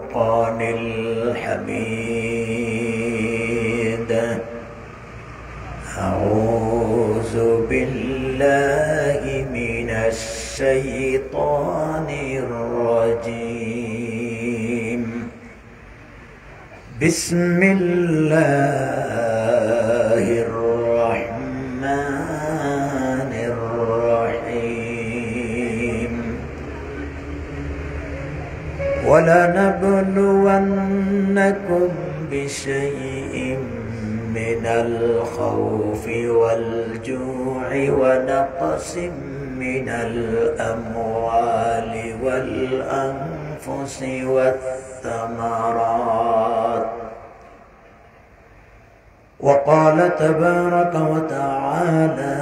الفرقان الحميد. أعوذ بالله من الشيطان الرجيم. بسم الله الرحمن الرحيم. ولنبلونكم بشيء من الخوف والجوع ونقص من الأموال والأنفس والثمرات. وقال تبارك وتعالى: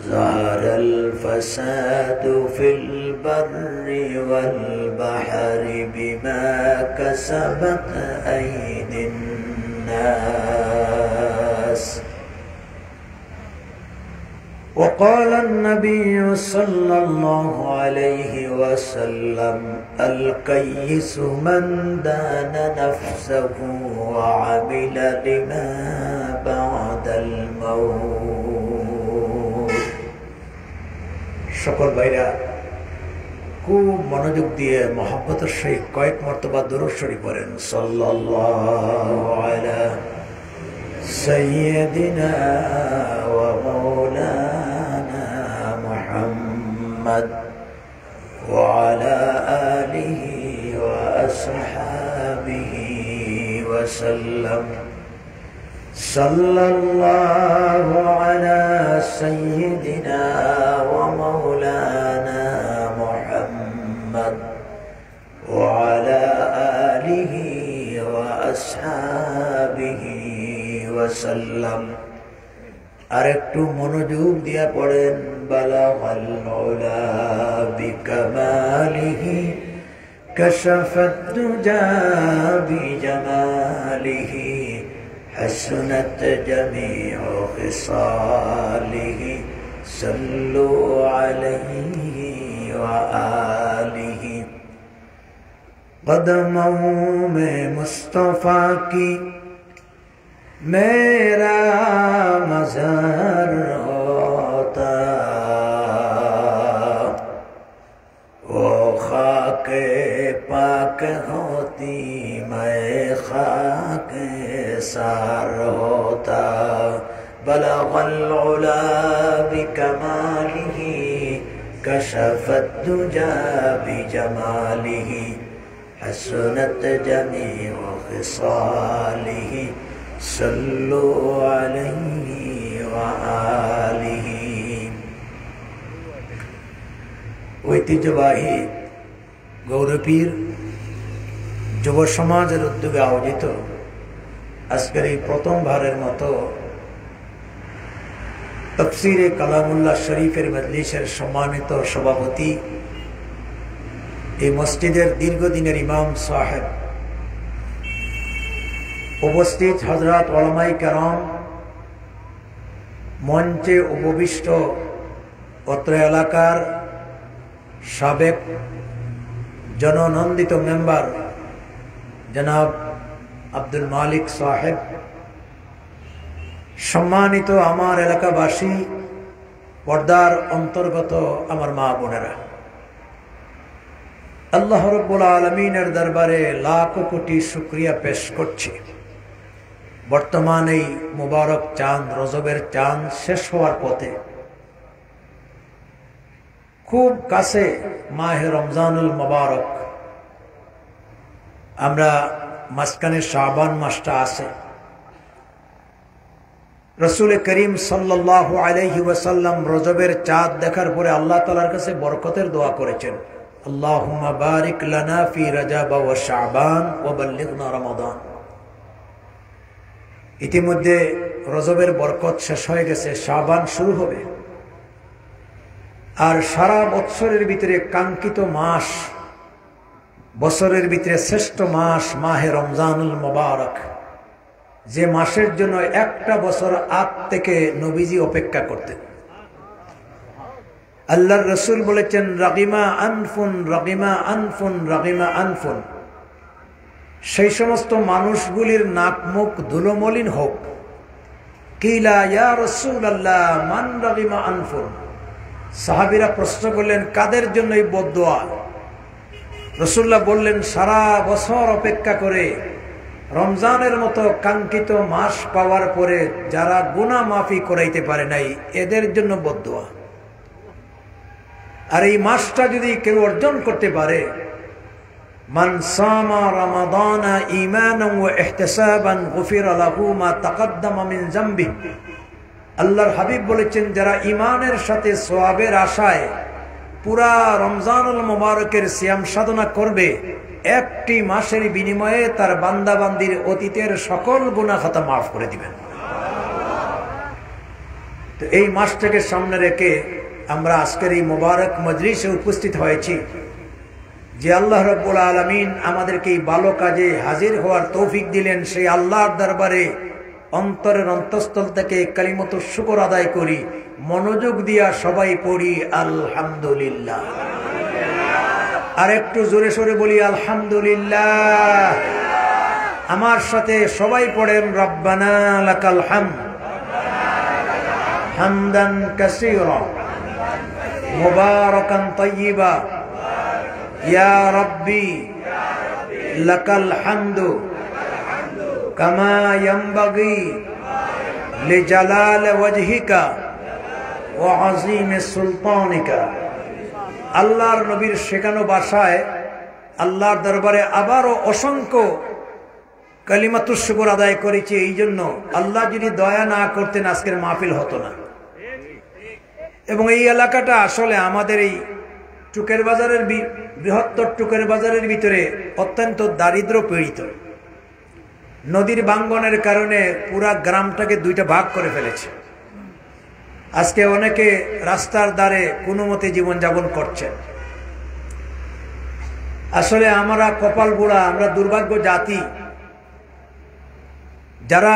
ظهر الفساد في البر والبحر بما كسبت أيدي الناس. وقال النبي صلى الله عليه وسلم: الكيس من دان نفسه وعمل لما بعد الموت. সকল ভাইরা খুব মনোযোগ দিয়ে মহব্বতের সহিত কয়েক মর্তবা দুরূদ শরীফ পড়েন। সাল্লাল্লাহু আলা সাইয়্যিদিনা ওয়া মাওলানা মুহাম্মদ ওয়া আলা আলিহি ওয়া আসহাবিহি ওয়া সাল্লাম। সাল্লাল্লাহু আলা সাইয়্যিদিনা ওয়া মাওলানা মুহাম্মদ ওয়া আলা আলিহি ওয়া আসহাবিহি ওয়া সাল্লাম। আর একটু মনোযোগ দিয়ে পড়েন। বালাগাল উলা বিকামালিহি কাশাফাত দুজা বিজামালিহি حسنت جميع خصاله صلوا عليه وآله. قدموں میں مصطفیٰ کی میرا مزار ہوتا، وہ خاک پاک ہوتی میں خاک سار ہوتا. بلغ العلا بکمالہ کشف الدجا بجمالہ حسنت جمیع خصالہ صلوا علیہ وآلہ. ঐতিহ্যবাহী গৌরপীর যুব সমাজের উদ্যোগে আয়োজিত আজকের এই প্রথমবারের মতো তাফসীরে কালামুল্লাহ শরীফের মজলিসের সম্মানিত সভাপতি, এই মসজিদের দীর্ঘদিনের ইমাম সাহেব, উপস্থিত হযরত উলামায়ে কেরাম, মঞ্চে উপবিষ্ট অত্র এলাকার সাবেক জননন্দিত মেম্বার জনাব আব্দুল মালিক সাহেব, সম্মানিত আমার এলাকাবাসী, পর্দার অন্তর্গত আমার মা বোনেরা, আল্লাহ রাব্বুল আলামিনের দরবারে লাখো কোটি শুকরিয়া পেশ করছি। বর্তমান এই মুবারক চাঁদ, রজবের চাঁদ শেষ হওয়ার পথে, খুব কাছে মাহে রমজানুল মুবারক, আমরা মাঝখানে শাবান মাসটা আছে। রাসূল করিম সাল্লাল্লাহু আলাইহি ওয়াসাল্লাম রজবের চাঁদ দেখার পরে আল্লাহ তাআলার কাছে বরকতের দোয়া করেছেন, আল্লাহুম্মা বারিক লানা ফি রজব ওয়া শাবান ওয়া বাল্লিগনা রমাদান। ইতিমধ্যে রজবের বরকত শেষ হয়ে গেছে, শাবান শুরু হবে। আর সারা বছরের ভিতরে কাঙ্ক্ষিত মাস, বছরের ভিতরে শ্রেষ্ঠ মাস মাহে রমজানুল মুবারক, যে মাসের জন্য একটা বছর আগ থেকে নবীজি অপেক্ষা করতেন। আল্লাহর রাসূল বলেছেন রাগিমা আনফুন রাগিমা আনফুন রাগিমা আনফুন, সেই সমস্ত মানুষগুলির নাক মুখ ধুলোমলিন হোক। কিলা ইয়া রাসূলুল্লাহ মান রাগিমা আনফুন, সাহাবীরা প্রশ্ন করলেন কাদের জন্য এই বদদোয়া? রাসূলুল্লাহ বললেন সারা বছর অপেক্ষা করে রমজানের মতো কাঙ্ক্ষিত মাস পাওয়ার পরে যারা গুনাহ মাফি করাইতে পারে নাই এদের জন্য বদদোয়া। আর এই মাসটা যদি কেউ অর্জন করতে পারে, মান সামা রমাদানা ঈমানান ওয়া ইহতিসাবান গুফিরা লাহু মা তাকদ্দামা মিন যামবিহি, আল্লাহর হাবিব বলেছেন যারা ঈমানের সাথে সওয়াবের আশায় পুরা রমজানুল মুবারকের সিয়াম সাধনা করবে, একটি মাসের বিনিময়ে তার বান্দা বান্দির অতীতের সকল গুনাহ খাতা মাফ করে দিবেন। তো এই মাসটাকে সামনে রেখে আমরা আজকের এই মুবারক মজলিসে উপস্থিত হয়েছি। যে আল্লাহ রাব্বুল আলামিন আমাদেরকে এই ভালো কাজে হাজির হওয়ার তৌফিক দিলেন, সেই আল্লাহর দরবারে অন্তরের অন্তঃস্থল থেকে কালিমাতুশ শুকর আদায় করি। মনোযোগ দিয়া সবাই পড়ি আলহামদুলিল্লাহ। আর একটু জোরে সোরে বলি আলহামদুলিল্লাহ। আমার সাথে সবাই পড়েন রব্বানা লাকাল হামদ হামদান কাসীরা মুবারাকান তাইয়্যিবা ইয়া রাব্বি লাকাল হামদু কামা ইয়ানবাগি লিজালাল ওয়াজহিকা ওয়া আযীমি সুলতানিকা। আল্লাহর নবীর শেখানো ভাষায় আল্লাহর দরবারে আবারও অসংখ্য কালিমাতুশ শুকর আদায় করেছি। এই জন্য আল্লাহ যদি দয়া না করতেন আজকের মাহফিল হতো না। এবং এই এলাকাটা আসলে আমাদের এই টুকের বাজারের বৃহত্তর টুকের বাজারের ভিতরে অত্যন্ত দারিদ্র পীড়িত। নদীর ভাঙ্গনের কারণে পুরা গ্রামটাকে দুইটা ভাগ করে ফেলেছে। আজকে অনেকে রাস্তার ধারে কোনো মতে জীবনযাপন করছেন। আসলে আমরা কপাল বুড়া, আমরা দুর্ভাগ্য জাতি। যারা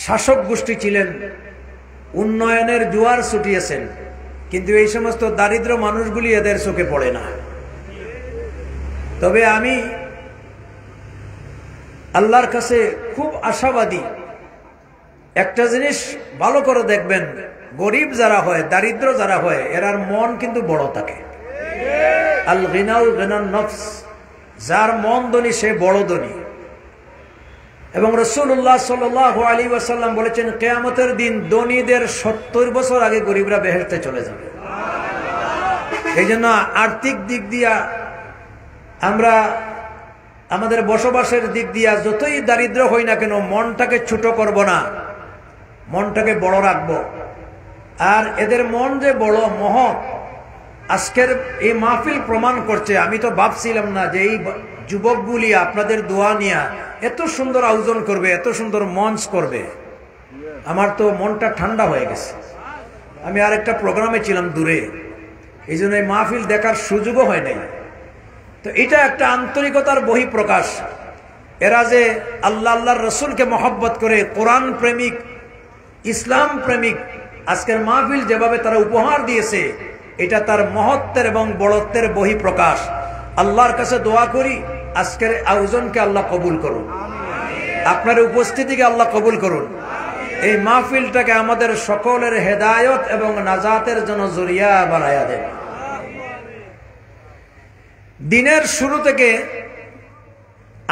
শাসক গোষ্ঠী ছিলেন উন্নয়নের জোয়ার ছুটিয়েছেন, কিন্তু এই সমস্ত দারিদ্র মানুষগুলি এদের চোখে পড়ে না। তবে আমি আল্লাহর কাছে খুব আশাবাদী। একটা জিনিস ভালো করে দেখবেন, গরিব যারা হয়, দারিদ্র যারা হয়, এরার মন কিন্তু বড় থাকে। আল গিনাউ গিনান নফস, যার মন ধনী সে বড় ধনী। এবং রাসূলুল্লাহ সাল্লাল্লাহু আলাইহি ওয়াসাল্লাম বলেছেন কিয়ামতের দিন ধনীদের 70 বছর আগে গরিবরা বেহেশতে চলে যাবে। এই জন্য আর্থিক দিক দিয়া আমরা আমাদের বসবাসের দিক দিয়া যতই দারিদ্র হই না কেন মনটাকে ছোট করব না, মনটাকে বড় রাখবো। আর এদের মন যে বড় মহৎ, আজকের এই মাহফিল প্রমাণ করছে। আমি তো ভাবছিলাম না যে এই যুবকগুলি আপনাদের দোয়া নিয়ে এত সুন্দর আয়োজন করবে, এত সুন্দর মঞ্চ করবে। আমার তো মনটা ঠান্ডা হয়ে গেছে। আমি আরেকটা প্রোগ্রামে ছিলাম দূরে, এই জন্য এই মাহফিল দেখার সুযোগও হয় নাই। তো এটা একটা আন্তরিকতার বহিঃপ্রকাশ। এরা যে আল্লাহ আল্লাহর রসুলকে মহব্বত করে, কোরআন প্রেমিক, ইসলাম প্রেমিক, আজকের মাহফিল যেভাবে তারা উপহার দিয়েছে, এটা তার মহত্বের এবং বড়ত্বের বহিঃপ্রকাশ। আল্লাহর কাছে দোয়া করি আজকের আয়োজনকে আল্লাহ কবুল করুন, আপনার উপস্থিতিকে আল্লাহ কবুল করুন। এই মাহফিলটাকে আমাদের সকলের হেদায়ত এবং নাজাতের জন্য জরিয়া বানায়া দেন। দিনের শুরু থেকে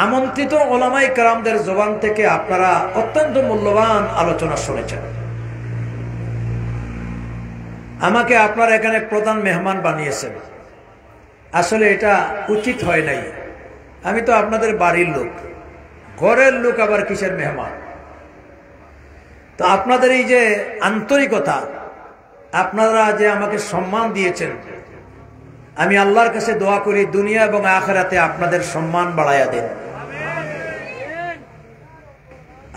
আমন্ত্রিত ওলামায়ে কেরামদের জবান থেকে আপনারা অত্যন্ত মূল্যবান আলোচনা শুনেছেন। আমাকে আপনারা এখানে প্রধান মেহমান বানিয়েছেন। আসলে এটা উচিত হয় নাই। আমি তো আপনাদের বাড়ির লোক, ঘরের লোক, আবার কিসের মেহমান। তো আপনাদের এই যে আন্তরিকতা, আপনারা যে আমাকে সম্মান দিয়েছেন, আমি আল্লাহর কাছে দোয়া করি দুনিয়া এবং আখিরাতে আপনাদের সম্মান বাড়ায়া দেন।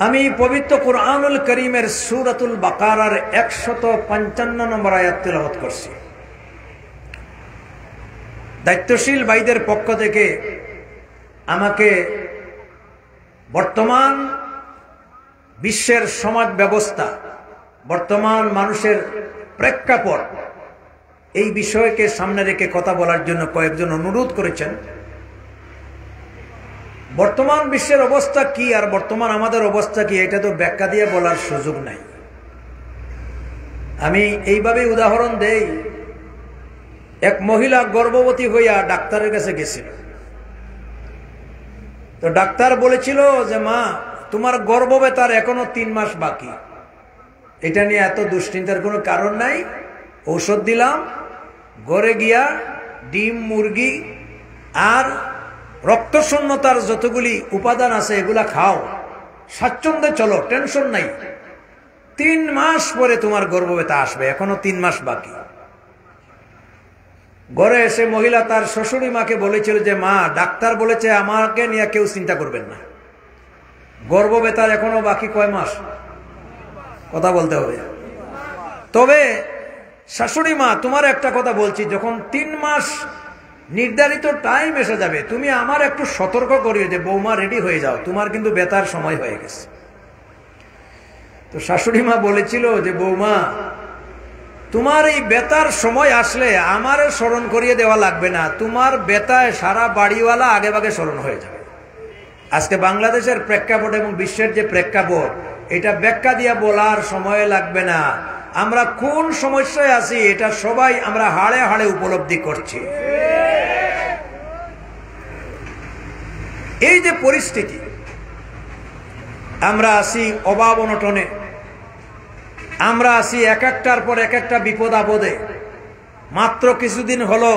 আমি পবিত্র কুরআনুল কারীমের সূরাতুল বাকারার 155 নম্বর আয়াত তেলাওয়াত করছি। দায়িত্বশীল ভাইদের পক্ষ থেকে আমাকে বর্তমান বিশ্বের সমাজ ব্যবস্থা, বর্তমান মানুষের প্রেক্ষাপট, এই বিষয়কে সামনে রেখে কথা বলার জন্য কয়েকজন অনুরোধ করেছেন। বর্তমান বিশ্বের অবস্থা কি আর বর্তমান আমাদের অবস্থা কি, এটা তো ব্যাখ্যা দিয়ে বলার সুযোগ নাই। আমি এইভাবে উদাহরণ দেই। এক মহিলা গর্ভবতী হইয়া ডাক্তারের কাছে গেছিল। তো ডাক্তার বলেছিল যে মা, তোমার গর্ভব্যথার এখনো 3 মাস বাকি। এটা নিয়ে এত দুশ্চিন্তার কোনো কারণ নাই। ঔষধ দিলাম, ঘরে গিয়া ডিম, মুরগি আর রক্তশূন্যতার যতগুলি উপাদান আছে এগুলা খাও, স্বাচ্ছন্দ্যে চলো, টেনশন নাই। 3 মাস পরে তোমার গর্ভব্যথা আসবে, এখনো 3 মাস বাকি। ঘরে এসে মহিলা তার শ্বশুরি মাকে বলেছিল যে মা, ডাক্তার বলেছে আমাকে নিয়ে কেউ চিন্তা করবেন না, গর্ভব্যথার এখনো বাকি কয় মাস, কথা বলতে হবে। তবে শাশুড়ি মা, তোমার একটা কথা বলছি, যখন 3 মাস নির্ধারিত টাইম এসে যাবে, তুমি আমার একটু সতর্ক করিও যে বৌমা রেডি হয়ে যাও, তোমার কিন্তু ব্যথার সময় হয়ে গেছে। তো শাশুড়ি মা বলেছিল যে বৌমা, তোমার এই ব্যথার সময় আসলে আমার স্মরণ করিয়ে দেওয়া লাগবে না, তোমার ব্যথায় সারা বাড়িওয়ালা আগে ভাগে স্মরণ হয়ে যাবে। আজকে বাংলাদেশের প্রেক্ষাপট এবং বিশ্বের যে প্রেক্ষাপট, এটা ব্যাখ্যা দিয়া বলার সময় লাগবে না। আমরা কোন সমস্যায় আছি এটা সবাই আমরা হাড়ে হাড়ে উপলব্ধি করছি। এই যে পরিস্থিতি, আমরা আছি অভাব অনটনে, আমরা আছি এক একটার পর এক একটা বিপদ আপদে। মাত্র কিছুদিন হলো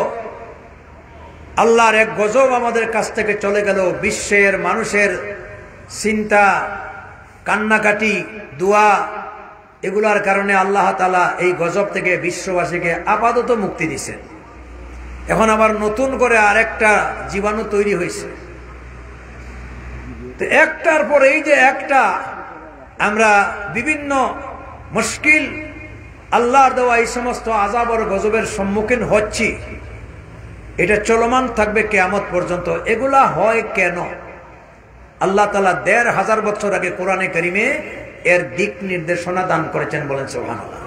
আল্লাহর এক গজব আমাদের কাছ থেকে চলে গেল। বিশ্বের মানুষের চিন্তা, কান্নাকাটি, দোয়া, এগুলার কারণে আল্লাহ তাআলা এই গজব থেকে বিশ্ববাসীকে আপাতত মুক্তি দিয়েছেন। এখন আবার নতুন করে আরেকটা জীবাণু তৈরি হয়েছে। তো একটার পর এই যে একটা আমরা বিভিন্ন মুশকিল, আল্লাহর দেওয়া এই সমস্ত আযাব আর গজবের সম্মুখীন হচ্ছি, এটা চলমান থাকবে কিয়ামত পর্যন্ত। এগুলা হয় কেন? আল্লাহ তাআলা ১৫০০ বছর আগে কোরআনে কারিমে এর দিক নির্দেশনা দান করেছেন, বলেন সুবহানাল্লাহ।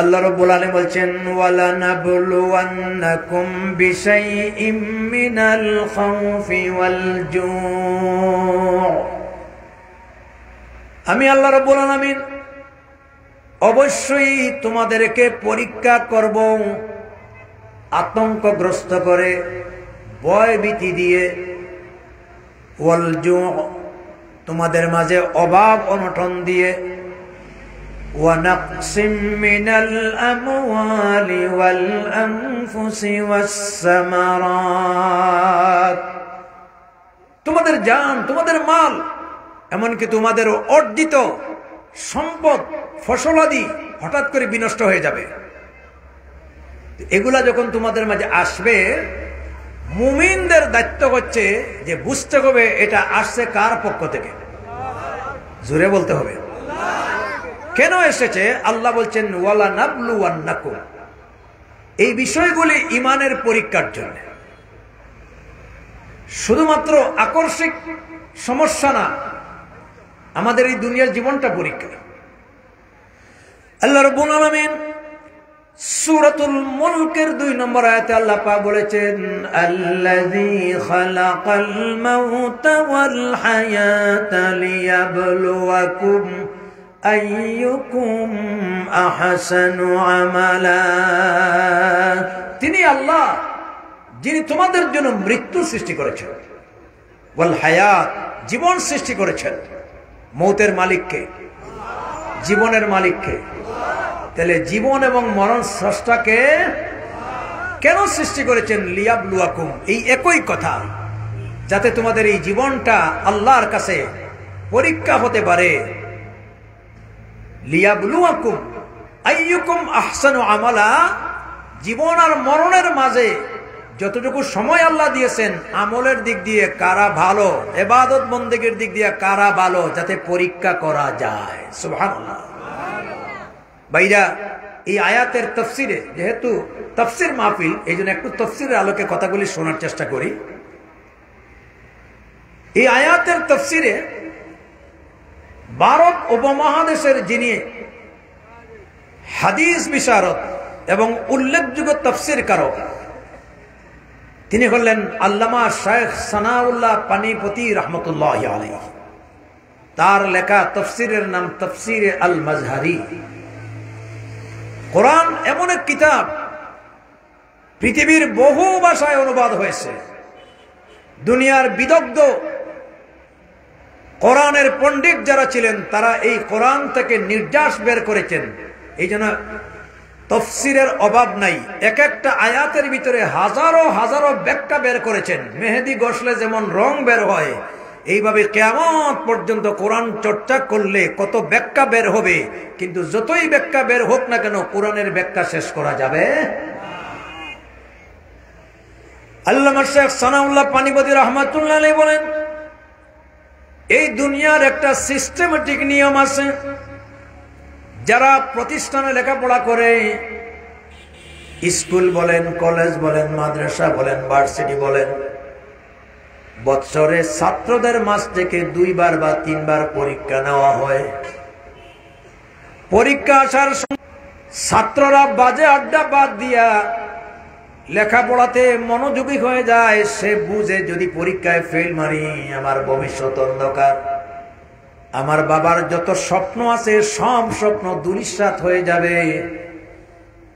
আল্লাহ রাব্বুল আলামিন বলছেন, ওয়ালা নাবলুওয়ান্নাকুম বিশাইইম মিনাল খাউফি ওয়াল জু'। আমি আল্লাহ রাব্বুল আলামিন অবশ্যই তোমাদেরকে পরীক্ষা করব, আতঙ্কগ্রস্ত করে, ভয় ভীতি দিয়ে, ওয়াল জু', তোমাদের মাঝে অভাব অনটন দিয়ে, ওয়া নাকসিম মিনাল আমওয়ালি ওয়াল আনফুসি ওয়াস সামারাত, তোমাদের জান, তোমাদের মাল, এমনকি তোমাদের অর্জিত সম্পদ, ফসলাদি হঠাৎ করে বিনষ্ট হয়ে যাবে। এগুলা যখন তোমাদের মাঝে আসবে, মুমিনদের দায়িত্ব হচ্ছে যে বুঝতে হবে এটা আসছে কার পক্ষ থেকে। জোরে বলতে হবে, কেন এসেছে? আল্লাহ বলছেন ওয়ালা নাবলুওয়ান্নাকুম, এই বিষয়গুলি ঈমানের পরীক্ষার জন্য, শুধুমাত্র আকর্ষিক সমস্যা না, আমাদের এই দুনিয়ার জীবনটা পরীক্ষা। আল্লাহ রাব্বুল আলামিন সূরাতুল মুলকের ২ নম্বর আয়াতে আল্লাহ পাক বলেছেন, আল্লাযী খালাকাল মাউতা ওয়াল হায়াতা লিয়াবলুয়াকুম আইয়ুকুম আহসানু আমালা। তিনি আল্লাহ যিনি তোমাদের জন্য মৃত্যু সৃষ্টি করেছেন, ওয়াল হায়াত, জীবন সৃষ্টি করেছেন। মৌতের মালিককে, জীবনের মালিককে। তাহলে জীবন এবং মরণ স্রষ্টাকে কেন সৃষ্টি করেছেন? লিয়াবলুয়াকুম, এই একই কথা, যাতে তোমাদের এই জীবনটা আল্লাহর কাছে পরীক্ষা হতে পারে। লিয়াবলুয়াকুম আইয়ুকুম আহসানু আমালা, জীবন আর মরণের মাঝে যতটুকু সময় আল্লাহ দিয়েছেন, আমলের দিক দিয়ে কারা ভালো, ইবাদত বন্দেগীর দিক দিয়ে কারা ভালো, যাতে পরীক্ষা করা যায়। সুবহানাল্লাহ। ভাইরা, এই আয়াতের তাফসিরে, যেহেতু তাফসির মাহফিল, এই জন্য একটু তাফসিরের আলোকে কথাগুলি শোনার চেষ্টা করি। এই আয়াতের তাফসিরে ভারত উপমহাদেশের যিনি হাদিস বিশারদ এবং উল্লেখযোগ্য তাফসীর কারক। তিনি হলেন আল্লামা শেখ সানাউল্লাহ পানিপতি রহমতুল্লাহি আলাইহি। তার লেখা তাফসীরের নাম তাফসীরে আল মাজহারি। কোরআন এমন এক কিতাব, পৃথিবীর বহু ভাষায় অনুবাদ হয়েছে। দুনিয়ার বিদগ্ধ কোরআনের পণ্ডিত যারা ছিলেন তারা এই কোরআন থেকে নির্যাস বের করেছেন। এই জন্য তাফসীরের অভাব নাই। এক একটা আয়াতের ভিতরে হাজারো হাজারো ব্যাখ্যা বের করেছেন। মেহেদি ঘষলে যেমন রং বের হয়, এইভাবে কিয়ামত পর্যন্ত কোরআন চর্চা করলে কত ব্যাখ্যা বের হবে, কিন্তু যতই ব্যাখ্যা বের হোক না কেন কোরআনের ব্যাখ্যা শেষ করা যাবে। আল্লামা শেখ সানাউল্লাহ পানিপতি রহমাতুল্লাহ আলাইহি বলেন, এই দুনিয়ার একটা সিস্টেমেটিক নিয়ম আছে। যারা প্রতিষ্ঠানে লেখাপড়া করে, স্কুল বলেন, কলেজ বলেন, মাদ্রাসা বলেন, ভার্সিটি বলেন, বৎসরে ছাত্রদের মাঝ থেকে 2 বার বা 3 বার পরীক্ষা নেওয়া হয়। পরীক্ষা আসার সময় ছাত্ররা বাজে আড্ডা বাদ দিয়া লেখাপড়াতে মনোযোগী হয়ে যায়। সে বুঝে যদি পরীক্ষায় ফেল মারি আমার ভবিষ্যৎ অন্ধকার, আমার বাবার যত স্বপ্ন আছে সব স্বপ্ন ধূলিসাৎ হয়ে যাবে।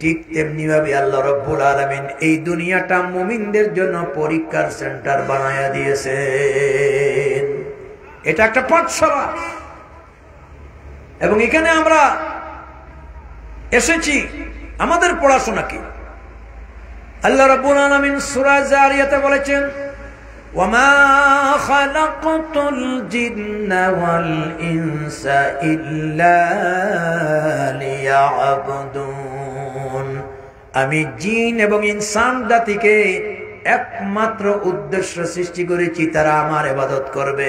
ঠিক তেমনি ভাবে আল্লাহ রাব্বুল আলামিন এই দুনিয়াটা মুমিনদের জন্য পরীক্ষার সেন্টার বানায়া দিয়েছেন। এটা একটা পাঠশালা, এবং এখানে আমরা এসেছি আমাদের পড়াশোনা কি। আল্লাহ রাব্বুল আলামিন সূরা জারিয়াতে বলেছেন, ওয়ামা খালাকতুল জিন্না ওয়াল ইনসা ইল্লা লিয়াবুদুন। আমি জিন এবং ইনসান জাতিকে একমাত্র উদ্দেশ্য সৃষ্টি করেছি, তারা আমার ইবাদত করবে,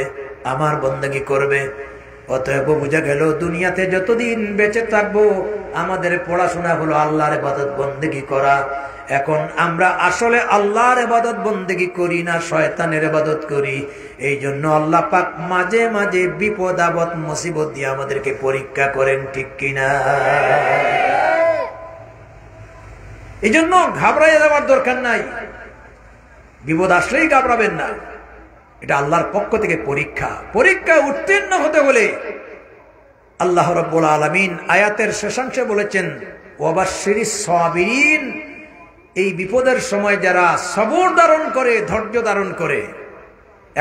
আমার বন্দেগী করবে। অতএব বুঝা গেল দুনিয়াতে যতদিন বেঁচে থাকবো আমাদের পড়াশোনা হলো আল্লাহর ইবাদত বন্দেগী করা। এখন আমরা আসলে আল্লাহর ইবাদত বন্দেগী করি না, শয়তানের ইবাদত করি। এই জন্য আল্লাহ পাক মাঝে মাঝে বিপদ আপদ মুসিবত দিয়ে আমাদেরকে পরীক্ষা করেন, ঠিক কিনা? এই জন্য ঘাবড়াইয়া যাওয়ার দরকার নাই। বিপদ আসলেই ঘাবড়াবেন না, এটা আল্লাহর পক্ষ থেকে পরীক্ষা। পরীক্ষা উত্তীর্ণ হতে হলে আল্লাহ রাব্বুল আলামিন আয়াতের শেষাংশে বলেছেন, ওয়াবাশশিরিস সাবিরিন। এই বিপদের সময় যারা সবর ধারণ করে, ধৈর্য ধারণ করে।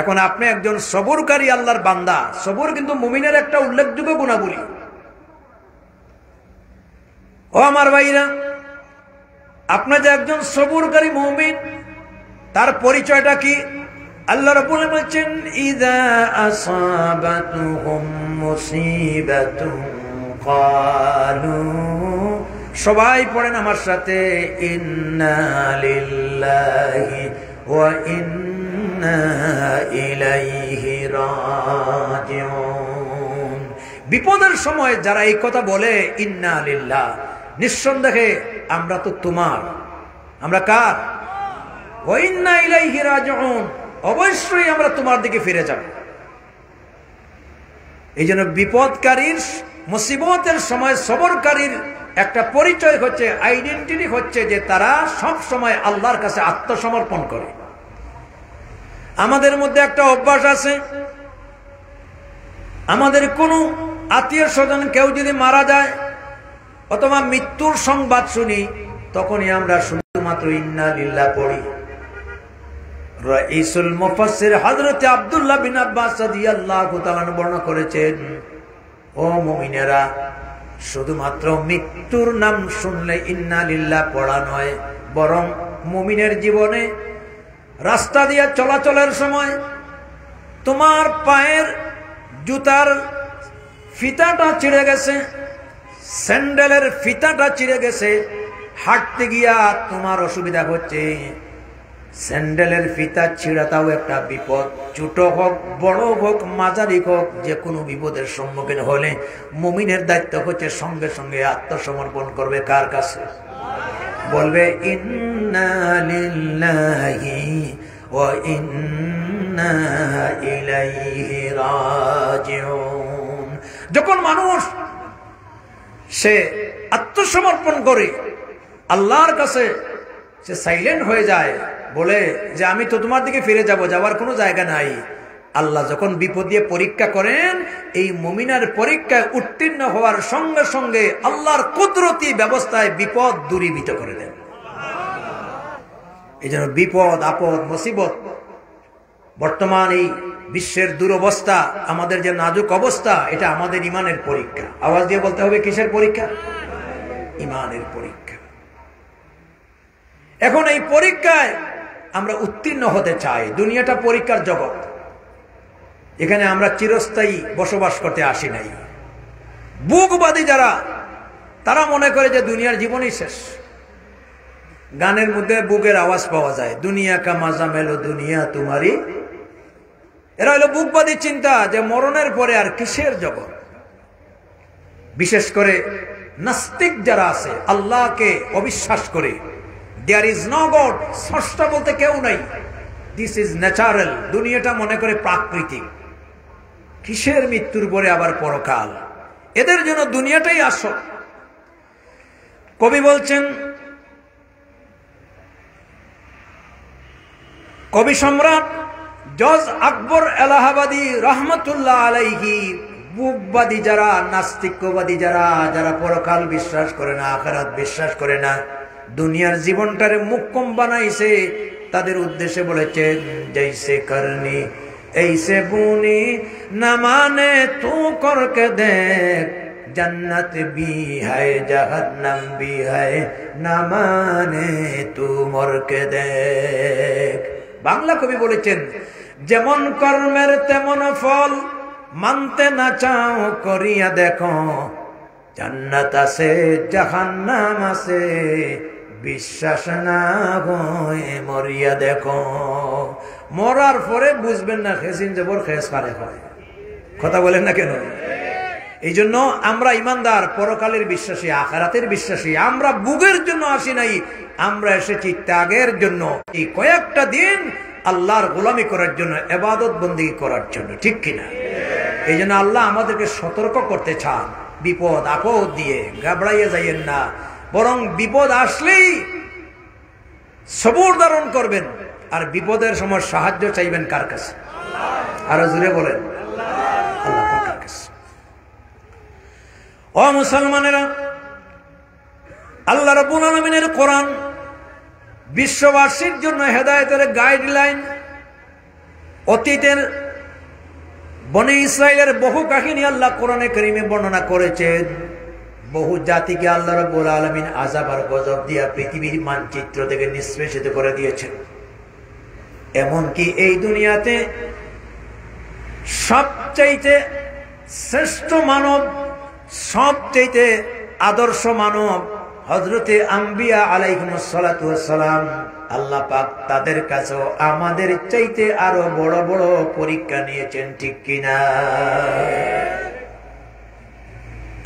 এখন আপনি একজন সবরকারী আল্লাহর বান্দা। সবর কিন্তু মুমিনের একটা উল্লেখযোগ্য গুণাবলী। ও আমার ভাইরা, আপনি যে একজন সবরকারী মুমিন, তার পরিচয়টা কি? আল্লাহ রাব্বুল আলামিন বলেন, ইযা আসাবাতুহুম মুসিবাতুন ক্বালু, সবাই পড়েন আমার সাথে, ইন্না লিল্লাহি ওয়া ইন্না ইলাইহি রাজিউন। বিপদের সময় যারা এই কথা বলে, ইন্না লিল্লাহ, নিঃসন্দেহে আমরা তো তোমার, আমরা কার? ওয়া ইন্না ইলাইহি রাজিউন, অবশ্যই আমরা তোমার দিকে ফিরে যাব। এই জন্য বিপদকারীর, মুসিবতের সময় সবরকারীর একটা পরিচয় হচ্ছে, আইডেন্টিটি হচ্ছে যে তারা সব সময় আল্লাহর কাছে আত্মসমর্পণ করে। আমাদের মধ্যে একটা অভ্যাস আছে, আমাদের কোনো আত্মীয় স্বজন কেউ যদি মারা যায় অথবা মৃত্যুর সংবাদ শুনি, তখনই আমরা শুধুমাত্র ইন্না লিল্লাহ পড়ি। রাইসুল মুফাসসির হযরত আব্দুল্লাহ বিন আব্বাস রাদিয়াল্লাহু তাআলা বর্ণনা করেছেন, ও মুমিনেরা, শুধুমাত্র মৃত্যুর নাম শুনলে ইন্না লিল্লাহ পড়া নয়, বরং মুমিনের জীবনে রাস্তা দিয়ে চলাচলের সময় তোমার পায়ের জুতার ফিতাটা ছিঁড়ে গেছে, স্যান্ডেলের ফিতাটা ছিঁড়ে গেছে, হাঁটতে গিয়া তোমার অসুবিধা হচ্ছে, স্যান্ডেলের ফিতা ছিঁড়াটাও একটা বিপদ। ছোট হোক, বড় হোক, মাঝারি হোক, যে কোনো বিপদের সম্মুখীন হলে মুমিনের দায়িত্ব হচ্ছে সঙ্গে সঙ্গে আত্মসমর্পণ করবে কার কাছে? বলবে ইন্না লিল্লাহি ওয়া ইন্না ইলাইহি রাজিউন। যখন মানুষ সে আত্মসমর্পণ করে আল্লাহর কাছে সে সাইলেন্ট হয়ে যায়, বলে যে আমি তো তোমার দিকে ফিরে যাব, যাওয়ার কোনো জায়গা নাই। আল্লাহ যখন বিপদ দিয়ে পরীক্ষা করেন, এই মুমিনের পরীক্ষায় উত্তীর্ণ হওয়ার সঙ্গে সঙ্গে আল্লাহর কুদরতি ব্যবস্থায় বিপদ দূরীভূত করে দেন। এই জন্য বিপদ আপদ মুসিবত, বর্তমান এই বিশ্বের দুরবস্থা, আমাদের যে নাজুক অবস্থা, এটা আমাদের ইমানের পরীক্ষা। আওয়াজ দিয়ে বলতে হবে, কিসের পরীক্ষা? ইমানের পরীক্ষা। এখন এই পরীক্ষায় আমরা উত্তীর্ণ হতে চাই। দুনিয়াটা পরীক্ষার জগৎ, এখানে আমরা চিরস্থায়ী বসবাস করতে আসি নাই। বুকবাদী যারা, তারা মনে করে যে দুনিয়ার জীবনই শেষ। গানের মধ্যে বুকের আওয়াজ পাওয়া যায়, দুনিয়া কা মাজা মেলো দুনিয়া তোমারি। এরা হলো বুকবাদী চিন্তা যে মরণের পরে আর কিসের জগৎ। বিশেষ করে নাস্তিক যারা আছে, আল্লাহকে অবিশ্বাস করে, দেয়ার ইজ নো গড, স্রষ্টা বলতে কেউ নাই, দিস ইজ ন্যাচারাল, দুনিয়াটা মনে করে প্রাকৃতিক, কিসের মৃত্যুর পরে আবার পরকাল, এদের জন্য দুনিয়াটাই আসল। কবি বলছেন, কবি সম্রাট জজ আকবর এলাহাবাদী রহমতুল্লাহ আলাইহি, বুকবাদী যারা, নাস্তিকবাদী যারা, যারা পরকাল বিশ্বাস করে না, আখিরাত বিশ্বাস করে না, দুনিয়ার জীবনটারে মুক্কম বানাইছে, তাদের উদ্দেশ্যে বলেছেন, জৈসে করনি ऐसे बुनी न माने तू करके देख, जन्नत भी है जहन्नम भी है, न माने तू मर के देख। বাংলা কবি বলেছেন, যেমন কর্মের তেমন ফল, মানতে না চাও করিয়া দেখো, জান্নাত আছে জাহান্নাম আছে, বিশ্বাস না হয়ে মরিয়া দেখো। মরার পরে বুঝবেন না খেসিন জবর খেস কারে হয়, কথা বলেন না কেন? এই জন্য আমরা ইমানদার, পরকালের বিশ্বাসী, আখিরাতের বিশ্বাসী। আমরা বুগের জন্য আসি নাই, আমরা এসেছি ত্যাগের জন্য। এই কয়েকটা দিন আল্লাহর গোলামি করার জন্য, ইবাদত বন্দেগী করার জন্য, ঠিক কিনা? এই জন্য আল্লাহ আমাদেরকে সতর্ক করতে চান, বিপদ আপদ দিয়ে ঘাবড়াইয়া যাইয়েন না, বরং বিপদ আসলেই সবর ধারণ করবেন, আর বিপদের সময় সাহায্য চাইবেন কার কাছে? আরো জোরে বলেন, আল্লাহ পাকের কাছে। ও মুসলমানেরা, আল্লাহ রাব্বুল আলামিনের কোরআন বিশ্ববাসীর জন্য হেদায়েতের গাইডলাইন। অতীতের বনি ইসরাইলের বহু কাহিনী আল্লাহ কোরআনে কারীমে বর্ণনা করেছেন। বহু জাতিকে আল্লাহ রাব্বুল আলামিন আযাব আর গজব দিয়া পৃথিবীর মানচিত্র থেকে নিষ্পেষিত করে দিয়েছেন। এমনকি এই দুনিয়াতে সবচাইতে শ্রেষ্ঠ মানব, সবচাইতে আদর্শ মানব হযরতে আম্বিয়া আলাইহিমুস সালাতু ওয়াস সালাম, আল্লাহ পাক তাদের কাছেও আমাদের চাইতে আরো বড় বড় পরীক্ষা নিয়েছেন, ঠিক কিনা?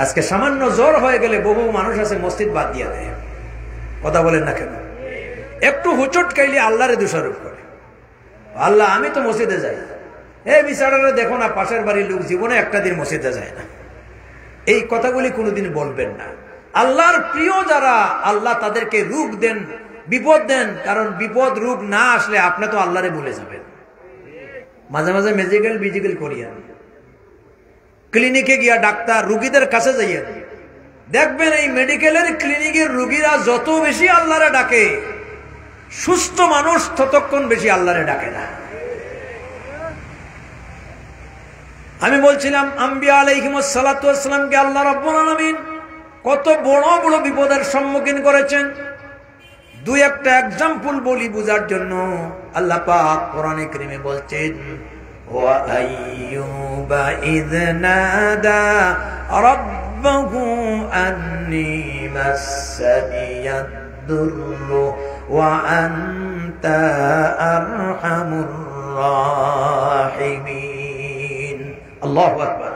আজকে সামান্য জ্বর হয়ে গেলে বহু মানুষ আছে মসজিদ বাদ দিয়ে দেয়, কথা বলেন না কেন? একটু হুচট খাইলে আল্লাহরে দোষারোপ করে, আল্লাহ আমি তো মসজিদে যাই, এই বিচারারে দেখো না, পাশের বাড়ির লোক জীবনে একটা দিন মসজিদে যায় না। এই কথাগুলি কোনোদিন বলবেন না। আল্লাহর প্রিয় যারা, আল্লাহ তাদেরকে রোগ দেন, বিপদ দেন, কারণ বিপদ রোগ না আসলে আপনি তো আল্লাহরে ভুলে যাবেন। মাঝে মাঝে মেডিকেল করিয়েন, ক্লিনিকে গিয়া ডাক্তার রুগীদের কাছে যাইয়েন, দেখবেন এই মেডিকেলের ক্লিনিকের রুগীরা যত বেশি আল্লাহরে ডাকে, সুস্থ মানুষ ততক্ষণ বেশি আল্লাহরে ডাকে না। আমি বলছিলাম, আম্বিয়া আলাইহিমুস সালাতু ওয়াস সালামকে আল্লাহ রাব্বুল আলামিন কত বড় বড় বিপদের সম্মুখীন করেছেন। দুই একটা এক্সাম্পল বলি বুঝার জন্য। আল্লাহ পাক কোরআনে কারীমে বলছেন, ওয়া আইয়ুবা ইয নাদা রাব্বাহু আন্নী মাসসানিয়াদ দুররু ওয়া আনতা আরহামুর রাহিমিন। আল্লাহু আকবার।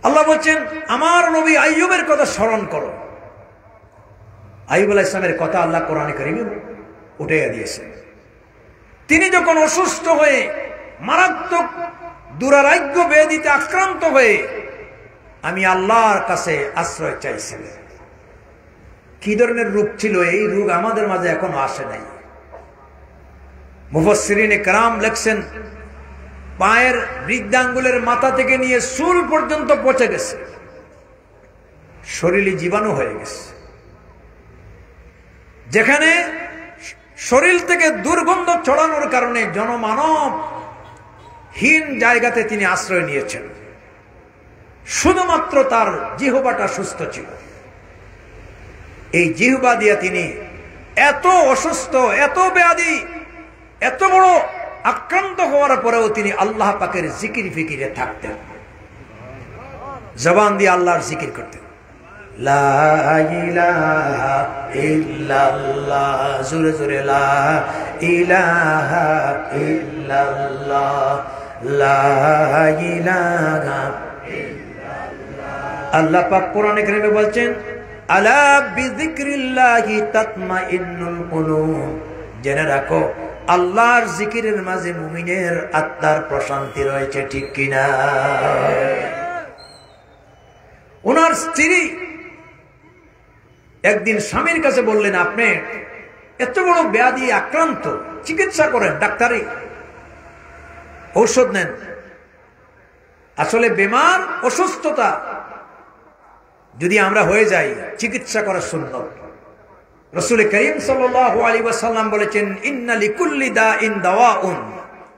আল্লাহ বলছেন, আমার নবী আইয়ুবের কথা স্মরণ করো। আইয়ুব আলাইহিস সালামের কথা আল্লাহ কোরআনে কারীমে উঠাইয়া দিয়েছেন। তিনি যখন অসুস্থ হয়ে মারাত্মক দুরারোগ্য ব্যাধিতে আক্রান্ত হয়ে আমি আল্লাহর কাছে আশ্রয় চাইছি। কি ধরনের রোগ ছিল? এই রোগ আমাদের মাঝে এখনো আসে নাই। মুফাসসিরিনে কেরাম লেখছেন, পায়ের বৃদ্ধাঙ্গুলের মাথা থেকে নিয়ে চুল পর্যন্ত পচে গেছে, শরীরে জীবাণু হয়ে গেছে। যেখানে শরীর থেকে দুর্গন্ধ ছড়ানোর কারণে জনমানব হীন জায়গাতে তিনি আশ্রয় নিয়েছেন। শুধুমাত্র তার জিহ্বাটা সুস্থ ছিল। এই জিহ্বা দিয়ে তিনি এত অসুস্থ, এত ব্যাধি, এত বড় আক্রান্ত হওয়ার পরেও তিনি আল্লাহ পাকের জিকির ফিকিরে থাকতেন। জবান দিয়ে আল্লাহর জিকির করতেন। লা ইলাহা ইল্লাল্লাহ, জোরে জোরে লা ইলাহা ইল্লাল্লাহ, লা ইলাহা ইল্লাল্লাহ। আল্লাহ পাক কোরআনে কারিমে বলছেন, আলা বিযিকরিল্লাহি তাতমাইন্নুল কুলুব, জেনে রাখো আল্লাহর জিকিরের মাঝে মুমিনের আত্মার প্রশান্তি রয়েছে। ঠিক কিনা? ওনার স্ত্রী একদিন স্বামীর কাছে বললেন, আপনি এত বড় ব্যাধি আক্রান্ত, চিকিৎসা করেন, ডাক্তারি ঔষধ নেন। আসলে বেমার, অসুস্থতা যদি আমরা হয়ে যাই, চিকিৎসা করা সুন্নত। রাসূল করিম সাল্লাল্লাহু আলাইহি ওয়াসাল্লাম বলেছেন, ইন্না লিকুল্লি দাইন দাওয়াউন,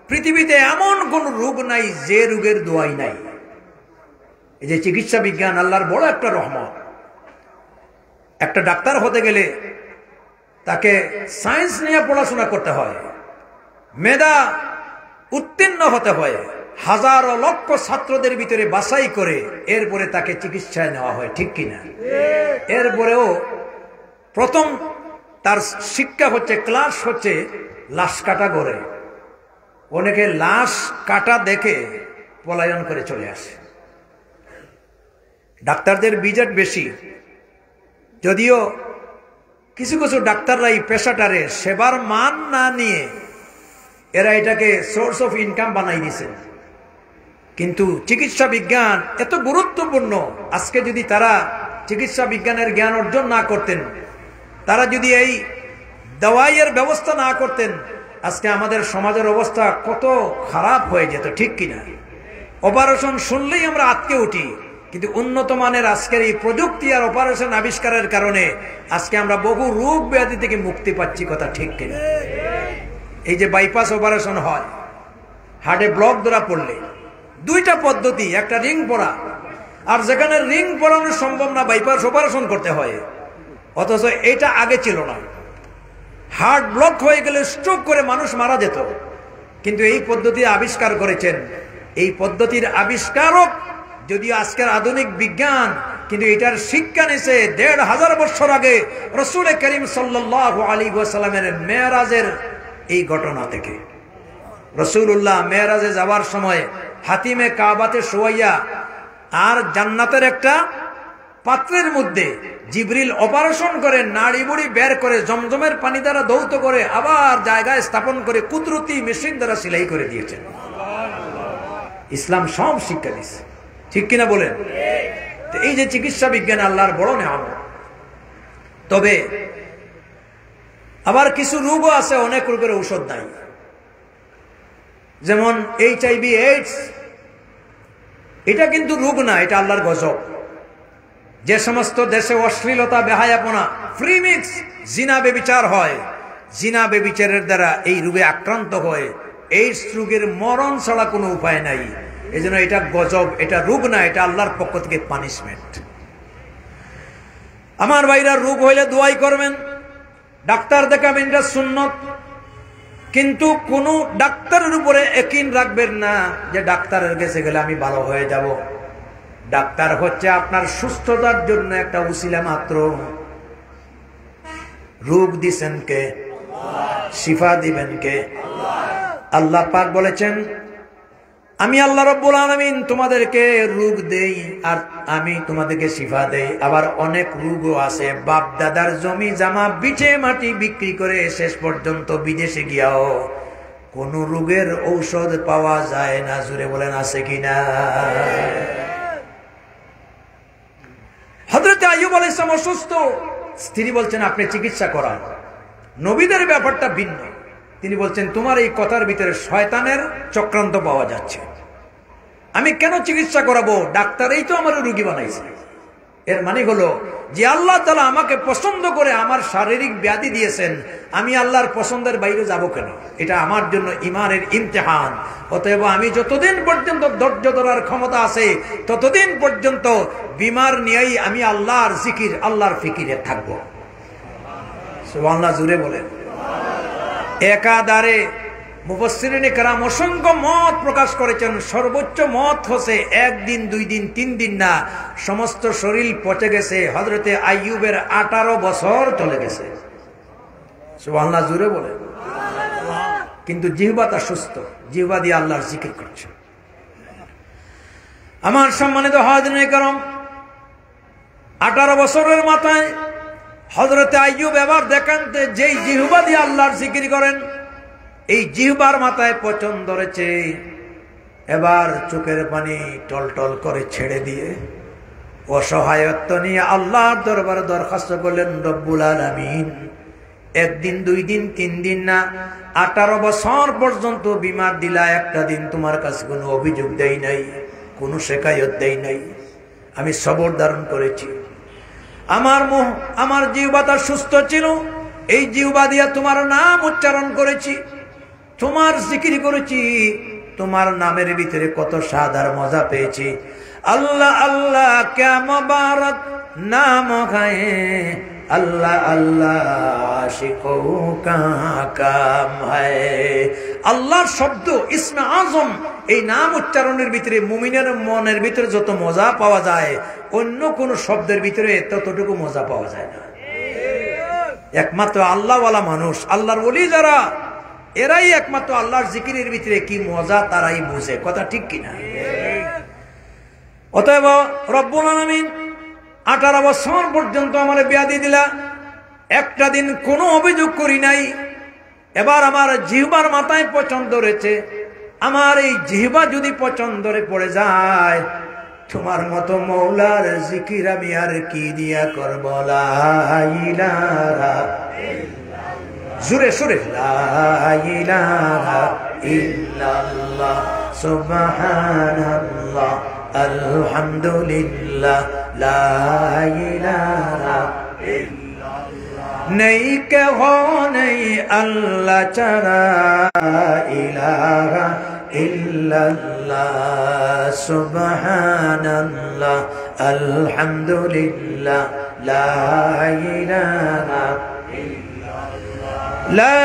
পৃথিবীতে এমন কোন রোগ নাই যে রোগের দোয়াই নাই। এই যে চিকিৎসা বিজ্ঞান আল্লাহর বড় একটা রহমত। একটা ডাক্তার হতে গেলে তাকে সায়েন্স নিয়ে পড়াশোনা করতে হয়, মেধা উত্তীর্ণ হতে হয়, হাজার লক্ষ ছাত্রদের ভিতরে বাছাই করে এরপরে তাকে চিকিৎসায় নেওয়া হয়। ঠিক কিনা? এরপরেও প্রথম তার শিক্ষা হচ্ছে, ক্লাস হচ্ছে লাশ কাটা করে। অনেকে লাশ কাটা দেখে পলায়ন করে চলে আসে। ডাক্তারদের বিজেট বেশি, যদিও কিছু কিছু ডাক্তাররা এই পেশাটারে সেবার মান না নিয়ে এরা এটাকে সোর্স অফ ইনকাম বানাই দিয়েছে। কিন্তু চিকিৎসা বিজ্ঞান এত গুরুত্বপূর্ণ, আজকে যদি তারা চিকিৎসা বিজ্ঞানের জ্ঞান অর্জন না করতেন, তারা যদি এই দাওয়াইয়ের ব্যবস্থা না করতেন, আজকে আমাদের সমাজের অবস্থা কত খারাপ হয়ে যেত। ঠিক কিনা? অপারেশন শুনলেই আমরা আটকে উঠি, কিন্তু উন্নত মানের আজকের এই প্রযুক্তি আর অপারেশন আবিষ্কারের কারণে আজকে আমরা বহু রোগ ব্যাধি থেকে মুক্তি পাচ্ছি। কথা ঠিক কিনা? এই যে বাইপাস অপারেশন হয়, হার্টে ব্লক ধরা পড়লে দুইটা পদ্ধতি, একটা রিং পরা, আর যেখানে রিং পরানো সম্ভব না বাইপাস অপারেশন করতে হয়। অথচ এটা আগে ছিল না। হার্ট ব্লক হয়ে গেলে স্ট্রোক করে মানুষ মারা যেত, কিন্তু এই পদ্ধতি আবিষ্কার করেছেন। এই পদ্ধতির আবিষ্কারক যদিও আজকের আধুনিক বিজ্ঞান, কিন্তু এটার শিক্ষা নিয়েছে ১৫০০ বছর আগে রাসূল করিম সাল্লাল্লাহু আলাইহি ওয়াসাল্লামের মেরাজের এই ঘটনা থেকে। রাসূলুল্লাহ মেরাজে যাওয়ার সময় হাতিমে কাবাতে শোয়াইয়া আর জান্নাতের একটা পাত্রের মধ্যে জিবরিল অপারেশন করে নাড়ি বুড়ি বের করে জমজমের পানি দ্বারা ধৌত করে আবার জায়গায় স্থাপন করে কুদরতি মেশিন দ্বারা সেলাই করে দিয়েছেন। ইসলাম সব শিক্ষা দিচ্ছে। ঠিক কিনা বলেন? এই যে চিকিৎসা বিজ্ঞান আল্লাহর বড় নেয়ামত। তবে আবার কিছু রোগও আছে, অনেক রোগের ঔষধ নাই। যেমন HIV AIDS, এটা কিন্তু রোগ না, এটা আল্লাহর গজব। যে সমস্ত দেশে অশ্লীলতা, বেহায়াপনা, ফ্রি মিক্স, জিনা বেবিচার হয়, জিনা বেবিচারের দ্বারা এই রোগে আক্রান্ত হয়, এইডস রোগের মরণ ছাড়া কোনো উপায় নাই। এই জন্য এটা গজব, এটা রোগ না, এটা আল্লাহর পক্ষ থেকে পানিশমেন্ট। আমার ভাইরা, রোগ হইলে দোয়াই করবেন, ডাক্তার দেখাবেন, এটা সুন্নত। কিন্তু কোন ডাক্তারের উপরে ইয়াকিন রাখবেন না যে ডাক্তারের কাছে গেলে আমি ভালো হয়ে যাব। ডাক্তার হচ্ছে আপনার সুস্থতার জন্য একটা উসিলা মাত্র। রোগ দিবেন কে? শিফা দিবেন কে? আল্লাহ পাক বলেছেন, আমি আল্লাহ রাব্বুল আলামিন তোমাদেরকে রোগ দেই আর আমি তোমাদেরকে শিফা দেই। আবার অনেক রোগও আছে, বাপ দাদার জমি জামা বিছে মাটি বিক্রি করে শেষ পর্যন্ত বিদেশে গিয়াও কোন রোগের ঔষধ পাওয়া যায় না। জুড়ে বলেন আছে কিনা? আইয়ুব আলাইহিস সালাম অসুস্থ, স্ত্রী বলছেন আপনি চিকিৎসা করান। নবীদের ব্যাপারটা ভিন্ন, তিনি বলছেন তোমার এই কথার ভিতরে শয়তানের চক্রান্ত পাওয়া যাচ্ছে, আমি কেন চিকিৎসা করাবো, ডাক্তারই তো আমার রোগী বানাইছে। এর মানে হলো যে আল্লাহ তাআলা আমাকে পছন্দ করে আমার শারীরিক ব্যাধি দিয়েছেন, আমি আল্লাহর পছন্দের বাইরে যাব কেন? এটা আমার জন্য ঈমানের ইমতিহান। অতএব আমি যতদিন পর্যন্ত ধৈর্য ধরার ক্ষমতা আছে ততদিন পর্যন্ত বিমার নিয়েই আমি আল্লাহর জিকির আল্লাহর ফিকিরে থাকবো। সুবহানাল্লাহ, জুড়ে বলেন। একাধারে মুফাসসিরিনে কেরাম অসংখ্য মত প্রকাশ করেছেন। সর্বোচ্চ মত হচ্ছে একদিন, 2 দিন, 3 দিন না, সমস্ত শরীর পচে গেছে। হযরতে আইয়ুবের 18 বছর চলে গেছে। সুবহানাল্লাহ, জুড়ে বলে। কিন্তু জিহ্বাটা সুস্থ, জিহ্বা দিয়ে আল্লাহর জিকির করছে। আমার সম্মানিত হাজিরিনে কেরাম, 18 বছরের মাথায় হযরতে আইয়ুব এবার দেখান যেই জিহ্বা দিয়ে আল্লাহর জিকির করেন, এই জিহ্বার মাথায় পচন ধরেছে। এবার চোখের পানি টলটল করে ছেড়ে দিয়ে অসহায়ত্ব নিয়ে আল্লাহর দরবারে দরখাস্ত করলেন, রব্বুল আলামিন, 1 দিন, 2 দিন, 3 দিন না, 18 বছর পর্যন্ত বিমার দিলা, একটা দিন তোমার কাছে কোনো অভিযোগ দেই নাই, কোনো শেকায়ত দেই নাই, আমি সবর ধারণ করেছি। আমার জিহ্বাটা সুস্থ ছিল, এই জিহ্বা দিয়ে তোমার নাম উচ্চারণ করেছি, তোমার জিকির করেছি, তোমার নামের ভিতরে কত স্বাদ আর মজা পেয়েছি। আল্লাহ আল্লাহ ক্যা মুবারক নাম গায়ে, আল্লাহ আল্লাহ আশিকো কা কাম হায়। আল্লাহর শব্দ ইসমে আজম, এই নাম উচ্চারণের ভিতরে মুমিনের মনের ভিতরে যত মজা পাওয়া যায়, অন্য কোন শব্দের ভিতরে ততটুকু মজা পাওয়া যায় না। একমাত্র আল্লাহওয়ালা মানুষ, আল্লাহর ওলি যারা, এরাই একমাত্র আল্লাহর জিকিরের ভিতরে কি মজা তারাই বুঝে। কথা ঠিক কিনা? অতএব রব্বুল আলামিন 18 বছর পর্যন্ত আমার ব্যাধি দিলা, একটা দিন কোনো অভিযোগ করি নাই। এবার আমার জিহ্বার মাথায় পচন ধরেছে, আমার এই জিহ্বা যদি পচন ধরে পড়ে যায়, তোমার মতো মৌলার জিকির আমি আর কি দিয়া করব? লা ইলাহা জুরে সুরে, লা ইলাহা ইল্লাল্লাহ সুবহানাল্লাহ আলহামদুলিল্লাহ লা ইলাহা ইল্লাল্লাহ। নেই কেহ নেই আল্লাহ ছাড়া, ইলাহা ইল্লাল্লাহ সুবহানাল্লাহ আলহামদুলিল্লাহ লা ইলাহা লা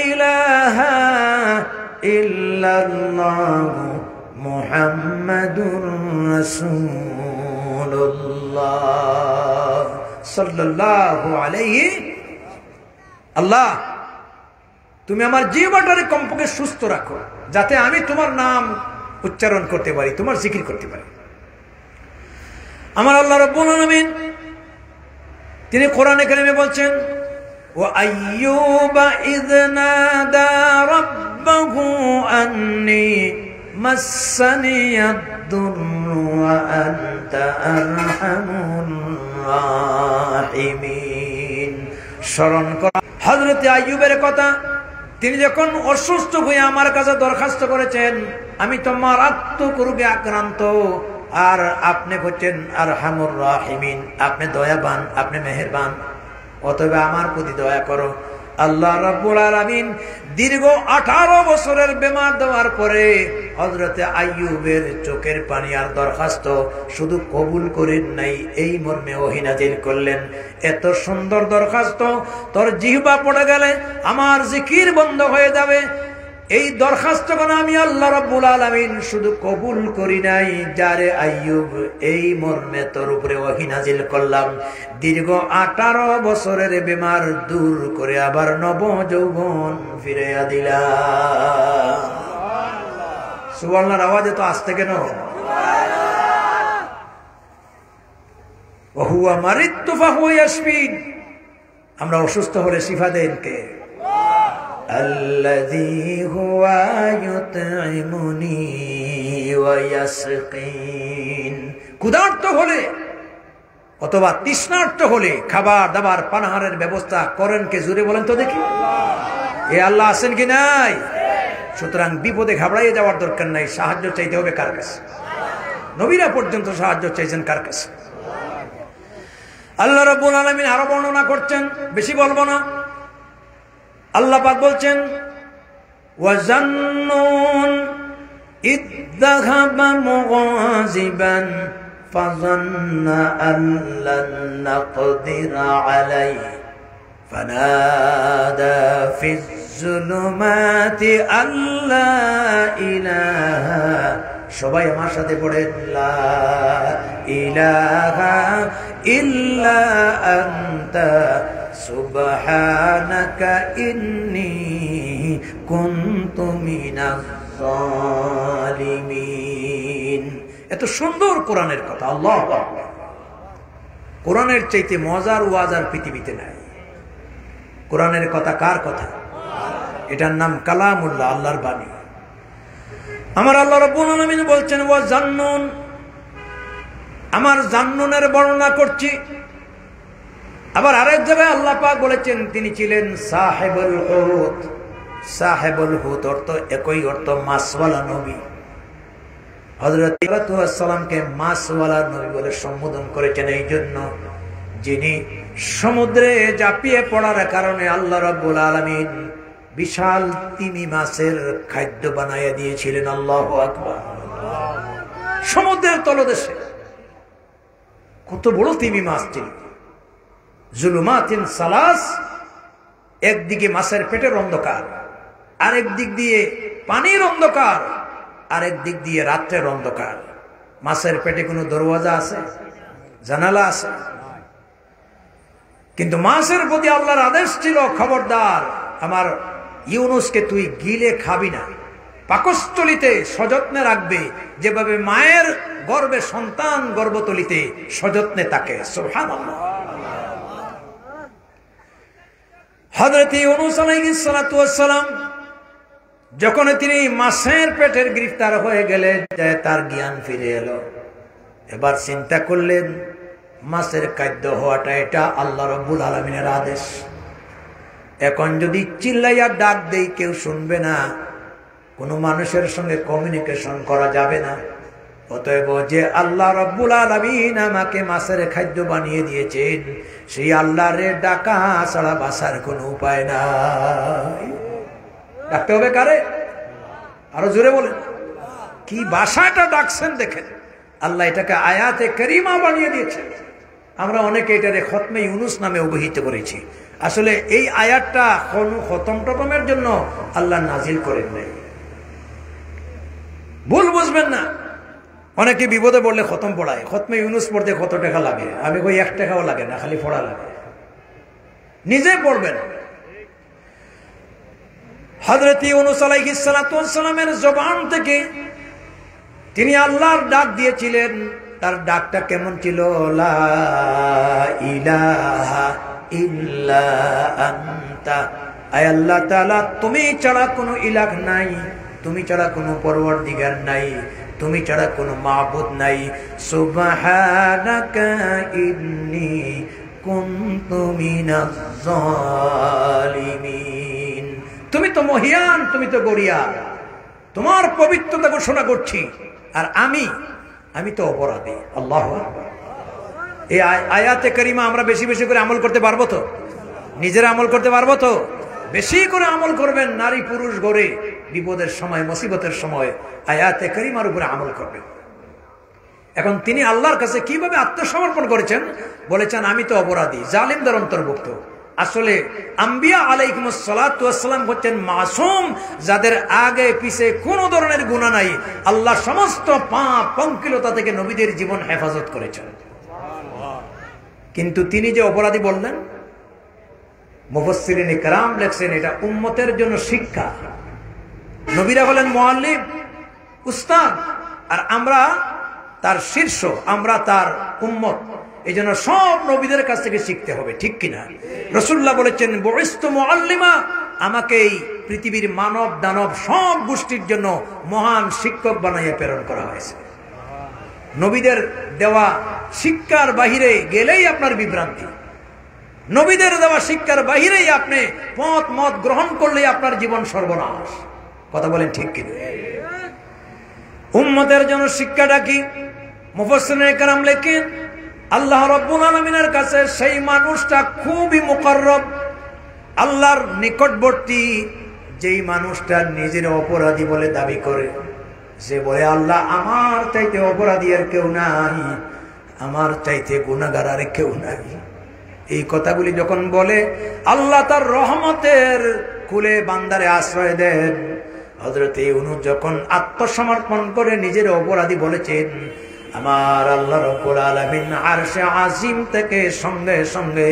ইলাহা ইল্লাল্লাহ মুহাম্মাদুর রাসূলুল্লাহ সাল্লাল্লাহু আলাইহি। আল্লাহ, তুমি আমার জিহ্বাটারে কমপক্ষে সুস্থ রাখো, যাতে আমি তোমার নাম উচ্চারণ করতে পারি, তোমার জিকির করতে পারি। আমার আল্লাহ রাব্বুল আলামিন তিনি কোরআনে কারিমে বলছেন, وَأَيُّوبَ إِذْ نَادَى رَبَّهُ أَنِّي مَسَّنِيَ الضُّرُّ وَأَنْتَ أَرْحَمُ الراحمين। স্মরণ করা হযরত আইয়ুবের কথা, তিনি যখন অসুস্থ হয়ে আমার কাছে দরখাস্ত করেছেন, আমি তো মারাত্মক রোগে আক্রান্ত, আর আপনি হচ্ছেন আরহামুর রাহিমিন, আপনি দয়াবান, আপনি মেহেরবান, অতএব আমার প্রতি দয়া করো। আল্লাহ রাব্বুল আলামিন দীর্ঘ 18 বছরের বেমার দেওয়ার পরে হযরতে আইয়ুবের চোখের পানি আর দরখাস্ত শুধু কবুল করেন নাই, এই মর্মে ওহী নাযিল করলেন, এত সুন্দর দরখাস্ত, তোর জিহ্বা পড়ে গেলে আমার জিকির বন্ধ হয়ে যাবে। এই দরখাস্ত কোন আমি আল্লাহ রাব্বুল আলামিন শুধু কবুল করি নাই, যারে আইয়ুব এই মর্মে তোর উপরে ওহী নাযিল করলাম, দীর্ঘ 18 বছরের বেমার দূর করে আবার নব যৌবন ফিরাইয়া দিলাম। সুবহানাল্লাহর আওয়াজে তো আসতে কেন? ওয়া হুয়া মারিদতু ফাহুয়া ইয়াশফিন, আমরা অসুস্থ হলে শিফা দেন কে? الذي هو يطعمني ويسقين। ক্ষুধার্ত হলে অথবা তৃষ্ণার্ত হলে খাবার দাবার পানাহারের ব্যবস্থা করেন কে? জোরে বলেন তো দেখি। এ আল্লাহ আছেন কি নাই? সুতরাং বিপদে ঘাবড়াইয়ে যাওয়ার দরকার নাই। সাহায্য চাইতে হবে কার কাছে? নবীরা পর্যন্ত সাহায্য চাইছেন কার কাছে? আল্লাহ রাব্বুল আলামিন আরো বর্ণনা করছেন, বেশি বলবো না। আল্লাহ পাক বলছেন ওয়াজান্নুন ইদ যাহাবা মুগাযিবান ফাযান্না আন লান নাকদিরা আলাইহি ফানাদা ফিজ যুলুমাতি আল্লা ইলাহা, সবাই আমার সাথে পড়েন, লা ইলাহা ইল্লা আনতা সুবহানাকা ইন্নী কুনতু মিনাজ জালিমিন। এত সুন্দর কোরআনের কথা। আল্লাহু আকবার। কোরআনের চাইতে মজার ওয়াজ আর পৃথিবীতে নাই। কোরআনের কথা কার কথা? এটার নাম কালামুল্লাহ, আল্লাহর বাণী। আমার আল্লাহ রাব্বুল আলামিন বলছেন ওয়া জান্নুন, আমার জান্নুনের বর্ণনা করছি। আবার আরেক জায়গায় আল্লাহ পাক বলেছেন তিনি ছিলেন সাহেবুল হুত। সাহেবুল হুত অর্থ একই অর্থ মাছওয়ালা নবী। হযরত ইব্রাহিম সালামকে মাছওয়ালা নবী বলে সম্বোধন করেছেন এই জন্য, যিনি সমুদ্রে ঝাঁপিয়ে পড়ার কারণে আল্লাহ রাব্বুল আলামিন বিশাল তিমি মাছের খাদ্য বানাইয়া দিয়েছিলেন। আল্লাহু আকবার। সমুদ্রের তলদেশে কত বড় তিমি মাছ ছিল। জুলুমাতিন সালাস, একদিকে মাছের পেটের অন্ধকার, আরেক দিক দিয়ে পানির অন্ধকার, আরেক দিক দিয়ে রাত্রের অন্ধকার। মাছের পেটে কোনো দরওয়াজা আছে? জানালা আছে? কিন্তু মাছের প্রতি আল্লাহর আদেশ ছিল, খবরদার আমার ইউনুসকে তুই গিলে খাবি না, পাকস্থলিতে সযত্নে রাখবে, যেভাবে মায়ের গর্ভে সন্তান গর্ভতলিতে সযত্নে থাকে। সুবহানাল্লাহ। হযরত ইউনুস আলাইহিস সালাতু ওয়াস সালাম যখন তিনি মাছের পেটের গ্রেফতার হয়ে গেলেন, তার জ্ঞান ফিরে এলো। এবার চিন্তা করলেন মাছের খাদ্য হওয়াটা এটা আল্লাহ রাব্বুল আলামিনের আদেশ। এখন যদি চিল্লাইয়া ডাক দেই কেউ শুনবে না, কোনো মানুষের সঙ্গে কমিউনিকেশন করা যাবে না। অতএব যে আল্লাহ রাব্বুল আলামিন আমাকে মাছের খাদ্য বানিয়ে দিয়েছেন, সেই আল্লাহরে ডাকা ছাড়া বাঁচার কোনো উপায় নাই। ডাকতে হবে কারে? আরো জোরে বলেন। কি ভাষাটা ডাকছেন দেখেন। আল্লাহ এটাকে আয়াতে কারিমা বানিয়ে দিয়েছেন। আমরা অনেকে এটারে খতমে ইউনুস নামে অভিহিত করেছি। আসলে এই আয়াতটা কোন খতম টতমের জন্য আল্লাহ নাজিল করেন নাই। ভুল বুঝবেন না। অনেকে বিপদে পড়লে খতম পড়ায়। খতমে ইউনুস পড়তে কত টাকা লাগে? আমি কই 1 টাকাও লাগে না, খালি পড়া লাগে। নিজে পড়বেন। হযরত ইউনুস আলাইহিস সালাতু ওয়াস সালামের জবান থেকে তিনি আল্লাহর ডাক দিয়েছিলেন। তার ডাকটা কেমন ছিল? লা ইলাহা ইল্লা আনতা, আয় আল্লাহ তাআলা তুমি ছাড়া কোনো ইলাহ নাই, তুমি ছাড়া কোনো পরওয়ারদিগার নাই, তুমি ছাড়া কোনো মাবুদ নাই। সুবহানাকা ইন্নী কুনতু মিনাজ জালিমিন। তুমি তো মহিয়ান, তুমি তো গরিয়া, তোমার পবিত্রতা ঘোষণা করছি। আর আমি তো অপরাধী। আল্লাহু আকবার। এই আয়াতে কারিমা আমরা বেশি বেশি করে আমল করতে পারবো তো? নিজেরা আমল করতে পারবো তো? বেশি করে আমল করবেন। নারী পুরুষ ঘরে বিপদের সময়, মুসিবতের সময় আয়াতে কারিমার উপরে আমল করবেন। এখন তিনি আল্লাহর কাছে কিভাবে আত্মসমর্পণ করেছেন? বলেছেন আমি তো অপরাধী, জালিমদের অন্তর্ভুক্ত। আসলে আম্বিয়া আলাইহিমুস সালাতু ওয়াস সালাম হচ্ছেন মাসুম, যাদের আগে পিছে কোনো ধরনের গুনাহ নাই। আল্লাহ সমস্ত পাপ পঙ্কিলতা থেকে নবীদের জীবন হেফাজত করেছেন। কিন্তু তিনি যে অপরাধী বললেন, মুফাসসিরিন ইকরাম লেখছেন এটা উম্মতের জন্য শিক্ষা। নবীরা হলেন মুআল্লিম, উস্তাদ, আর আমরা তার শীর্ষ, আমরা তার উম্মত। এই জন্য সব নবীদের কাছ থেকে শিখতে হবে, ঠিক কিনা? রাসূলুল্লাহ বলেছেন বুইসতু মুআল্লিমা, আমাকে এই পৃথিবীর মানব দানব সব গোষ্ঠীর জন্য মহান শিক্ষক বানাইয়া প্রেরণ করা হয়েছে। নবীদের দেওয়া শিক্ষার বাহিরে গেলেই আপনার বিভ্রান্তি, নবীদের দেওয়া শিক্ষার বাহিরেই আপনি পথ মত গ্রহণ করলেই আপনার জীবন সর্বনাশ। কথা বলেন ঠিক কিনা? উম্মতের জন্য শিক্ষাটা কি? মুফাসসিরিনে কেরাম লেখেন, আল্লাহ রাব্বুল আলামিনের কাছে সেই মানুষটা খুবই মুকাররব, আল্লাহর নিকটবর্তী, যেই মানুষটা নিজের অপরাধী বলে দাবি করে। সে বলে, আল্লাহ আমার চাইতে অপরাধী আর কেউ নাই, আমার চাইতে গুনাহগার আর কেউ নাই। এই কথাগুলি যখন বলে, আল্লাহ তার রহমতের কুলে বান্দারে আশ্রয় দেন। হযরত ইউনূস যখন আত্মসমর্পণ করে নিজের অপরাধী বলেছেন, আমার আল্লাহ রাব্বুল আলামিন আরশে আজিম থেকে সঙ্গে সঙ্গে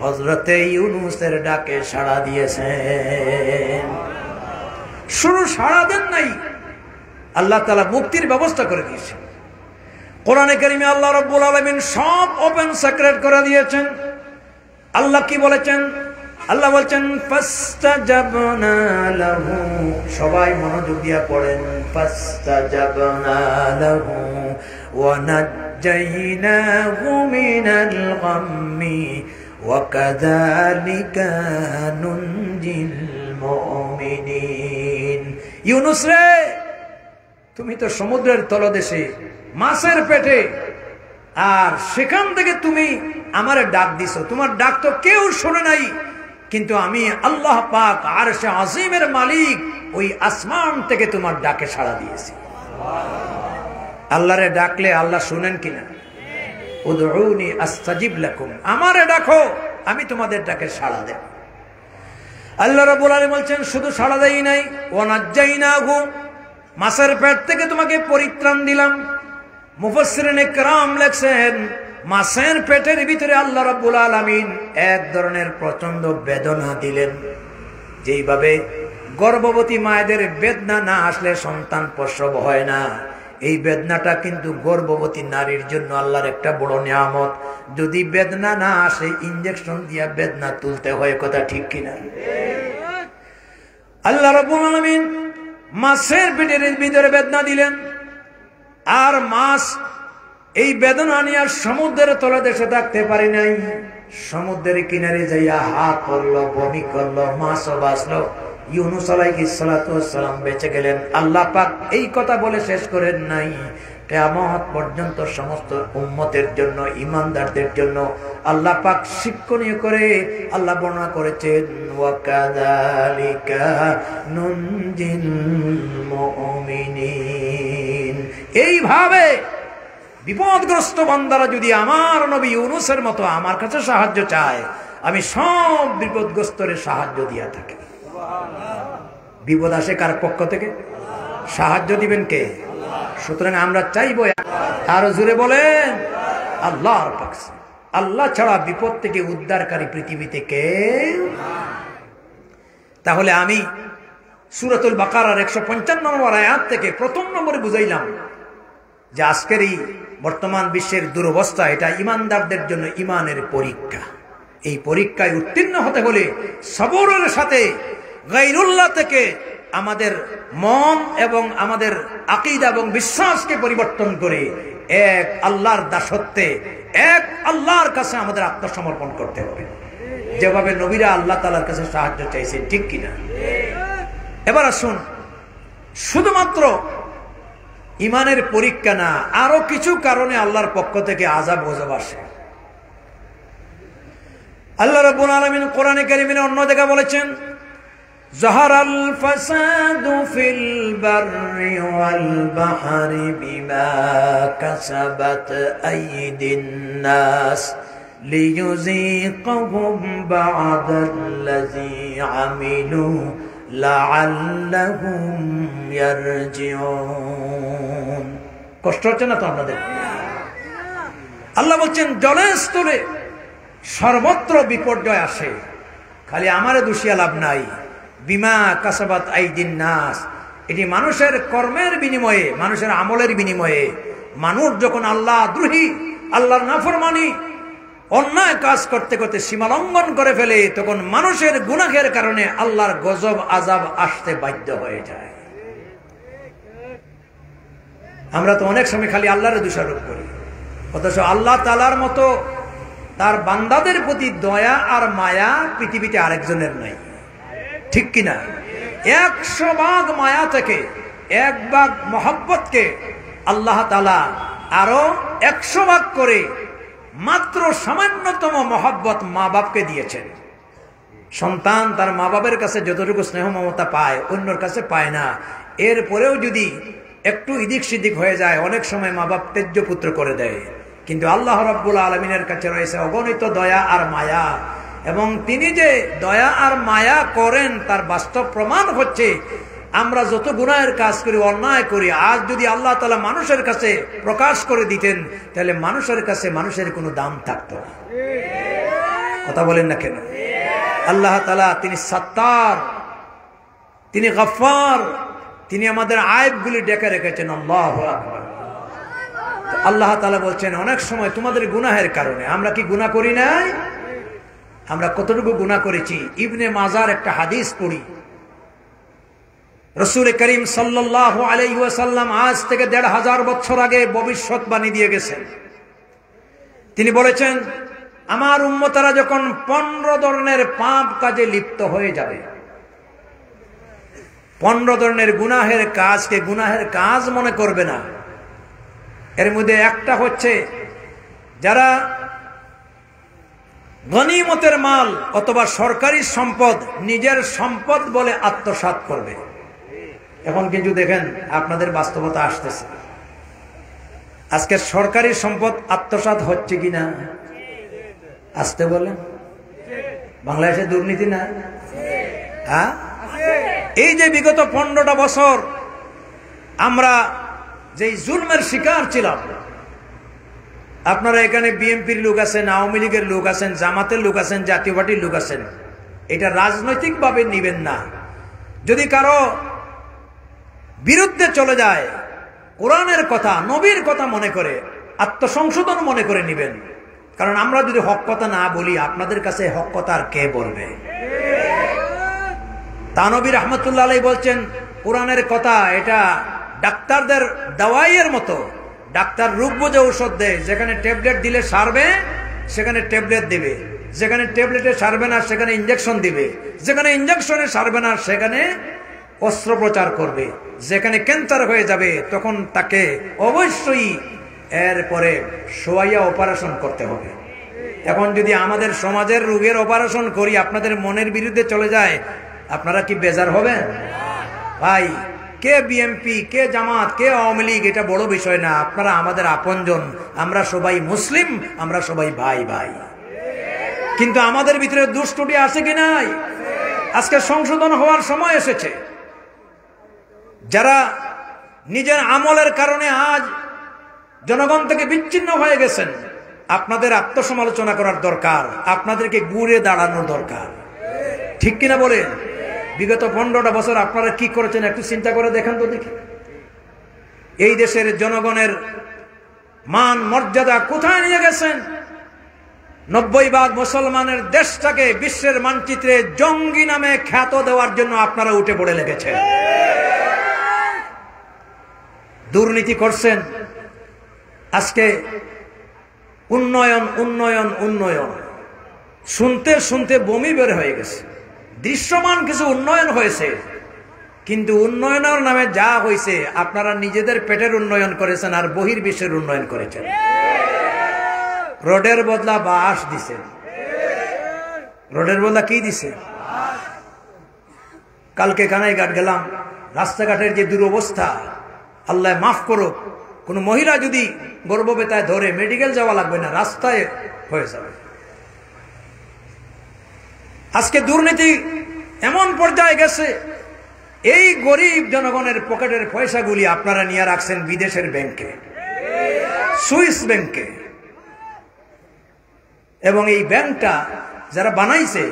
হযরত ইউনূসের ডাকে সাড়া দিয়েছেন। শুরু সাড়া দেন নাই, আল্লাহ তাআলা মুক্তির ব্যবস্থা করে দিয়েছেন। কোরআনে কারিমে আল্লাহ রাব্বুল আলামিন সব ওপেন সিক্রেট করে দিয়েছেন। আল্লাহ কি বলেছেন? আল্লাহ বলছেন, ফাস্তাজাবনা লাহু, সবাই মনোযোগ দিয়ে পড়েন, ফাস্তাজাবনা লাহু ওয়া নাজ্জাইনাহু মিনাল গাম্মি ওয়া কাযালিকা নুনজিল মুমিনিন। ইউনূস রে, তুমি তো সমুদ্রের তলদেশে মাছের পেটে, আর সেখান থেকে তুমি আমারে ডাক দিছো, তোমার ডাক তো কেউ শুনে নাই, কিন্তু আমি আল্লাহ পাক আরশে আজিমের মালিক, ওই আসমান থেকে তোমার ডাকে সাড়া দিয়েছি। আল্লাহরে ডাকলে আল্লাহ শুনেন কিনা? উদউনি আস্তাজিব লাকুম, আমারে ডাকো আমি তোমাদের ডাকে সাড়া দেব। আল্লাহ রাব্বুল আলামিন বলছেন, শুধু সাড়া দেই নাই, ওয়া নাজ্জাইনাহু, মাছের পেট থেকে তোমাকে পরিত্রাণ দিলাম। মুফাসসিরিনে কেরাম লেখছেন, মাছের পেটের ভিতরে আল্লাহ রাব্বুল আলামিন এক ধরনের প্রচন্ড বেদনা দিলেন। যেইভাবে গর্ভবতী মায়েদের বেদনা না আসলে সন্তান প্রসব হয় না, এই বেদনাটা কিন্তু গর্ভবতী নারীর জন্য আল্লাহর একটা বড় নিয়ামত। যদি বেদনা না আসে, ইনজেকশন দিয়া বেদনা তুলতে হয়। কথা ঠিক কিনা? আল্লাহ রাব্বুল আলামিন মাছের পেটের ভিতরে বেদনা দিলেন, আর মাছ এই বেদনা নিয়ে আর সমুদ্রের তলদেশে থাকতে পারি নাই। সমুদ্রের কিনারে যাইয়া হাত করলো, বমি করলো, মাছও বাঁচলো। ইউনূস আলাইহিস সালাতু ওয়াস সালাম বেঁচে গেলেন। আল্লাহ পাক এই কথা বলে শেষ করেন নাই, কিয়ামত পর্যন্ত সমস্ত উম্মতের জন্য, ঈমানদারদের জন্য আল্লাহ পাক শিক্ষণীয় করে আল্লাহ বর্ণনা করেছেন, ওয়া কাযালিকা নুনজিল মুমিনিন। এইভাবে বিপদগ্রস্ত বান্দারা যদি আমার নবী ইউনূসের মতো আমার কাছে সাহায্য চায়, আমি সব বিপদগ্রস্তরে সাহায্য দিয়া থাকি। বিপদ আসে কার পক্ষ থেকে? সাহায্য দিবেন কে? সুতরাং আমরা চাইবো, আরো জোরে বলেন, আল্লাহর পক্ষে। আল্লাহ ছাড়া বিপদ থেকে উদ্ধারকারী পৃথিবীতে কেউ। তাহলে আমি সূরাতুল বাকারার 155 নম্বর আয়াত থেকে প্রথম নম্বরে বুঝাইলাম যে আজকের এই বর্তমান বিশ্বের দুরবস্থা, এটা ঈমানদারদের জন্য ঈমানের পরীক্ষা। এই পরীক্ষায় উত্তীর্ণ হতে হলে সবরের সাথে গায়রুল্লাহ থেকে আমাদের মন এবং আমাদের আকীদা এবং বিশ্বাসকে পরিবর্তন করে এক আল্লাহর দাসত্বে, এক আল্লাহর কাছে আমাদের আত্মসমর্পণ করতে হবে, যেভাবে নবীরা আল্লাহ তাআলার কাছে সাহায্য চাইছেন। ঠিক কিনা? এবার আসুন, শুধুমাত্র ইমানের পরীক্ষা না, আরো কিছু কারণে আল্লাহর পক্ষ থেকে আযাব গজব আসে। আল্লাহ রাব্বুল আলামিন কোরআনে কারীমে অন্য জায়গায় বলেছেন, যাহারাল ফাসাদু ফিল বাররি ওয়াল বাহরি বিমা কাসাবাত আইদিন নাস লিয়ুযীকাহুম বা'দাল্লাযী আমিলু লাআল্লাহুম ইয়ারজিউন। কষ্ট হচ্ছে না তো আপনাদের? আল্লাহ বলছেন, জলে স্থলে সর্বত্র বিপর্যয় আসে, খালি আমারে দোষিয়া লাভ নাই। বিমা কাসাবাত আইদিন নাস, এটি মানুষের কর্মের বিনিময়ে, মানুষের আমলের বিনিময়ে। মানুষ যখন আল্লাহ দ্রোহী, আল্লাহর নাফরমানি, অন্যায় কাজ করতে করতে সীমা লঙ্ঘন করে ফেলে, তখন মানুষের গুনাহের কারণে আল্লাহর গজব আযাব আসতে বাধ্য হয়ে যায়। আমরা তো অনেক সময় খালি আল্লাহরে দোষারোপ করি, অথচ আল্লাহ তাআলার মতো তার বান্দাদের প্রতি দয়া আর মায়া পৃথিবীতে আরেকজনের নাই, ঠিক কিনা? 100 ভাগ মায়া থেকে 1 ভাগ মহব্বতকে আল্লাহ তাআলা আরো 100 ভাগ করে মাত্র সামান্যতম মহব্বত মা বাপকে দিয়েছেন। সন্তান তার মা বাবার কাছে যতটুকু স্নেহ মমতা পায় অন্যর কাছে পায় না। এরপরেও যদি একটু ইদিক সিদিক হয়ে যায় অনেক সময় মা বাপ তেজ্য পুত্র করে দেয়, কিন্তু আল্লাহ রাব্বুল আলামিনের কাছে রয়েছে অগণিত দয়া আর মায়া, এবং তিনি যে দয়া আর মায়া করেন তার বাস্তব প্রমাণ হচ্ছে আমরা যত গুনাহের কাজ করি, অন্যায় করি, আজ যদি আল্লাহ তাআলা মানুষের কাছে প্রকাশ করে দিতেন তাহলে মানুষের কাছে মানুষের কোনো দাম থাকতো না। কথা বলেন না কেন? আল্লাহ তাআলা তিনি সত্তার, তিনি গফফার, তিনি আমাদের আয়েবগুলি ডেকে রেখেছেন। আল্লাহু আকবার। আল্লাহ তাআলা বলছেন অনেক সময় তোমাদের গুনাহের কারণে, আমরা কি গুনাহ করি নাই? আমরা কতটুকু গুনাহ করেছি। ইবনে মাজার একটা হাদিস পড়ি, রাসূল করিম সাল্লাল্লাহু আলাইহি ওয়াসাল্লাম আজ থেকে ১৫০০ বছর আগে ভবিষ্যৎবাণী দিয়ে গেছেন। তিনি বলেছেন আমার উম্মতরা যখন 15 ধরনের পাপ কাজে লিপ্ত হয়ে যাবে, 15 ধরনের গুনাহের কাজকে গুনাহের কাজ মনে করবে না। এর মধ্যে একটা হচ্ছে যারা গনিমতের মাল অথবা সরকারি সম্পদ নিজের সম্পদ বলে আত্মসাৎ করবে। এখন কিন্তু দেখেন আপনাদের বাস্তবতা আসতেছে, আজকে সরকারি সম্পদ আত্মসাৎ হচ্ছে কিনা আসতে বলেন? বাংলাদেশে দুর্নীতি না? হ্যাঁ, এই যে বিগত 15টা বছর আমরা যেই জুলমের শিকার ছিলাম, আপনারা এখানে বিএনপির লোক আছেন, আওয়ামী লীগের লোক আছেন, জামাতের লোক আছেন, জাতীয় পার্টির লোক আছেন, এটা রাজনৈতিকভাবে নিবেন না। যদি কারো বিরুদ্ধে চলে যায় কোরআনের কথা নবীর কথা মনে করে আত্মসংশোধন মনে করে নিবেন, কারণ আমরা যদি হক কথা না বলি আপনাদের কাছে হক কথা আর কে বলবে? তানবী রাহমাতুল্লাহ আলাইহি বলছেন কোরআনের কথা এটা ডাক্তারদের দাওয়াইয়ের মতো। ডাক্তার রোগ বুঝে ঔষধ দেয়, যেখানে ট্যাবলেট দিলে সারবে সেখানে ট্যাবলেট দিবে, যেখানে ট্যাবলেটে সারবে না সেখানে ইঞ্জেকশন দিবে, যেখানে ইঞ্জেকশনে সারবে না সেখানে অস্ত্রোপচার করবে, যেখানে ক্যান্সার হয়ে যাবে তখন তাকে অবশ্যই এরপরে সোয়াইয়া অপারেশন করতে হবে। এখন যদি আমাদের সমাজের রোগের অপারেশন করি আপনাদের মনের বিরুদ্ধে চলে যায়, আপনারা কি বেজার হবেন? ভাই, কে বিএনপি, কে জামাত, কে আওয়ামী লীগ এটা বড় বিষয় না, আপনারা আমাদের আপনজন, আমরা সবাই মুসলিম, আমরা সবাই ভাই ভাই। কিন্তু আমাদের ভিতরে দুষ্টুটি আছে কি নাই? আজকে সংশোধন হওয়ার সময় এসেছে। যারা নিজের আমলের কারণে আজ জনগণ থেকে বিচ্ছিন্ন হয়ে গেছেন, আপনাদের আত্মসমালোচনা করার দরকার, আপনাদেরকে ঘুরে দাঁড়ানোর দরকার, ঠিক কিনা বলেন? বিগত 15টা বছর আপনারা কি করেছেন একটু চিন্তা করে দেখেন তো দেখি। এই দেশের জনগণের মান মর্যাদা কোথায় নিয়ে গেছেন? 90% মুসলমানের দেশটাকে বিশ্বের মানচিত্রে জঙ্গি নামে খ্যাত দেওয়ার জন্য আপনারা উঠে পড়ে লেগেছেন। দুর্নীতি করছেন। আজকে উন্নয়ন উন্নয়ন উন্নয়ন শুনতে শুনতে বমি বের হয়ে গেছে। দৃশ্যমান কিছু উন্নয়ন হয়েছে, কিন্তু উন্নয়নের নামে যা হয়েছে আপনারা নিজেদের পেটের উন্নয়ন করেছেন আর বহির্বিশ্বের উন্নয়ন করেছেন। রোডের বদলা বাঁশ দিছে, রোডের বদলা কি দিছে? কালকে কানাইঘাট গেলাম, রাস্তাঘাটের যে দুরবস্থা, আল্লাহ মাফ করুক, কোন মহিলা যদি গর্ভব্যথায় ধরে মেডিকেল যাওয়া লাগবে না, রাস্তায় হয়ে যাবে। আজকে দুর্নীতি এমন পর্যায়ে গেছে, এই গরিব জনগণের পকেটের পয়সাগুলি আপনারা নিয়ে রাখছেন বিদেশের ব্যাংকে, সুইস ব্যাংকে, এবং এই ব্যাংকটা যারা বানাইছে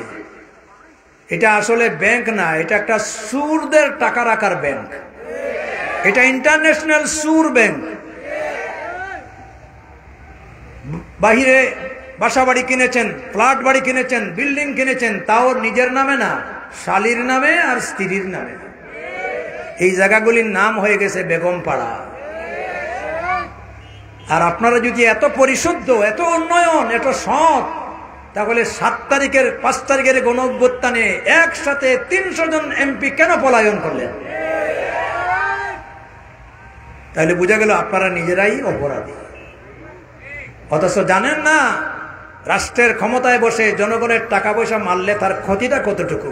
এটা আসলে ব্যাংক না, এটা একটা সুরদের টাকা রাখার ব্যাংক। এটা ইন্টারন্যাশনাল সুর ব্যাংক। বাহিরে বাসা বাড়ি কিনেছেন, ফ্ল্যাট বাড়ি কিনেছেন, বিল্ডিং কিনেছেন, তাও নিজের নামে না, শালীর নামে আর স্ত্রীর নামে। এই জায়গাগুলির নাম হয়ে গেছে বেগম পাড়া। আর আপনারা যদি এত পরিশুদ্ধ, এত উন্নয়ন, এত সৎ, তাহলে 7 তারিখের 5 তারিখের গণঅভ্যুত্থানে একসাথে 300 জন এমপি কেন পলায়ন করলেন? তাহলে বোঝা গেল আপনারা নিজেরাই অপরাধী। অথচ জানেন না রাষ্ট্রের ক্ষমতায় বসে জনগণের টাকা পয়সা মারলে তার ক্ষতিটা কতটুকু।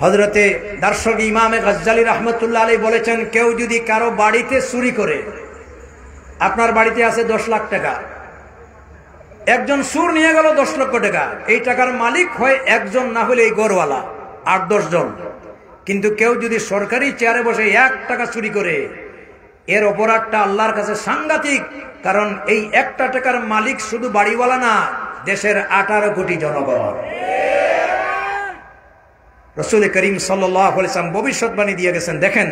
হযরতে দার্শনিক ইমামে গজ্জালী রাহমাতুল্লাহ আলাইহি বলেছেন, কেউ যদি কারো বাড়িতে চুরি করে, আপনার বাড়িতে আছে 10 লাখ টাকা, একজন চোর নিয়ে গেল 10 লক্ষ টাকা, এই টাকার মালিক হয় একজন, না হলে এই গড়ওয়ালা 8-10 জন। কিন্তু কেউ যদি সরকারি চেয়ারে বসে 1 টাকা চুরি করে, এর অপরাধটা আল্লাহর কাছে সাংঘাতিক। কারণ এই 1 টাকার মালিক শুধু বাড়িওয়ালা না, দেশের 18 কোটি জনগণ। রাসূল করিম সাল্লাল্লাহু আলাইহি ওয়াসাল্লাম ভবিষ্যৎবাণী দিয়ে গেছেন। দেখেন,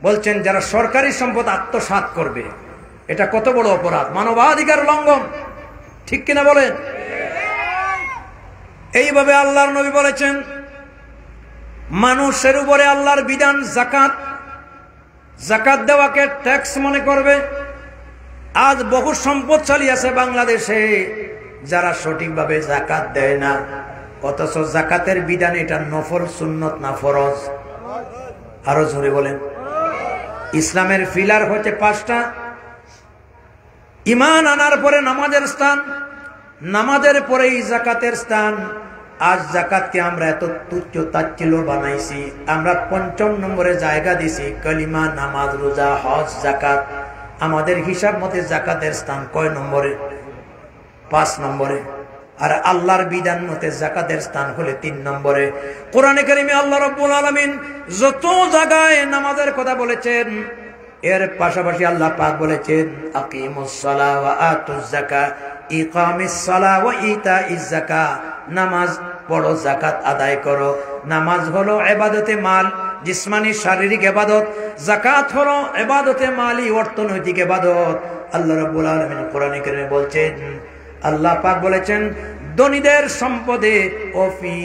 বলছেন যারা সরকারি সম্পদ আত্মসাৎ করবে, এটা কত বড় অপরাধ, মানবাধিকার লঙ্ঘন। ঠিক কিনা বলেন? এইভাবে আল্লাহর নবী বলেছেন, মানুষের উপরে আল্লাহর বিধান যাকাত, যাকাত দেওয়াকে ট্যাক্স মনে করবে। আজ বহু সম্পদশালী আছে বাংলাদেশে যারা সঠিকভাবে যাকাত দেয় না, অথচ যাকাতের বিধান এটা নফল, সুন্নত না ফরজ? আরো জোরে বলেন। ইসলামের পিলার হচ্ছে 5টা। ঈমান আনার পরে নামাজের স্থান, নামাজের পরেই যাকাতের স্থান। আজ যাকাতকে আমরা এত তুচ্ছ তাচ্ছিল্য বানাইছি, আমরা 5ম নম্বরে জায়গা দিছি। কালিমা, নামাজ, রোজা, হজ, যাকাত। আমাদের হিসাব মতে যাকাতের স্থান কয় নম্বরে? 5 নম্বরে। আর আল্লাহর বিধান মতে যাকাতের স্থান হলে 3 নম্বরে। কোরআনে কারিমে আল্লাহ রাব্বুল আলামিন যত জায়গায় নামাজের কথা বলেছেন, এর পাশাপাশি আল্লাহ পাক বলেছেন, আকিমুস সালাহ ওয়া আতুজ যাকাত, ইকামিস সালাহ ওয়া ইতাইজ যাকাত। নামাজ পড়ো, যাকাত আদায় করো। নামাজ হলো ইবাদতে মাল, জিসমানি শারীরিক ইবাদত। যাকাত হলো ইবাদতে মালি, অর্থনৈতিক ইবাদত। আল্লাহ রাব্বুল আলামিন কোরআনে কারিমে বলছেন, আল্লাহ পাক বলেছেন, ধনীদের সম্পদে ওফি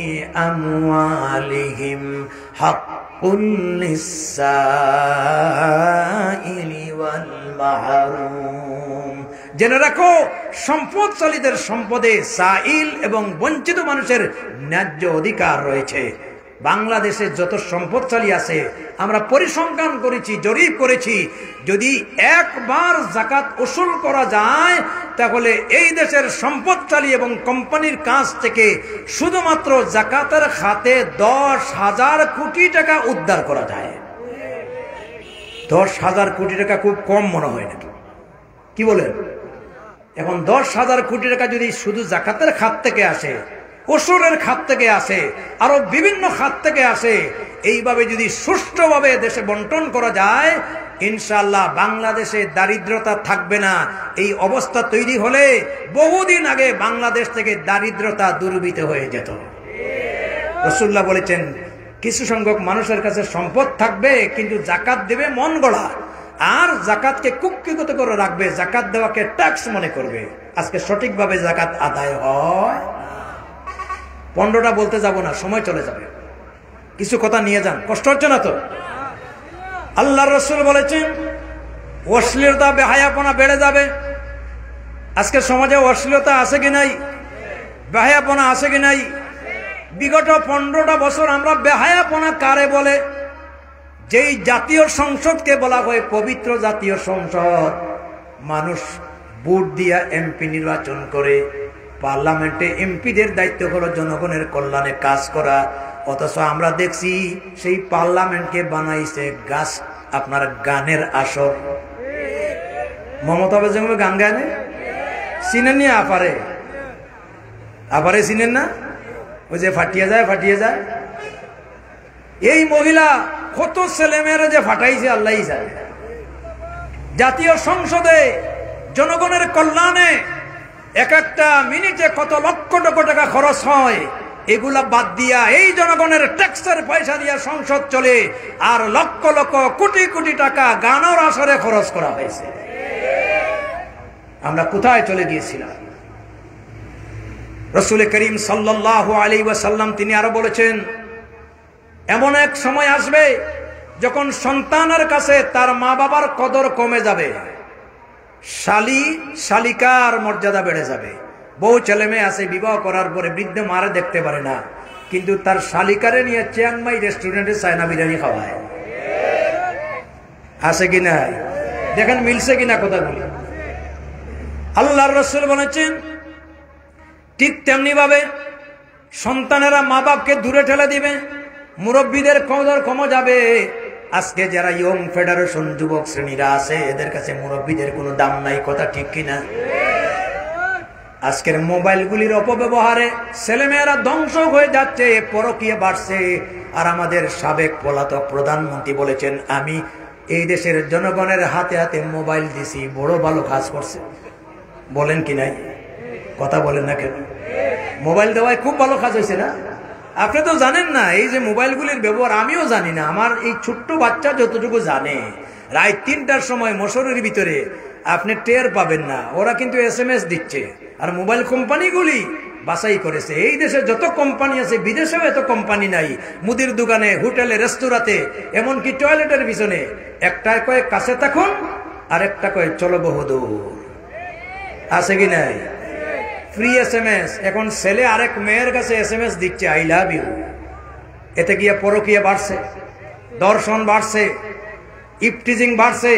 আমওয়ালিহিম হাক্কুন লিসাইলি ওয়াল মাহরুম। জেনে রাখো, সম্পদশালীদের সম্পদে সাইল এবং বঞ্চিত মানুষের ন্যায্য অধিকার রয়েছে। বাংলাদেশে যত সম্পদশালী আছে, আমরা পরিসংখ্যান করেছি, জরিপ করেছি, যদি একবার যাকাত উসুল করা যায়, তাহলে এই দেশের সম্পদশালী এবং কোম্পানির কাছ থেকে শুধুমাত্র যাকাতের খাতে 10,000 কোটি টাকা উদ্ধার করা যায়। 10,000 কোটি টাকা খুব কম মনে হয় নাকি? কি বলেন? এখন 10,000 কোটি টাকা যদি শুধু যাকাতের খাত থেকে আসে, ওসুরের খাত থেকে আসে, আরো বিভিন্ন খাত থেকে আসে, এইভাবে যদি সুষ্ঠুভাবে দেশে বন্টন করা যায়, ইনশাআল্লাহ বাংলাদেশে দারিদ্রতা থাকবে না। এই অবস্থা তৈরি হলে বহুদিন আগে বাংলাদেশ থেকে দারিদ্রতা দূরীভূত হয়ে যেত। রাসূলুল্লাহ বলেছেন, কিছু সংখ্যক মানুষের কাছে সম্পদ থাকবে, কিন্তু যাকাত দেবে মন গড়া, আর যাকাতকে কুক্ষিগত করে রাখবে, যাকাত দেওয়াকে ট্যাক্স মনে করবে। আজকে সঠিকভাবে যাকাত আদায় হয়। 15টা বলতে যাব না, সময় চলে যাবে। কিছু কথা নিয়ে যান, কষ্ট হচ্ছে না তো? আল্লাহর রাসূল বলেছেন, অশ্লীলতা, বেহায়াপনা বেড়ে যাবে। আজকে সমাজে অশ্লীলতা আছে কি নাই? বেহায়াপনা আছে কি নাই? বিগত 15টা বছর আমরা বেহায়াপনা কারে বলে? যেই জাতীয় সংসদকে বলা হয় পবিত্র জাতীয় সংসদ, মানুষ ভোট দিয়া এমপি নির্বাচন করে, পার্লামেন্টে এমপিদের দায়িত্ব হলো জনগণের কল্যাণে কাজ করা। অথচ আমরা দেখছি সেই পার্লামেন্টকে বানাইছে গাছ, আপনার গানের আসর। মমতা বেগম গান গায় না? চিনেন নি? আপারে চিনেন না? ওই যে ফাটিয়ে যায়, ফাটিয়ে যায়। এই মহিলা কত ছেলেমেয়েরা যে ফাটাইছে আল্লাহই জানে। জাতীয় সংসদে জনগণের কল্যাণে এক একটা মিনিটে কত লক্ষ লক্ষ টাকা খরচ হয়, এগুলা বাদ দিয়া এই জনগণের ট্যাক্সের পয়সা দিয়া সংসদ চলে, আর লক্ষ লক্ষ কোটি কোটি টাকা গানের আসরে খরচ করা হয়েছে। আমরা কোথায় চলে গিয়েছিলাম? রাসূল করিম সাল্লাল্লাহু আলাইহি ওয়াসাল্লাম তিনি আরো বলেছেন, এমন এক সময় আসবে যখন সন্তানের কাছে তার মা বাবার কদর কমে যাবে। শালি শালিকার মর্যাদা বেড়ে যাবে। বউ ছেলে মেয়ে আছে, বিবাহ করার পরে বৃদ্ধ মারে দেখতে পারে না, কিন্তু তার শালিকারে নিয়ে চিয়াংমাই রেস্টুরেন্টে চায়না বিরিয়ানি খাওয়ায়। আছে কিনা? দেখেন মিলছে কিনা কথাগুলি। আল্লাহর রাসূল বলেছেন ঠিক তেমনি ভাবে সন্তানেরা মা বাপকে দূরে ঠেলে দিবে, মুরব্বীদের কদর কমে যাবে। আজকে যারা ইয়ং ফেডারেশন যুবক শ্রেণীরা আছে, এদের কাছে মুরব্বীদের কোনো দাম নাই, কথা ঠিক কিনা? আজকের মোবাইলগুলির অপব্যবহারে ছেলেমেয়েরা ধ্বংস হয়ে যাচ্ছে, পরকীয়া বাড়ছে। আর আমাদের সাবেক পলাতক প্রধানমন্ত্রী বলেছেন, আমি এই দেশের জনগণের হাতে হাতে মোবাইল দিছি, বড় ভালো কাজ করছে। বলেন কি নাই? কথা বলেন না কেন? মোবাইল দেওয়ায় খুব ভালো কাজ হয়েছে না? আপনি তো জানেন না এই যে মোবাইলগুলির ব্যবহার, আমিও জানি না, আমার এই ছোট্ট বাচ্চা যতটুকু জানে, রাত ৩টার সময় মশারির ভিতরে আপনি টের পাবেন না, ওরা কিন্তু SMS দিচ্ছে। আর মোবাইল কোম্পানিগুলি বাছাই করেছে, এই দেশে যত কোম্পানি আছে বিদেশেও এত কোম্পানি নাই। মুদির দোকানে, হোটেলে, রেস্তোরাঁতে, এমনকি টয়লেটের পিছনে একটায় কয়ে কাছে থাকুন, আর একটা কয়ে চলো বহুদূর। আছে কি নাই? Free SMS। এখন ছেলে আরেক মেয়ের কাছে SMS দিচ্ছে, আই লাভ ইউ। এতে গিয়ে পরকীয়া বাড়ছে, দর্শন বাড়ছে, ইফটিজিং বাড়ছে।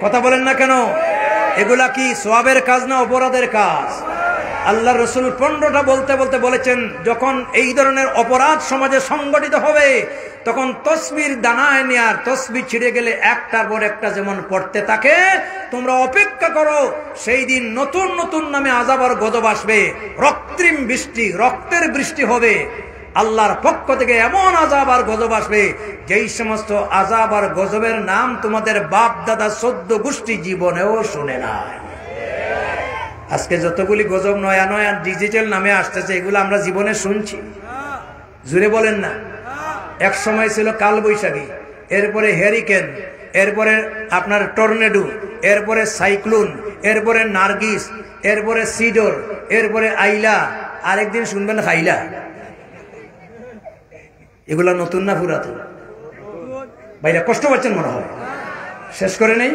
কথা বলেন না কেন? এগুলা কি সওয়াবের কাজ না অপরাধের কাজ? আল্লাহ রসুল 15টা বলতে বলতে বলেছেন, যখন এই ধরনের অপরাধ সমাজে সংগঠিত হবে, তখন তসবির দানায় নেয়ার তসবি ছিঁড়ে গেলে একটার পর একটা যেমন পড়তে থাকে, তোমরা অপেক্ষা করো, সেই দিন নতুন নতুন নামে আযাব আর গজব আসবে, রক্তৃম বৃষ্টি, রক্তের বৃষ্টি হবে। আল্লাহর পক্ষ থেকে এমন আযাব আর গজব আসবে, যেই সমস্ত আযাব আর গজবের নাম তোমাদের বাপ দাদা 14 গোষ্ঠী জীবনেও শুনে নাই। আজকে যতগুলি গজব নয়া নয়া ডিজিটাল নামে আসতেছে, এগুলো আমরা জীবনে শুনছি। জুড়ে বলেন না? এক সময় ছিল কাল বৈশাখী, এরপরে হ্যারিকেন, এরপরে আপনার টর্নেডো, এরপরে সাইক্লোন, এরপরে নার্গিস, এরপরে সিডর, এরপরে আইলা, আরেকদিন শুনবেন খাইলা। এগুলা নতুন না পুরাতন? ভাইরা কষ্ট পাচ্ছেন মনে হয়? শেষ করে নেই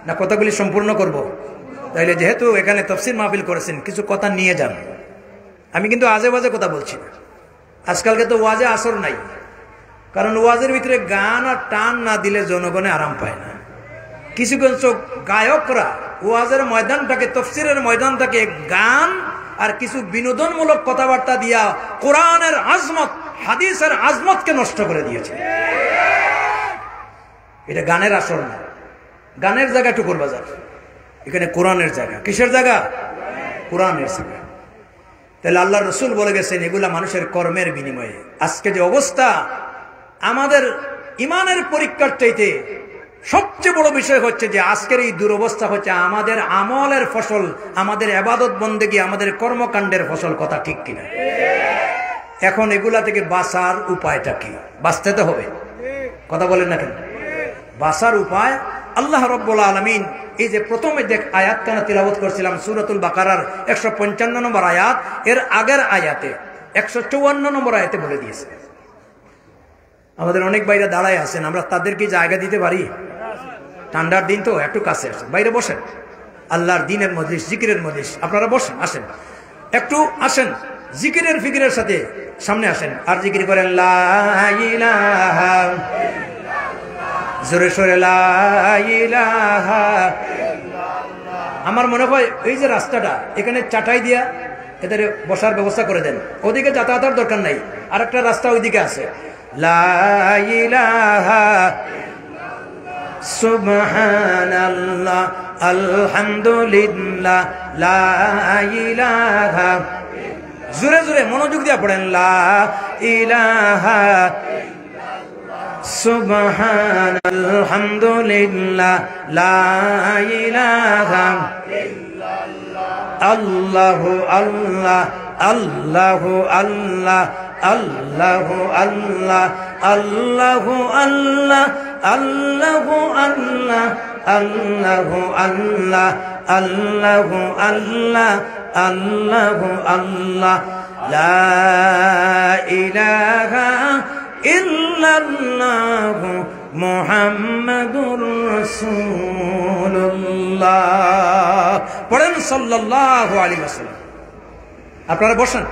না কথাগুলি সম্পূর্ণ করব? তাইলে যেহেতু এখানে তাফসীর মাহফিল করেছেন, কিছু কথা নিয়ে যান। আমি কিন্তু আজে বাজে কথা বলছি না। আজকালকে তো ওয়াজে আসর নাই, কারণ ওয়াজের ভিতরে গান আর টান না দিলে জনগণে আরাম পায় না। কিছু কিছু গায়করা ওয়াজের ময়দানটাকে, তাফসীরের ময়দানটাকে গান আর কিছু বিনোদনমূলক কথাবার্তা দিয়া কোরআনের আজমত, হাদিসের আজমতকে নষ্ট করে দিয়েছে। এটা গানের আসর না, গানের জায়গা টুকুর বাজার, এখানে কোরআনের জায়গা। কিসের জায়গা? কোরআনের জায়গা। তাহলে আল্লাহ রসুল বলে গেছেন, এগুলা মানুষের কর্মের বিনিময়ে। আজকে যে অবস্থা, আমাদের ইমানের পরীক্ষার চাইতে সবচেয়ে বড় বিষয় হচ্ছে যে আজকের এই দুরবস্থা হচ্ছে আমাদের আমলের ফসল, আমাদের ইবাদত বন্দেগী, আমাদের কর্মকাণ্ডের ফসল। কথা ঠিক কিনা? এখন এগুলা থেকে বাঁচার উপায়টা কি? বাঁচতে তো হবে। কথা বলেন না কেন? বাঁচার উপায় আল্লাহ রাব্বুল আলামিন এই যে প্রথমে আয়াতখানা তিলাওয়াত করছিলাম, সূরাতুল বাকারার 155 নম্বর আয়াত, এর আগের আয়াতে 154 নম্বর আয়াতে বলে দিয়েছে। আমাদের অনেক বাইরে দাঁড়ায় আছেন, আমরা তাদেরকে জায়গা দিতে পারি? ঠান্ডার দিন তো, একটু কাছে আসেন, বাইরে বসেন। আল্লাহর দ্বীনের মজলিস, জিকিরের মজলিস, আপনারা বসেন, আসেন, একটু আসেন, জিকিরের ফিকিরের সাথে সামনে আসেন আর জিকির করেন, লা ইলাহা, জোরে সোরে লা ইলাহা। আমার মনে হয় এই যে রাস্তাটা, এখানে চাটাই দিয়া এদের বসার ব্যবস্থা করে দেন, ওদিকে যাতায়াতের দরকার নাই, আর একটা রাস্তা ওইদিকে আছে। লা ইলাহা সুবহানাল্লাহ আলহামদুলিল্লাহ লা ইলাহা, জোরে জোরে মনোযোগ দিয়া পড়েন, লা ইলাহা সুবহানাল হামদুলিল্লাহ লা ইলাহা আল্লাহু আল্লাহ আল্লাহু আল্লাহ আল্লাহু আল্লাহ আল্লাহু আল্লাহ আল্লাহু আল্লাহ আল্লাহু আল্লাহ আল্লাহু আল্লাহ আল্লাহু আল্লাহ লা ইলাহা ইল্লাল্লাহু মুহাম্মাদুর রাসূলুল্লাহ। পড়েন সাল্লাল্লাহু আলাইহি ওয়াসাল্লাম। আপনারা বসেন,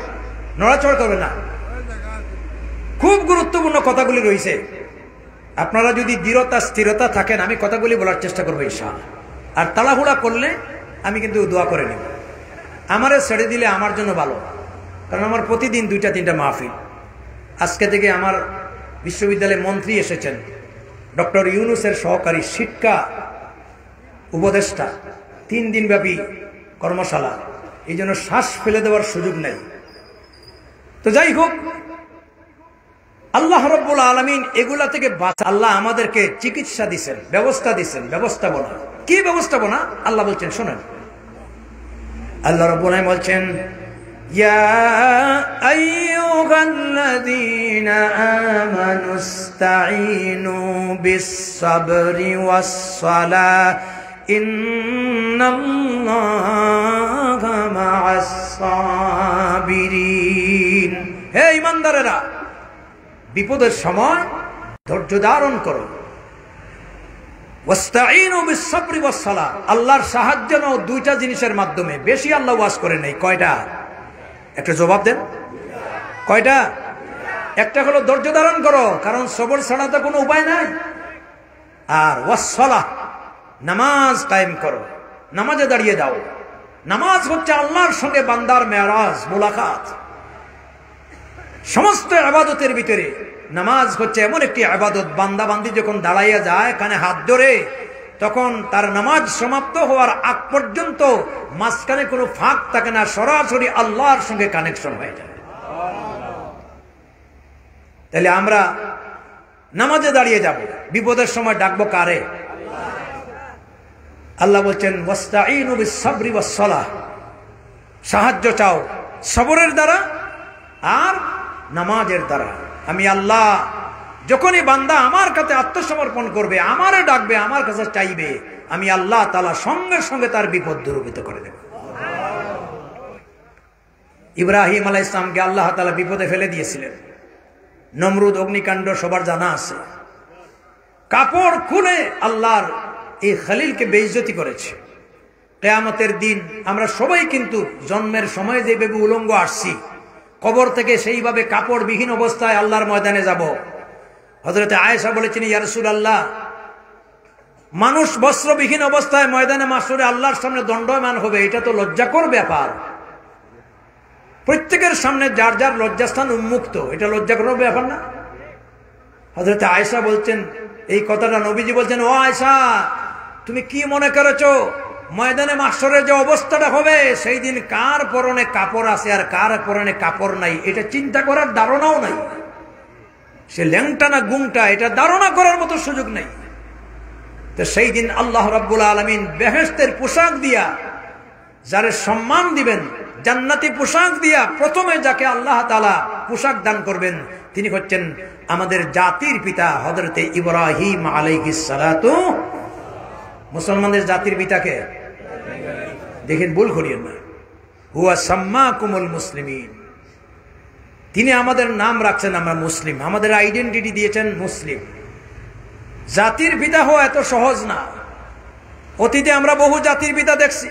নড়াচড়া করবেন না। খুব গুরুত্বপূর্ণ কথাগুলি রয়েছে। আপনারা যদি দৃঢ়তা স্থিরতা থাকেন, আমি কথাগুলি বলার চেষ্টা করবো ইনশাআল্লাহ। আর তাড়াহুড়া করলে আমি কিন্তু দোয়া করে নেব। আমারে ছেড়ে দিলে আমার জন্য ভালো, কারণ আমার প্রতিদিন 2-3টা মাহফিল। আজকে থেকে আমার বিশ্ববিদ্যালয়ে মন্ত্রী এসেছেন, ডক্টর ইউনুসের সহকারী শিক্ষা উপদেষ্টা, 3 দিনব্যাপী কর্মশালা। এই জন্য শ্বাস ফেলে দেওয়ার সুযোগ নেই। তো যাই হোক, আল্লাহ রাব্বুল আলামিন এগুলা থেকে আল্লাহ আমাদেরকে চিকিৎসা দিচ্ছেন, ব্যবস্থা দিচ্ছেন, ব্যবস্থাপনা। কি ব্যবস্থাপনা? আল্লাহ বলছেন, শোনেন। আল্লাহ রাব্বুল আলামিন বলছেন, ইয়া আইয়ুহাল্লাযীনা আমানুস্তাঈনু বিস-সাবরি ওয়াস-সালাহ ইন্নাল্লাহা মা'আস-সাবিরিন। হে ঈমানদারেরা, বিপদের সময় ধৈর্য ধারণ করো। ওয়াস্তাঈনু বিস-সাবরি ওয়াস-সালাহ, আল্লাহর সাহায্য নাও 2টা জিনিসের মাধ্যমে। বেশি আল্লাহ ওয়াজ করে নেই। কয়টা? একটা জবাব দেন। কয়টা? একটা হলো ধৈর্য ধারণ করো, কারণ সবর ছাড়া তো কোনো উপায় নাই। আর ওয়াস-সালাহ, নামাজ কায়েম করো, নামাজে দাঁড়িয়ে দাও। নামাজ হচ্ছে আল্লাহর সঙ্গে বান্দার মেরাজ, মুলাকাত। সমস্ত ইবাদতের ভিতরে নামাজ হচ্ছে এমন একটি ইবাদত, বান্দা বান্দি যখন দাঁড়াইয়া যায় কানে হাত ধরে, তখন তার নামাজ সমাপ্ত হওয়ার আগ পর্যন্ত মাঝখানে কোনো ফাঁক থাকে না, সরাসরি আল্লাহর সঙ্গে কানেকশন হয়ে যায়। তাহলে আমরা নামাজে দাঁড়িয়ে যাব, বিপদের সময় ডাকবো কারে? আল্লাহ বলছেন, ওয়াস্তাঈনু বিস-সাবরি ওয়াস-সালাহ, সাহায্য চাও সবরের দ্বারা আর নামাজের দ্বারা। আমি আল্লাহ, যখনই বান্দা আমার কাছে আত্মসমর্পণ করবে, আমারে ডাকবে, আমার কাছে চাইবে, আমি আল্লাহ তাআলা সঙ্গে সঙ্গে তার বিপদ দূরীভূত করে দেব। ইব্রাহিম আলাইহিস সালামকে আল্লাহ তাআলা বিপদে ফেলে দিয়েছিলেন। নমরুদ অগ্নিকাণ্ড সবার জানা আছে। কাপড় খুলে আল্লাহর এই খলিলকে বেইজ্জতি করেছে। কিয়ামতের দিন আমরা সবাই কিন্তু জন্মের সময় যেভাবে উলঙ্গ আসছি, কবর থেকে সেইভাবে কাপড়বিহীন অবস্থায় আল্লাহর ময়দানে যাব। হযরতে আয়েশা বলেছেন, ইয়া রাসূলুল্লাহ, মানুষ বস্ত্রবিহীন অবস্থায় ময়দানে মাশরে আল্লাহর সামনে দণ্ডায়মান হবে, এটা তো লজ্জাকর ব্যাপার। প্রত্যেকের সামনে যার যার লজ্জাস্থান উন্মুক্ত, এটা লজ্জাকর ব্যাপার না? হযরতে আয়েশা বলছেন এই কথাটা, নবীজি বলছেন, ও আয়েশা, তুমি কি মনে করেছো ময়দানে মাশরের যে অবস্থাটা হবে, সেই দিন কার পরনে কাপড় আছে আর কার পরনে কাপড় নাই, এটা চিন্তা করার ধারণাও নাই। সে ল্যাংটা না গুংটা, এটা ধারণা করার মতো সুযোগ নেই। তো সেই দিন আল্লাহ রাব্বুল আলামিন বেহেশতের পোশাক দিয়া যারে সম্মান দিবেন, জান্নাতি পোশাক দিয়া প্রথমে যাকে আল্লাহ তাআলা পোশাক দান করবেন, তিনি হচ্ছেন আমাদের জাতির পিতা হযরতে ইব্রাহিম আলাইহিস সালাতু। মুসলমানদের জাতির পিতাকে দেখেন, ভুল করিয়েন না। হুয়া সাম্মাকুমুল মুসলিমিন, তিনি আমাদের নাম রাখছেন আমরা মুসলিম, আমাদের আইডেন্টিটি দিয়েছেন মুসলিম। জাতির পিতা হওয়া এত সহজ না। অতীতে আমরা বহু জাতির পিতা দেখছি।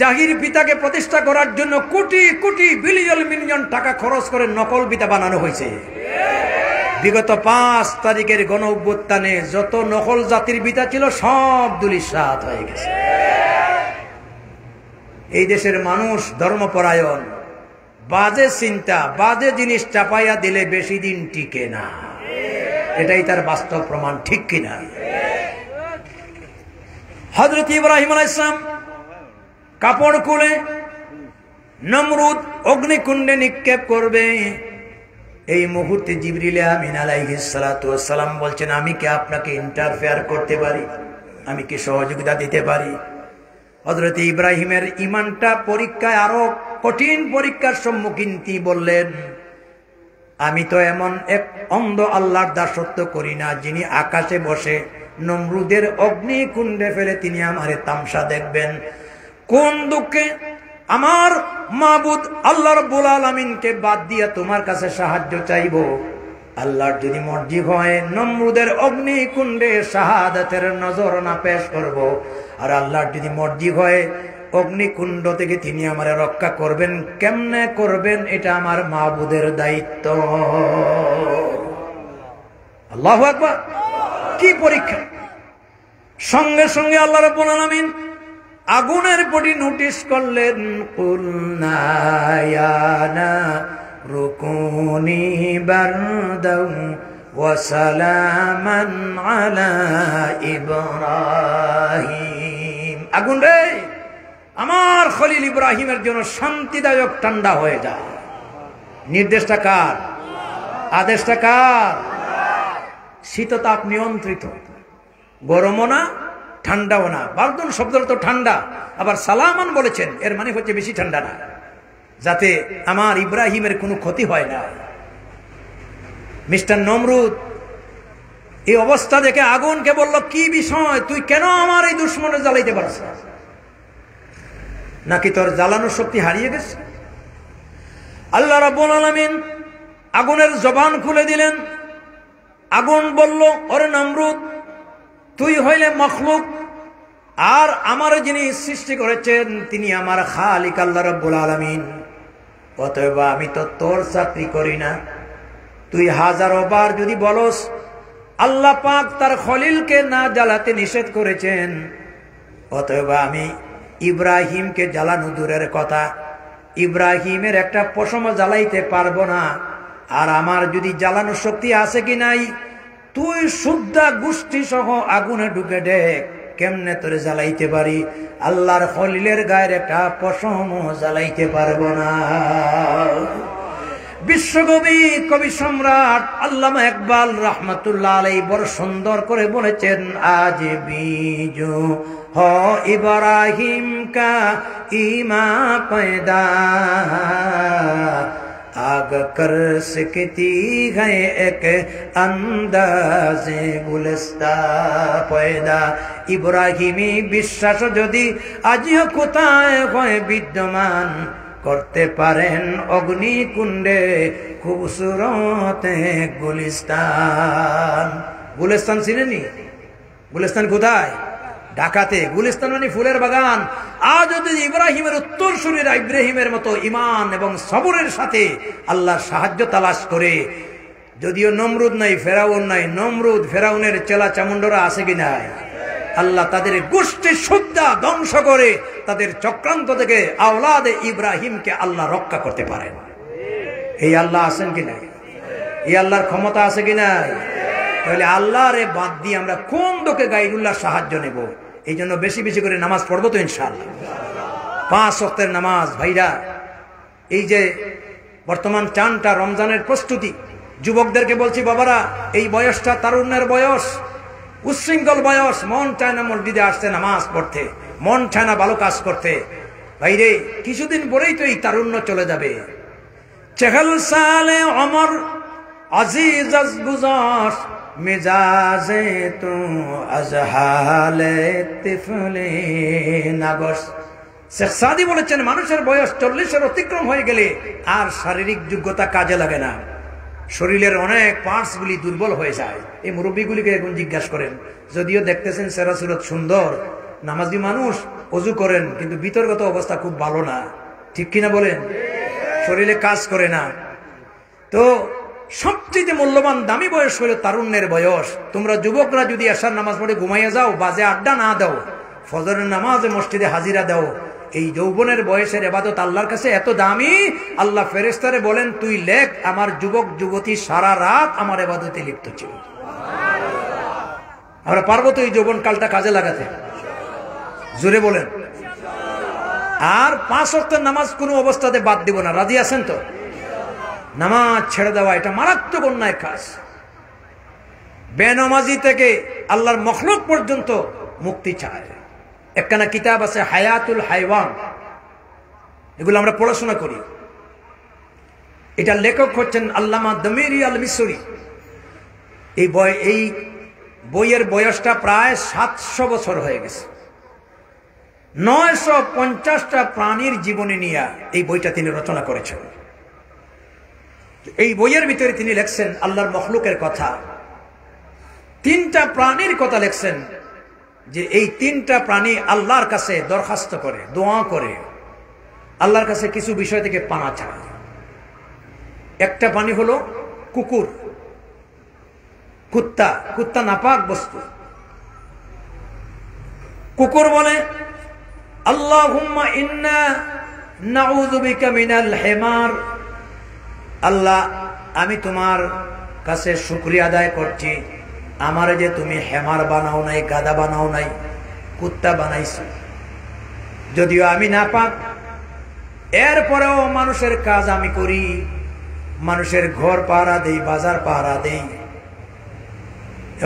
জাহির পিতাকে প্রতিষ্ঠা করার জন্য কোটি কোটি বিলিয়ন টাকা খরচ করে নকল পিতা বানানো হয়েছে। বিগত 5 তারিখের গণ অভ্যুত্থানে যত নকল জাতির পিতা ছিল সব ধূলিসাৎ হয়ে গেছে। এই দেশের মানুষ ধর্মপরায়ণ, বাজে চিন্তা, বাজে জিনিস চাপাইয়া দিলে বেশি দিন টিকে না। এটাই তার বাস্তব প্রমাণ, ঠিক কিনা? হযরত ইব্রাহিম আলাইহিস সালাম কাপড় খুলে নমরুদ অগ্নিকুণ্ডে নিক্ষেপ করবে, এই মুহূর্তে জিবরিল আমিন আলাইহিস সালাতু ওয়াস সালাম বলছেন, আমি কি আপনাকে ইন্টারফেয়ার করতে পারি? আমি কি সহযোগিতা দিতে পারি? হযরত ইব্রাহিমের ঈমানটা পরীক্ষায় আরো কঠিন পরীক্ষার সম্মুখীন। তিনি বললেন, আমি তো এমন এক অন্ধ আল্লাহর দাসত্ব করি না, যিনি আকাশে বসে নমরুদের অগ্নিকুণ্ডে ফেলে তিনি আমারে তামসা দেখবেন। কোন দুঃখে আমার মাবুদ আল্লাহ রাব্বুল আলামিনকে বাদ দিয়া তোমার কাছে সাহায্য চাইবো? আল্লাহর যদি মর্জি হয় নমরুদের অগ্নিকুণ্ডে শাহাদাতের নজরানা পেশ করব, আর আল্লাহর যদি মর্জি হয় অগ্নিকুণ্ড থেকে তিনি আমারে রক্ষা করবেন। কেমনে করবেন এটা আমার মাবুদের দায়িত্ব। আল্লাহু আকবার, কি পরীক্ষা! সঙ্গে সঙ্গে আল্লাহ রাব্বুল আলামিন আগুনের প্রতি নোটিশ করলেন, কুলনা ইয়া নারুকুনি বারদাও ওয়া সালামান আলা ইব্রাহিম। আগুন রে, আমার খলিল ইব্রাহিমের জন্য শান্তিদায়ক ঠান্ডা হয়ে যা। নির্দেশটা কার? আদেশটা কার? শীততাপ নিয়ন্ত্রিত, গরমও না ঠান্ডাও না। বারদুন শব্দটা তো ঠান্ডা, আবার সালামান বলেছেন, এর মানে হচ্ছে বেশি ঠান্ডা না, যাতে আমার ইব্রাহিমের কোনো ক্ষতি হয় না। মিস্টার নমরুদ এই অবস্থা দেখে আগুনকে বলল, কি বিষয়, তুই কেন আমার এই দুশ্মনে জ্বালাইতে পারছ? নাকি তোর জ্বালানোর শক্তি হারিয়ে গেছে? আল্লাহ রাব্বুল আলামিন আগুনের জবান খুলে দিলেন। আগুন বলল, ওরে নমরুদ, তুই হইলে মখলুক, আর আমার যিনি সৃষ্টি করেছেন তিনি আমার খালিক আল্লাহ রাব্বুল আলামিন। অতএব আমি তো তোর চাকরি করি না। তুই হাজারো বার যদি বলস আল্লাহ পাক তার খলিলকে না জ্বালাতে নিষেধ করেছেন, অতএব আমি ইব্রাহিমকে জ্বালানো দূরের কথা, ইব্রাহিমের একটা পশম জ্বালাইতে পারবো না। আর আমার যদি জ্বালানোর শক্তি আছে কি নাই, তুই শুদ্ধা গোষ্ঠী সহ আগুনে ঢুকে দেখ কেমনে তোরে জ্বালাইতে পারি। আল্লাহর খলিলের গায়ের একটা পশম জ্বালাইতে পারবো না। বিশ্বকবি, কবি সম্রাট আল্লামা ইকবাল রাহমাতুল্লাহ আলাইহি বড় সুন্দর করে বলেছেন, আজ বিজু हो इब्राहिम का ईमा पैदा आग कर सकती है एक अंदाज़े गुलिस्ता पैदा। इब्राहिमी বিশ্বাস যদি আজিও কোথায় হয় বিদ্যমান, করতে পারেন অগ্নিকুণ্ডে খুবসুরত গুলিস্তান। গুলিস্তান চিনেনি? গুলিস্তান কোথায়? ঢাকাতে। গুলিস্তান মানে ফুলের বাগান। আজ যদি ইব্রাহিমের উত্তরসূরিরা ইব্রাহিমের মতো ঈমান এবং সবরের সাথে আল্লাহর সাহায্য তালাশ করে, যদিও নমরুদ নাই, ফেরাউন নাই, নমরুদ ফেরাউনের চেলা চামুন্ডরা আছে কি নাই, আল্লাহ তাদের গোষ্ঠী শুদ্ধা ধ্বংস করে তাদের চক্রান্ত থেকে আওলাদে ইব্রাহিমকে আল্লাহ রক্ষা করতে পারেন। এই আল্লাহ আছেন কি নাই? এই আল্লাহর ক্ষমতা আছে কি নাই? তাহলে আল্লাহরে বাদ দিয়ে আমরা কোন দোকে গায়রুল্লাহর সাহায্য নেব? এই জন্য বেশি বেশি করে নামাজ পড়বো তো ইনশাআল্লাহ। 5 ওয়াক্তের নামাজ। ভাইরা, এই যে বর্তমান চানটা রমজানের প্রস্তুতি, যুবকদেরকে বলছি, বাবারা, এই বয়সটা তারুণ্যের বয়স, উচ্ছৃঙ্খল বয়স। মন চায় না মসজিদে আসতে, নামাজ পড়তে, মন চায় না ভালো কাজ করতে। ভাইরে, কিছুদিন পরেই তো এই তারুণ্য চলে যাবে। চেহল সালে অমর আজিজ আজ গুজার মিজাজে তু আজহালে তিফলে নাগস। শেখ সাদি বলেছেন, মানুষের বয়স 40-এর অতিক্রম হয়ে গেলে আর শারীরিক যোগ্যতা কাজে লাগে না। শরীরের অনেক পার্টস গুলি দুর্বল হয়ে যায়। এই মুরব্বীগুলিকে এখন জিজ্ঞাসা করেন, যদিও দেখতেছেন সেরা সুরত সুন্দর, নামাজি মানুষ, অজু করেন, কিন্তু বিতর্গত অবস্থা খুব ভালো না। ঠিক কিনা বলেন? শরীরে কাজ করে না। তো সবচেয়ে মূল্যবান দামি বয়স হলো তারুণ্যের বয়স। তোমরা যুবকরা যদি আশার নামাজ পড়ে ঘুমাইয়া যাও, বাজে আড্ডা না দাও, ফজরের নামাজে মসজিদে হাজিরা দাও, এই যৌবনের বয়সের ইবাদত আল্লাহর কাছে এত দামি, আল্লাহ ফেরেশতারে বলেন, তুই লেখ, আমার যুবক যুবতী সারা রাত আমার ইবাদতে লিপ্ত ছিল। আমরা পারবো তো এই যৌবন কালটা কাজে লাগাতে? জোরে বলেন। আর 5 ওয়াক্তের নামাজ কোনো অবস্থাতে বাদ দিব না। রাজি আছেন তো? নামাজ ছেড়ে দেওয়া এটা মারাত্মক অন্যায় কাজ। বেনামাজি থেকে আল্লাহর মখলুক পর্যন্ত মুক্তি চায়। একখানা কিতাব আছে হায়াতুল হাইওয়ান, এগুলো আমরা পড়াশোনা করি। এটা লেখক হচ্ছেন আল্লামা দমিরি আল মিসরি। এই বইয়ের বয়সটা প্রায় 700 বছর হয়ে গেছে। 950টা প্রাণীর জীবনী নিয়ে এই বইটা তিনি রচনা করেছেন। এই বইয়ের ভিতরে তিনি লেখছেন আল্লাহর মখলুকের কথা, তিনটা প্রাণীর কথা লেখছেন, যে এই তিনটা প্রাণী আল্লাহর কাছে দরখাস্ত করে, দোয়া করে, আল্লাহর কাছে কিছু বিষয় থেকে পানা চায়। একটা প্রাণী হলো কুকুর, কুত্তা। কুত্তা নাপাক বস্তু। কুকুর বলে আল্লাহুম্মা ইন্না নাউযু বিকা মিনাল হিমার, আল্লাহ আমি তোমার কাছে শুকরিয়া আদায় করছি, আমারে যে তুমি হেমার বানাও নাই, গাধা বানাও নাই, কুত্তা বানাইছো। যদিও আমি নাপাক, এরপরেও মানুষের কাজ আমি করি, মানুষের ঘর পাহারা দেই, বাজার পাহারা দেই।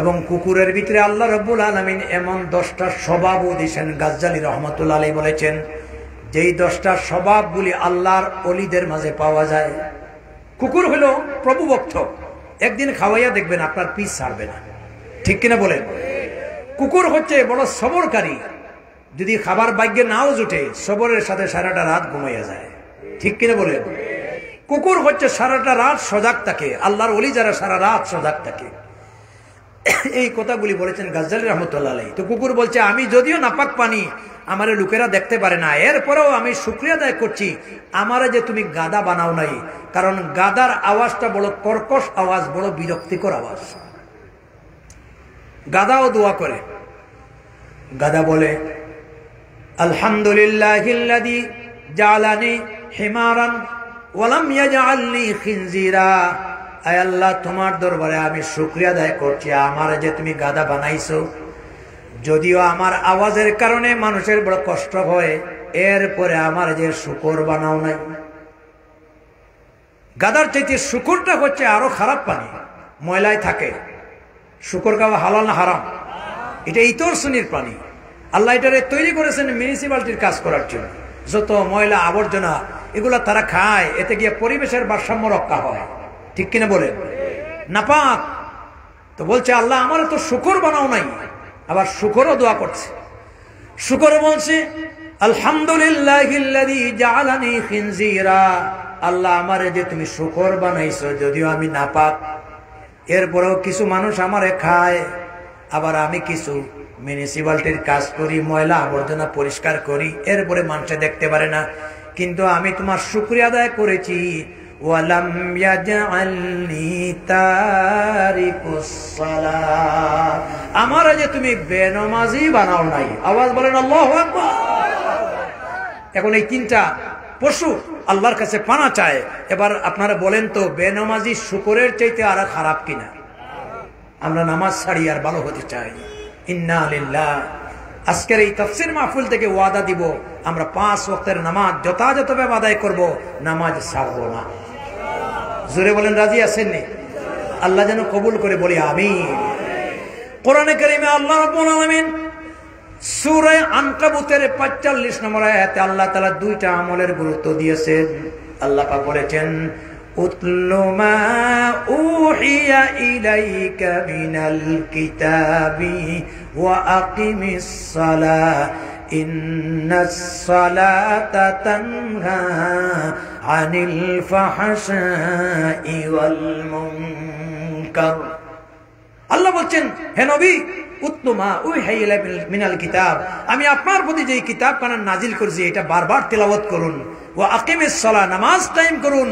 এবং কুকুরের ভিতরে আল্লাহ রাব্বুল আলামিন এমন 10টা স্বভাবও দিয়েছেন। গাজ্জালী রহমাতুল্লাহ আলাইহি বলেছেন, যেই 10টা স্বভাবগুলি আল্লাহর ওলিদের মাঝে পাওয়া যায়। কুকুর হলো প্রভুভক্ত, একদিন খাওয়াইয়া দেখবেন আপনার পিছ ছাড়বে না, ঠিক কিনা বলেন? কুকুর হচ্ছে বড় সবরকারী, যদি খাবার ভাগ্যে নাও জুটে সবরের সাথে সারাটা রাত ঘুমাইয়া যায়, ঠিক কিনা বলেন? কুকুর হচ্ছে সারাটা রাত সজাগ থাকে, আল্লাহর ওলি যারা সারা রাত সজাগ থাকে। এই কথাগুলি বলেছেন গাজ্জালী রহমাতুল্লাহ আলাইহি। তো কুকুর বলছে আমি যদিও নাপাক পানি, আমারে লোকেরা দেখতে পারে না, এরপরেও আমি শুকরিয়া আদায় করছি আমারে যে তুমি গাধা বানাও নাই। কারণ গাধার আওয়াজটা বড় কর্কশ আওয়াজ, বড় বিরক্তিকর আওয়াজ। গাধাও দোয়া করে। গাধা বলে আলহামদুলিল্লাহিল্লাযী জাআলানি হিমারান ওয়া লাম ইয়াজআলনি খিনজিরা। আয় আল্লাহ, তোমার দরবারে আমি শুকরিয়া আদায় করছি আমারে যে তুমি গাধা বানাইছো। যদিও আমার আওয়াজের কারণে মানুষের বড় কষ্ট হয়, এরপরে আমার যে শুকর বানাও নাই। গাধার চাইতে শুকরটা হচ্ছে আরো খারাপ পানি, ময়লায় থাকে। শুকর খাওয়া হালাল না হারাম? এটা ইতর শ্রেণীর প্রাণী। আল্লাহ এটারে তৈরি করেছেন মিউনিসিপালিটির কাজ করার জন্য। যত ময়লা আবর্জনা এগুলা তারা খায়, এতে গিয়ে পরিবেশের ভারসাম্য রক্ষা হয়, ঠিক কিনা বলেন? নাপাক তো বলছে আল্লাহ আমার তো শুকর বানাও নাই। আবার শুকরও দোয়া করছে। শুকর বলছে আলহামদুলিল্লাহিল্লাযী জাআলানি খিনজিরা। আল্লাহ আমারে যে তুমি শুকর বানাইছো, যদিও আমি নাপাক, এরপরেও কিছু মানুষ আমারে খায়। আবার আমি কিছু মিউনিসিপালিটির কাজ করি, ময়লা আবর্জনা পরিষ্কার করি, এরপরে মানুষে দেখতে পারে না, কিন্তু আমি তোমার শুকরিয়া আদায় করেছি। ওয়ালাম ইয়াজআলনি তারিকুস সালাত, আমার যে তুমি বেনামাজি বানাও নাই। আওয়াজ বলেন আল্লাহু আকবার। এখন এই তিনটা পশু আল্লাহর কাছে পানা চায়। এবার আপনারা বলেন তো, বেনামাজি শুকরের চাইতে আর খারাপ কিনা? আমরা নামাজ ছাড়ি আর ভালো হতে চাই। ইন্না লিল্লাহ। আজকের এই তাফসীর মাহফিল থেকে ওয়াদা দিব, আমরা 5 ওয়াক্তের নামাজ যথাযথভাবে আদায় করব, নামাজ ছাড়বো না। জোরে বলেন রাজি আছেন নি? আল্লাহ যেন কবুল করে, বলি আমিন। কোরআনে কারিমে আল্লাহ রাব্বুল আলামিন সূরা আনকাবুতের 45 নম্বর আয়াতে আল্লাহ তাআলা 2টা আমলের গুরুত্ব দিয়েছেন। আল্লাহ পাক বলেছেন উতলু মা উহিয়া ইলাইকা মিনাল কিতাবি ওয়া আকিমিস সালাহ ইন্নাস সালাতা তানহা আনিল ফাহশাই ওয়াল মুনকার। আল্লাহ বলছেন, হে নবী, উতলু মা উহিয়া ইলাইকা মিনাল কিতাব, আমি আপনার প্রতি যে কিতাব কানান নাজিল করেছি এটা বারবার তেলাওয়াত করুন। ওয়া আকিমিস সালাহ, নামাজ টাইম করুন।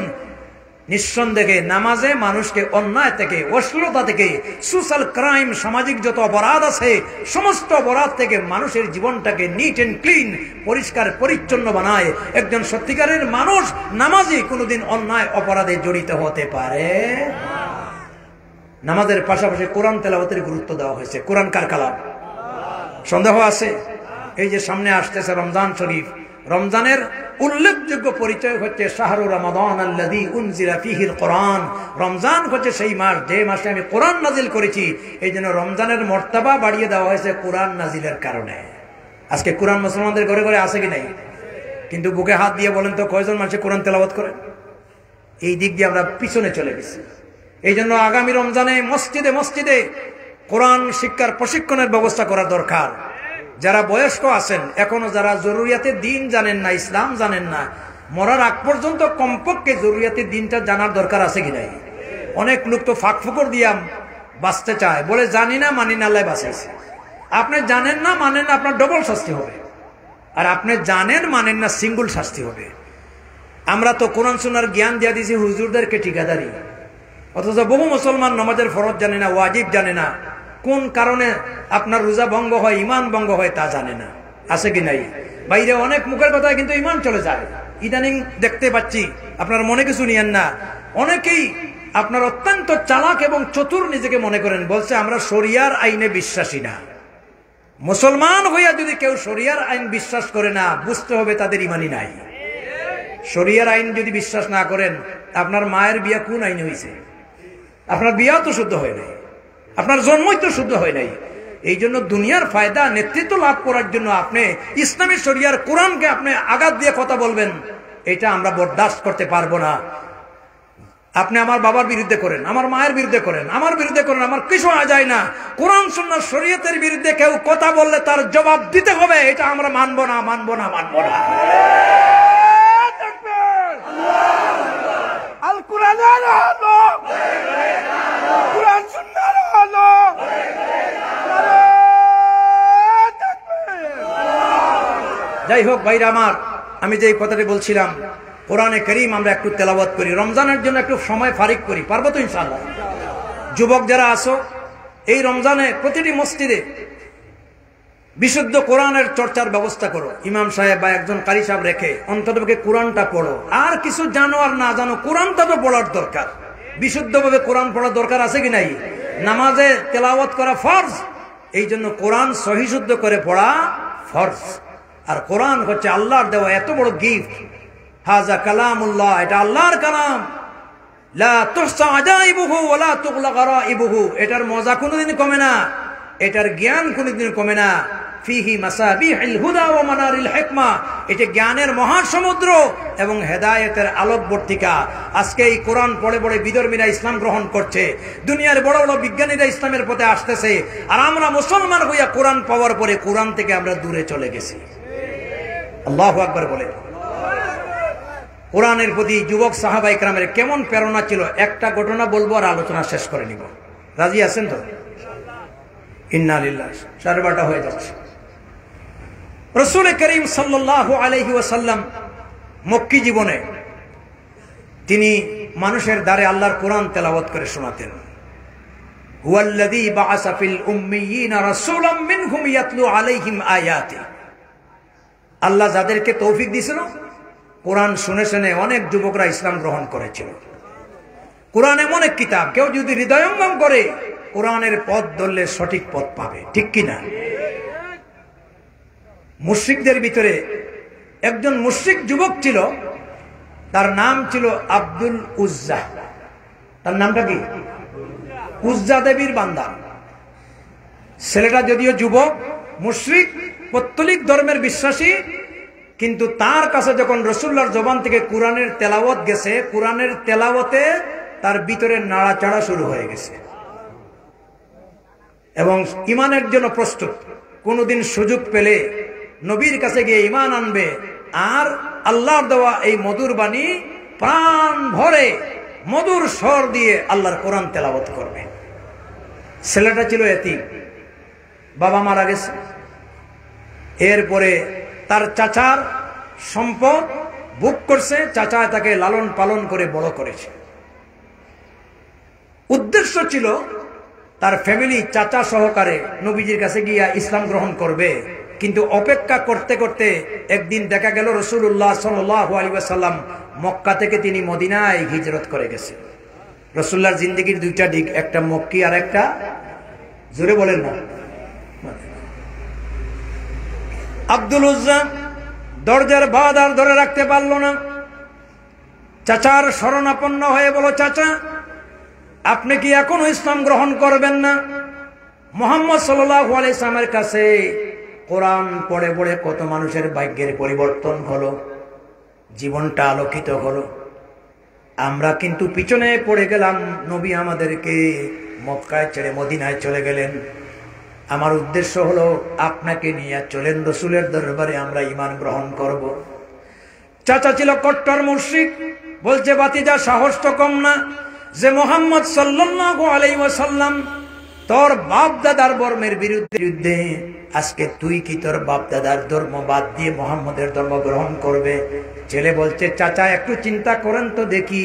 নিঃসন্দেহে নামাজে মানুষকে অন্যায় থেকে, অশ্লীলতা থেকে, সোশ্যাল ক্রাইম, সামাজিক যত অপরাধ আছে সমস্ত অপরাধ থেকে মানুষের জীবনটাকে নিট এন্ড ক্লিন, পরিষ্কার পরিচ্ছন্ন বানায়। একজন সত্যিকারের মানুষ নামাজে কোনোদিন অন্যায় অপরাধে জড়িত হতে পারে। নামাজের পাশাপাশি কোরআন তেলাওয়াতের গুরুত্ব দেওয়া হয়েছে। কোরআন কার কালাম? সন্দেহ আছে? এই যে সামনে আসতেছে রমজান শরীফ, রমজানের উল্লেখযোগ্য পরিচয় হচ্ছে শাহরু রমাদান আল্লাযী উনজিলা ফীহিল কোরআন। রমজান হচ্ছে সেই মাস যে মাসে আমি কোরআন নাজিল করেছি। এই জন্য রমজানের মর্তবা বাড়িয়ে দেওয়া হয়েছে কোরআন নাজিলের কারণে। আজকে কোরআন মুসলমানদের ঘরে ঘরে আছে কি নাই? কিন্তু বুকে হাত দিয়ে বলেন তো, কয়জন মানুষে কোরআন তেলাওয়াত করে? এই দিক দিয়ে আমরা পিছনে চলে গেছি। এই জন্য আগামী রমজানে মসজিদে মসজিদে কোরআন শিক্ষার প্রশিক্ষণের ব্যবস্থা করা দরকার। যারা বয়স্ক আছেন, এখনো যারা জরুরিয়াতে দিন জানেন না, ইসলাম জানেন না, মরার আগ পর্যন্ত কমপক্ষে জরুরিয়াতের দিনটা জানার দরকার আছে কি নাই? অনেক লোক তো ফাঁক ফুকর দিয়া বাঁচতে চায়, বলে জানি না মানি না আল্লাহ বাঁচাইছে। আপনি জানেন না মানেন না, আপনার ডবল শাস্তি হবে। আর আপনি জানেন মানেন না, সিঙ্গুল শাস্তি হবে। আমরা তো কোরআন সুন্নাহর জ্ঞান দিয়া দিয়েছি হুজুরদেরকে ঠিকাদারি, অথচ বহু মুসলমান নামাজের ফরজ জানে না, ওয়াজিব জানে না, কোন কারণে আপনার রোজা ভঙ্গ হয়, ইমান ভঙ্গ হয় তা জানে না। আছে কি নাই? বাইরে অনেক মুখের কথায় কিন্তু ইমান চলে যায়। ইদানিং দেখতে পাচ্ছি, আপনার মনে কিছু নিয়েন না, অনেকেই আপনার অত্যন্ত চালাক এবং চতুর নিজেকে মনে করেন, বলছে আমরা শরিয়ার আইনে বিশ্বাসী না। মুসলমান হইয়া যদি কেউ শরিয়ার আইন বিশ্বাস করে না, বুঝতে হবে তাদের ইমানই নাই। শরিয়ার আইন যদি বিশ্বাস না করেন, আপনার মায়ের বিয়া কোন আইনে হয়েছে? আপনার বিয়া তো শুদ্ধ হয় নাই, আপনার জন্মই তো শুদ্ধ হয় নাই। এই জন্য দুনিয়ার ফায়দা নেতৃত্ব লাভ করার জন্য আপনি ইসলামী শরিয়ার কোরআনকে আপনি আঘাত দিয়ে কথা বলবেন, এটা আমরা বরদাস্ত করতে পারবো না। আপনি আমার বাবার বিরুদ্ধে করেন, আমার মায়ের বিরুদ্ধে করেন, আমার বিরুদ্ধে করেন, আমার কিছু যায় না। কোরআন সুন্নাহ শরীয়তের বিরুদ্ধে কেউ কথা বললে তার জবাব দিতে হবে, এটা আমরা মানবো না, মানবো না, মানবো না। আল কোরআনের আলো, কোরআন সুন্নাহর আলো। যাই হোক ভাইরা আমার, আমি যে কথাটি বলছিলাম, কোরআনে কারীম আমরা একটু তেলাওয়াত করি, রমজানের জন্য একটু সময় ফারিক করি, পারবো তো ইনশাআল্লাহ? যুবক যারা আছো, এই রমজানে প্রতিটি মসজিদে বিশুদ্ধ কোরআনের চর্চার ব্যবস্থা করো। ইমাম সাহেব বা একজন কারি সাহেব রেখে অন্ততপক্ষে কোরআনটা পড়ো। আর কিছু জানো আর না জানো, কোরআনটা তো পড়ার দরকার। বিশুদ্ধভাবে কোরআন পড়ার দরকার আছে কি নাই? নামাজে তেলাওয়াত করা ফরজ, এই জন্য কোরআন সহিশুদ্ধ করে পড়া ফরজ। আর কোরআন হচ্ছে আল্লাহর দেওয়া এত বড় গিফট। হাজা কালামুল্লাহ, এটা আল্লাহর কালাম। লা তুহসা আজাইবুহু ওয়া লা তুগলা গারাইবুহু, এটার মজা কোনোদিন কমে না, এটার জ্ঞান কোনোদিন কমে না। ফিহি মাসাবিহিল হুদা ওয়া মানারিল হিকমা, এটা জ্ঞানের মহাসমুদ্র এবং হেদায়েতের আলোকবর্তিকা। আজকে এই কোরআন পড়ে পড়ে বিধর্মীরা ইসলাম গ্রহণ করছে, দুনিয়ার বড় বড় বিজ্ঞানীরা ইসলামের পথে আসতেছে, আর আমরা মুসলমান হইয়া কোরআন পাওয়ার পরে কোরআন থেকে আমরা দূরে চলে গেছি। আল্লাহু আকবার বলে। কোরআনের প্রতি যুবক সাহাবা ইকরামের কেমন প্রেরণা ছিল, একটা ঘটনা বলবো আর আলোচনা শেষ করে নিব। রাজি আছেন তো? ইন্না লিল্লাহ, 12:30 হয়ে যাচ্ছে। রাসূল করিম সাল্লাল্লাহু আলাইহি ওয়াসাল্লাম মক্কি জীবনে তিনি মানুষের দ্বারে আল্লাহর কোরআন তেলাওয়াত করে শোনাতেন। হুয়াল্লাযী বাআসা ফিল উম্মিয়িনা রাসূলাম মিনহুম ইয়াতলু আলাইহিম আয়াতি। আল্লাহ যাদেরকে তৌফিক দিয়েছিল, কোরআন শুনে শুনে অনেক যুবকরা ইসলাম গ্রহণ করেছিল। কোরআন এমন এক কিতাব, কেউ যদি হৃদয়ঙ্গম করে কোরআনের পথ ধরলে সঠিক পথ পাবে, ঠিক কিনা? মুশরিকদের ভিতরে একজন মুশরিক যুবক ছিল, তার নাম ছিল আব্দুল উজ্জা। তার নামটা কি? উজ্জা দেবীর বান্দা। ছেলেটা যদিও যুবক, মুশরিক, পৌত্তলিক ধর্মের বিশ্বাসী, কিন্তু তার কাছে যখন রাসূলুল্লাহর জবান থেকে কোরআনের তেলাওয়াত গেছে, কোরআনের তেলাওয়াতে তার ভিতরে নাড়াচাড়া শুরু হয়ে গেছে এবং ইমানের জন্য প্রস্তুত। কোনদিন সুযোগ পেলে নবীর কাছে গিয়ে ইমান আনবে আর আল্লাহর দেওয়া এই মধুর বাণী প্রাণ ভরে মধুর স্বর দিয়ে আল্লাহর কোরআন তেলাওয়াত করবে। ছেলেটা ছিল এতিম, বাবা মারা গেছে। এরপরে তার চাচার সম্পদ ভোগ করছে, চাচা তাকে লালন পালন করে বড় করেছে। উদ্দেশ্য ছিল তার ফ্যামিলি চাচা সহকারে নবীজির কাছে গিয়া ইসলাম গ্রহণ করবে, কিন্তু অপেক্ষা করতে করতে একদিন দেখা গেল রাসূলুল্লাহ সাল্লাল্লাহু আলাইহি ওয়াসাল্লাম মক্কা থেকে তিনি মদিনায় হিজরত করে গেছে। রাসূলুল্লাহর জিন্দেগীর দুইটা দিক, একটা মক্কি আর একটা, জোরে বলেন না। আব্দুল উজ্জা দরজার বাঁধ ধরে রাখতে পারল না, চাচার শরণাপন্ন হয়ে বলো, চাচা আপনি কি এখনো ইসলাম গ্রহণ করবেন না? মুহাম্মদ সাল্লাল্লাহু আলাইহি ওয়াসাল্লামের কাছে কোরআন পড়ে পড়ে কত মানুষের ভাগ্যের পরিবর্তন হলো, জীবনটা আলোকিত হলো। আমরা কিন্তু পিছনে পড়ে গেলাম, নবী আমাদেরকে মক্কায় ছেড়ে মদিনায় চলে গেলেন। আমার উদ্দেশ্য হলো আপনাকে নিয়ে চলেন রাসূলের দরবারে, আমরা ঈমান গ্রহণ করব। চাচা ছিল কট্টর মুশরিক। বলছে ভাতিজা সাহস তো কম না যে মুহাম্মদ সাল্লাল্লাহু আলাইহি ওয়াসাল্লাম তোর বাপ দাদার ধর্মের বিরুদ্ধে আজকে তুই কি তোর বাপ দাদার ধর্ম বাদ দিয়ে মুহাম্মদের ধর্ম গ্রহণ করবে? ছেলে বলছে চাচা একটু চিন্তা করেন তো দেখি,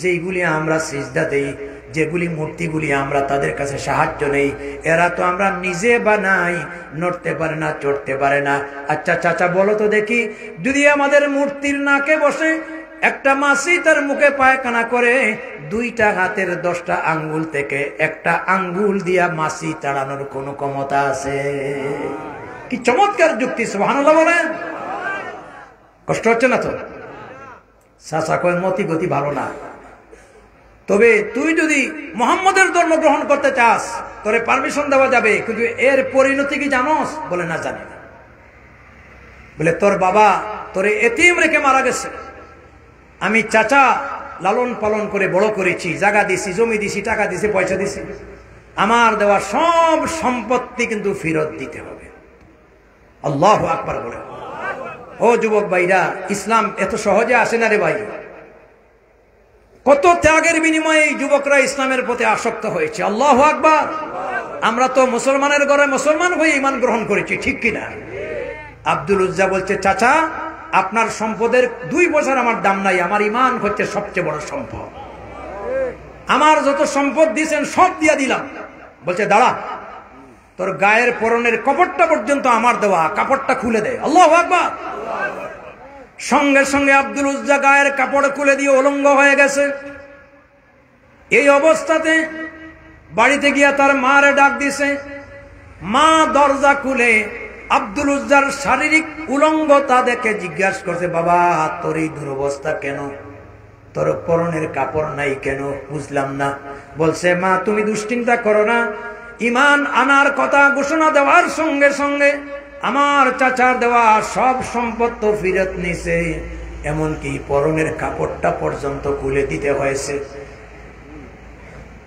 যেগুলি আমরা সিজদা দেই, যেগুলি মূর্তিগুলি আমরা তাদের কাছে সাহায্য নেই, এরা তো আমরা নিজে বানাই, নড়তে পারে না, চড়তে পারে না। আচ্ছা চাচা বলো তো দেখি, যদি আমাদের মূর্তির নাকে বসে একটা মাছি তার মুখে পায়খানা করে, 2টা হাতের 10টা আঙ্গুল থেকে একটা আঙ্গুল দিয়া মাছি তাড়ানোর কোন ক্ষমতা আছে? কি চমৎকার যুক্তি, সুবহানাল্লাহ বলেন। কষ্ট হচ্ছে না তো? চাচা কয় মতি গতি ভালো না, তবে তুই যদি মুহাম্মদের ধর্ম গ্রহণ করতে চাস তোরে পারমিশন দেওয়া যাবে, কিন্তু এর পরিণতি কি জানোস? বলে না জানি না। বলে তোর বাবা তোরে এতিম রেখে মারা গেছে, আমি চাচা লালন পালন করে বড় করেছি, জায়গা দিছি, জমি দিছি, টাকা দিছি, পয়সা দিছি, আমার দেওয়া সব সম্পত্তি কিন্তু ফেরত দিতে হবে। আল্লাহু আকবার বলে। ও যুবক ভাইরা, ইসলাম এত সহজে আসে না রে ভাই। কত ত্যাগের বিনিময়ে এই যুবকরা ইসলামের প্রতি আসক্ত হয়েছে। আল্লাহু আকবার। আমরা তো মুসলমানের ঘরে মুসলমান হয়ে ঈমান গ্রহণ করেছি, ঠিক কিনা? আব্দুল উজ্জা বলছে চাচা আপনার সম্পদের 2 বছর আমার দাম নাই, আমার ঈমান হচ্ছে সবচেয়ে বড় সম্পদ, আমার যত সম্পদ দিয়েছেন সব দিয়া দিলাম। বলছে দাঁড়া, তোর গায়ের পরনের কাপড়টা পর্যন্ত আমার দেওয়া, কাপড়টা খুলে দে। আল্লাহু আকবার। সঙ্গে সঙ্গে আব্দুল উজ্জা গায়ের কাপড় খুলে দিয়ে উলঙ্গ হয়ে গেছে। এই অবস্থাতে বাড়িতে গিয়া তার মারে ডাক দিছে। মা দরজা খুলে আব্দুল উজ্জার শারীরিক উলঙ্গতা দেখে জিজ্ঞাসা করছে, বাবা তোর এই দুরবস্থা কেন? তোর পরনের কাপড় নাই কেন? বুঝলাম না। বলছে মা তুমি দুশ্চিন্তা করো না, ঈমান আনার কথা ঘোষণা দেওয়ার সঙ্গে সঙ্গে আমার চাচার দেওয়া সব সম্পদ তো ফিরত নিছে, এমনকি পরনের কাপড়টা পর্যন্ত খুলে দিতে হয়েছে।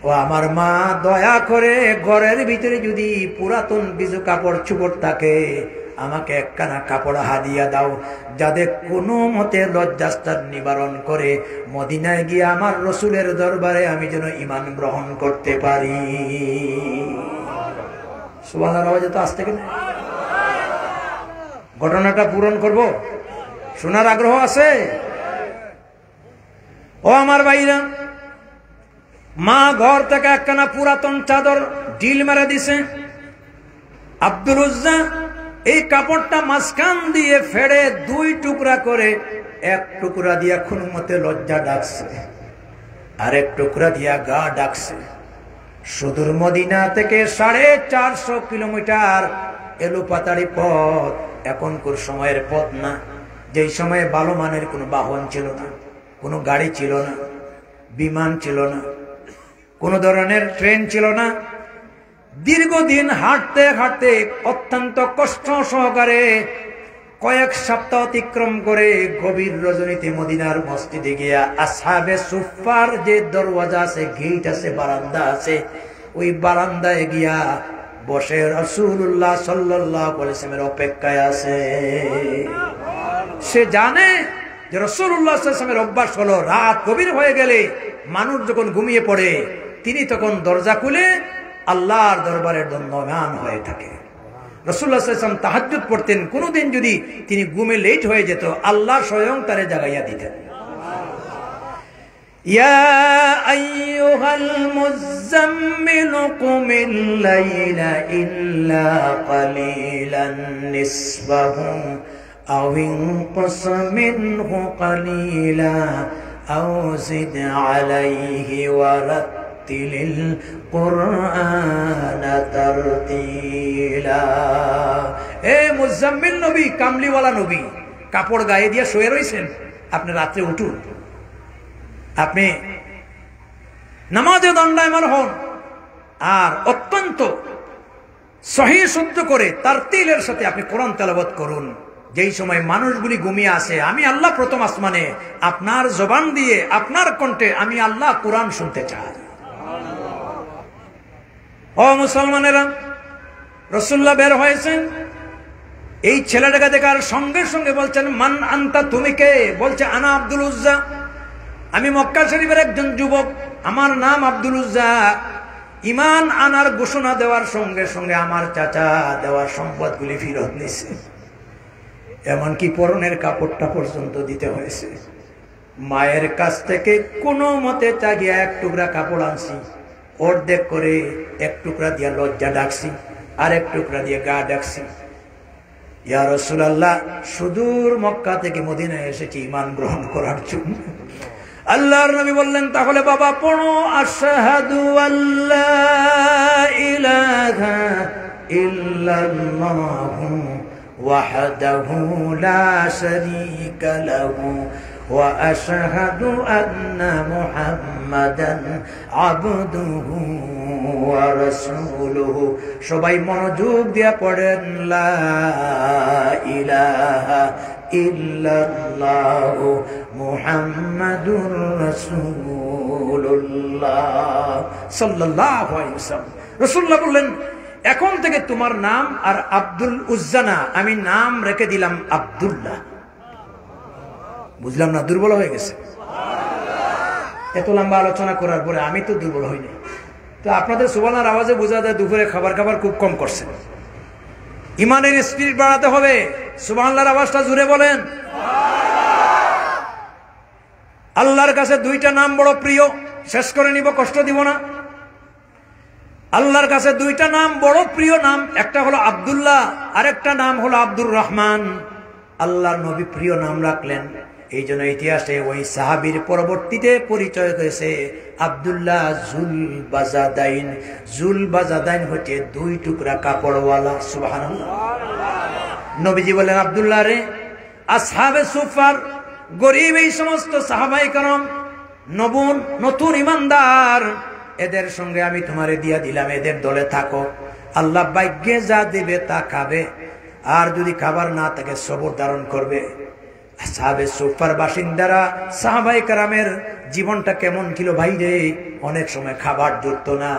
ও আমার মা, দয়া করে ঘরের ভিতরে যদি পুরাতন কিছু কাপড় চোপড় থাকে আমাকে একখানা কাপড় হাদিয়া দাও, যাতে কোনো মতে লজ্জাস্থান নিবারণ করে মদিনায় গিয়ে আমার রসুলের দরবারে আমি যেন ঈমান গ্রহণ করতে পারি। সুবহানাল্লাহ আওয়াজ তো আসতে কিনা? ঘটনাটা পূরণ করব, শোনার আগ্রহ আছে? ও আমার ভাইরা, মা ঘর থেকে একখানা পুরাতন চাদর ঢিল মেরে দিছে। আব্দুল উজ্জা এই কাপড়টা মাঝখান দিয়ে ফেড়ে 2 টুকরা করে, 1 টুকরা দিয়া কোনো মতে লজ্জা ডাকছে, আর 1 টুকরা দিয়া গা ডাকছে। সুদূর মদিনা থেকে 450 কিলোমিটার এলোপাতাড়ি পথ, এখনকার সময়ের পথ না, যেই সময়ে ভালো মানের কোনো বাহন ছিল না, কোনো গাড়ি ছিল না, বিমান ছিল না, কোনো ধরনের ট্রেন ছিল না। দীর্ঘদিন হাঁটতে হাঁটতে অত্যন্ত কষ্ট সহকারে কয়েক সপ্তাহ অতিক্রম করে গভীর রজনীতে মদিনার মসজিদে গিয়া আসহাবে সুফফার যে দরওয়াজা আছে, গেট আছে, বারান্দা আছে, ওই বারান্দায় গিয়া বসে রাসূলুল্লাহ সাল্লাল্লাহু আলাইহি ওয়াসাল্লামের অপেক্ষায় আছে। সে জানে যে রাসূলুল্লাহ সাল্লাল্লাহু আলাইহি ওয়াসাল্লামের অভ্যাস হলো রাত গভীর হয়ে গেলে মানুষ যখন ঘুমিয়ে পড়ে তিনি তখন দরজা খুলে আল্লাহর দরবারে দণ্ডায়মান হয়ে থাকে। রাসূলুল্লাহ সাল্লাল্লাহু আলাইহি ওয়াসাল্লাম তাহাজ্জুদ পড়তেন, কোনদিন যদি তিনি ঘুমে লেট হয়ে যেত আল্লাহ স্বয়ং তারে জাগাইয়া দিতেন। ইয়া আইয়ুহাল মুযাম্মিল কুমিল লাইলা ইল্লা কালিলান নিসফাহু আও ইনকুস মিনহু কালিলা আও জিদ আলাইহি ওয়া রাত্তিলিল কুরআনা তারতিলা। এ মুযাম্মিল নবী, কামলিওয়ালা নবী, কাপড় গায়ে দিয়ে শুয়ে রয়েছেন, আপনি রাত্রে উঠুন, আপনি নামাজে দণ্ডায়মান হন, আর অত্যন্ত সহিহ শুদ্ধ করে তারতিলের সাথে আপনি কোরআন তেলাওয়াত করুন। যেই সময় মানুষগুলি ঘুমিয়ে আসে, আমি আল্লাহ প্রথম আসমানে আপনার জবান দিয়ে আপনার কণ্ঠে আমি আল্লাহ কোরআন শুনতে চাই। ও মুসলমানেরা, রাসূলুল্লাহ বের হয়েছেন, এই ছেলেটাকে দেখার সঙ্গে সঙ্গে বলছেন, মান আনতা, তুমি কে? বলছে, আনা আব্দুল উজ্জা, আমি মক্কা শরীফের একজন যুবক, আমার নাম আব্দুল উজ্জা। ঈমান আনার ঘোষণা দেওয়ার সঙ্গে সঙ্গে আমার চাচা দেওয়ার সম্পদগুলি ফেরত নিছে, এমনকি পরনের কাপড়টা পর্যন্ত দিতে হয়েছে। মায়ের কাছ থেকে কোনো মতে চাগিয়া এক টুকরা কাপড় আনছি, অর্ধেক করে এক টুকরা দিয়ে লজ্জা ডাকছি, আর এক টুকরা দিয়ে গা ডাকছি। ইয়া রাসূলুল্লাহ, সুদূর মক্কা থেকে মদিনায় এসেছি ঈমান গ্রহণ করার জন্য। আল্লাহর নবী বললেন, তাহলে বাবা পড়ো, আশহাদু আল্লা ইলাহা ইল্লাল্লাহু ওয়াহদাহু লা শারীকা লাহু ওয়া আশহাদু আন্না মুহাম্মাদান আবদুহু ওয়া রাসূলুহু। সবাই মনোযোগ দিয়ে পড়েন, লা ইলাহা ইল্লাল্লাহু মুহাম্মাদুর রাসূলুল্লাহ সাল্লাল্লাহু আলাইহি ওয়াসাল্লাম। রাসূলুল্লাহ বললেন, এখন থেকে তোমার নাম আর আব্দুল উজ্জা না, আমি নাম রেখে দিলাম আব্দুল্লাহ। বুঝলাম না, দুর্বল হয়ে গেছে? এত লম্বা আলোচনা করার পরে আমি তো দুর্বল হইনি। তো আপনাদের সুবহানার আওয়াজে বোঝা যায় দুপুরে খাবার খুব কম করছেন। ইমানের স্পিরিট বাড়াতে হবে। সুবহানাল্লাহর আওয়াজটা জুড়ে বলেন। আল্লাহর কাছে দুইটা নাম বড় প্রিয়, শেষ করে নিব, কষ্ট দিব না। আল্লাহর কাছে দুইটা নাম বড় প্রিয় নাম, একটা হলো আব্দুল্লাহ, আরেকটা নাম হলো আব্দুর রহমান। আল্লাহর নবী প্রিয় নাম রাখলেন, এই জন্য ইতিহাসে ওই সাহাবীর পরবর্তীতে পরিচয় হয়েছে আব্দুল্লাহ জুল বাজাদাইন। জুল বাজাদাইন হচ্ছে দুই টুকরা কাপড়ওয়ালা। সুবহানাল্লাহ। নবীজি বলেন, আব্দুল্লাহ রে, আসহাবে সুফার, গরিব এই সমস্ত সাহাবায়ে কেরাম, নতুন ইমানদার, এদের সঙ্গে আমি তোমারে দিয়া দিলাম, এদের দলে থাকো। আল্লাহ ভাগ্যে যা দেবে তা খাবে, আর যদি খাবার না থাকে সবর ধারণ করবে। আসহাবে সুফার বাসিন্দারা, সাহাবায়ে কেরামের জীবনটা কেমন ছিল ভাই রে? অনেক সময় খাবার জুটতো না,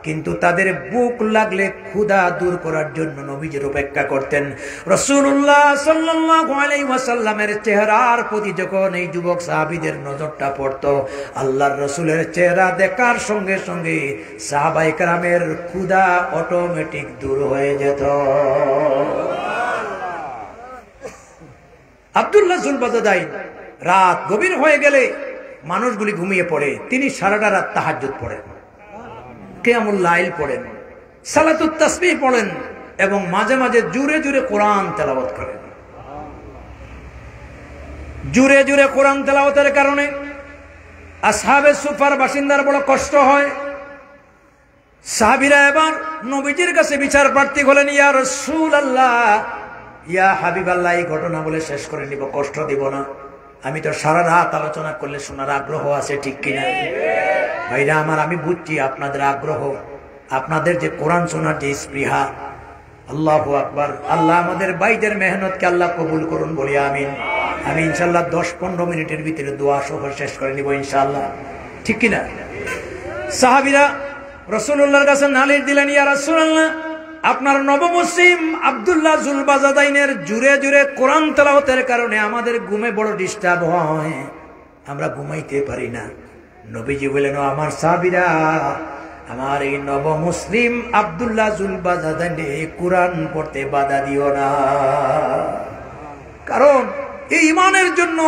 কিন্তু তাদের বুক লাগলে ক্ষুধা দূর করার জন্য নবীজির অপেক্ষা করতেন। রাসূলুল্লাহ সাল্লাল্লাহু আলাইহি ওয়াসাল্লামের চেহারার প্রতি যখন এই যুবক সাহাবীদের নজরটা পড়তো, আল্লাহর রাসূলের চেহারা দেখার সঙ্গে সঙ্গে সাহাবায়ে কেরামের ক্ষুধা অটোমেটিক দূর হয়ে যেত। আব্দুল্লাহ জুল বাজাদাইন, রাত গভীর হয়ে গেলে মানুষগুলি ঘুমিয়ে পড়ে, তিনি সারাটা রাত তাহাজ্জুদ পড়েন, কিয়ামুল লাইল পড়েন, সালাতুত তাসবিহ পড়েন, এবং মাঝে মাঝে জুরে জুরে কোরআন তেলাওয়াত করেন। জুরে জুরে কোরআন তেলাওয়াতের কারণে আসহাবে সুফার বাসিন্দার বড় কষ্ট হয়। সাহাবীরা এবার নবীজির কাছে বিচার প্রার্থী হলেন, ইয়া রাসূলুল্লাহ, ইয়া হাবিবাল্লাহ, এই ঘটনা বলে শেষ করে নিব, কষ্ট দিব না। আমি তো সারা রাত আলোচনা করলে শোনার আগ্রহ আছে, ঠিক কিনা ভাইরা আমার? আমি বুঝছি আপনাদের আগ্রহ, আপনাদের যে কোরআন শোনার যে স্পৃহা। আল্লাহু আকবার। আল্লাহ আমাদের ভাইদের মেহনতকে আল্লাহ কবুল করুন, বলি আমিন। আমি ইনশাআল্লাহ 10-15 মিনিটের ভিতরে দোয়া সহ শেষ করে নিব ইনশাআল্লাহ, ঠিক কিনা? সাহাবীরা রাসূলুল্লাহর কাছে নালিশ দিলেন, ইয়া রাসূলুল্লাহ, আপনার নবমুসলিম আব্দুল্লাহ জুল বাজাদাইনের জুরে জুরে কোরআন তেলাওয়াতের কারণে আমাদের ঘুমে বড় ডিস্টার্ব হয়, আমরা ঘুমাইতে পারি না। নবীজি বলেন, আমার সাহাবীরা, আমার এই নবমুসলিম আব্দুল্লাহ জুল বাজাদাইনে কোরআন পড়তে বাধা দিও না, কারণ এই ঈমানের জন্য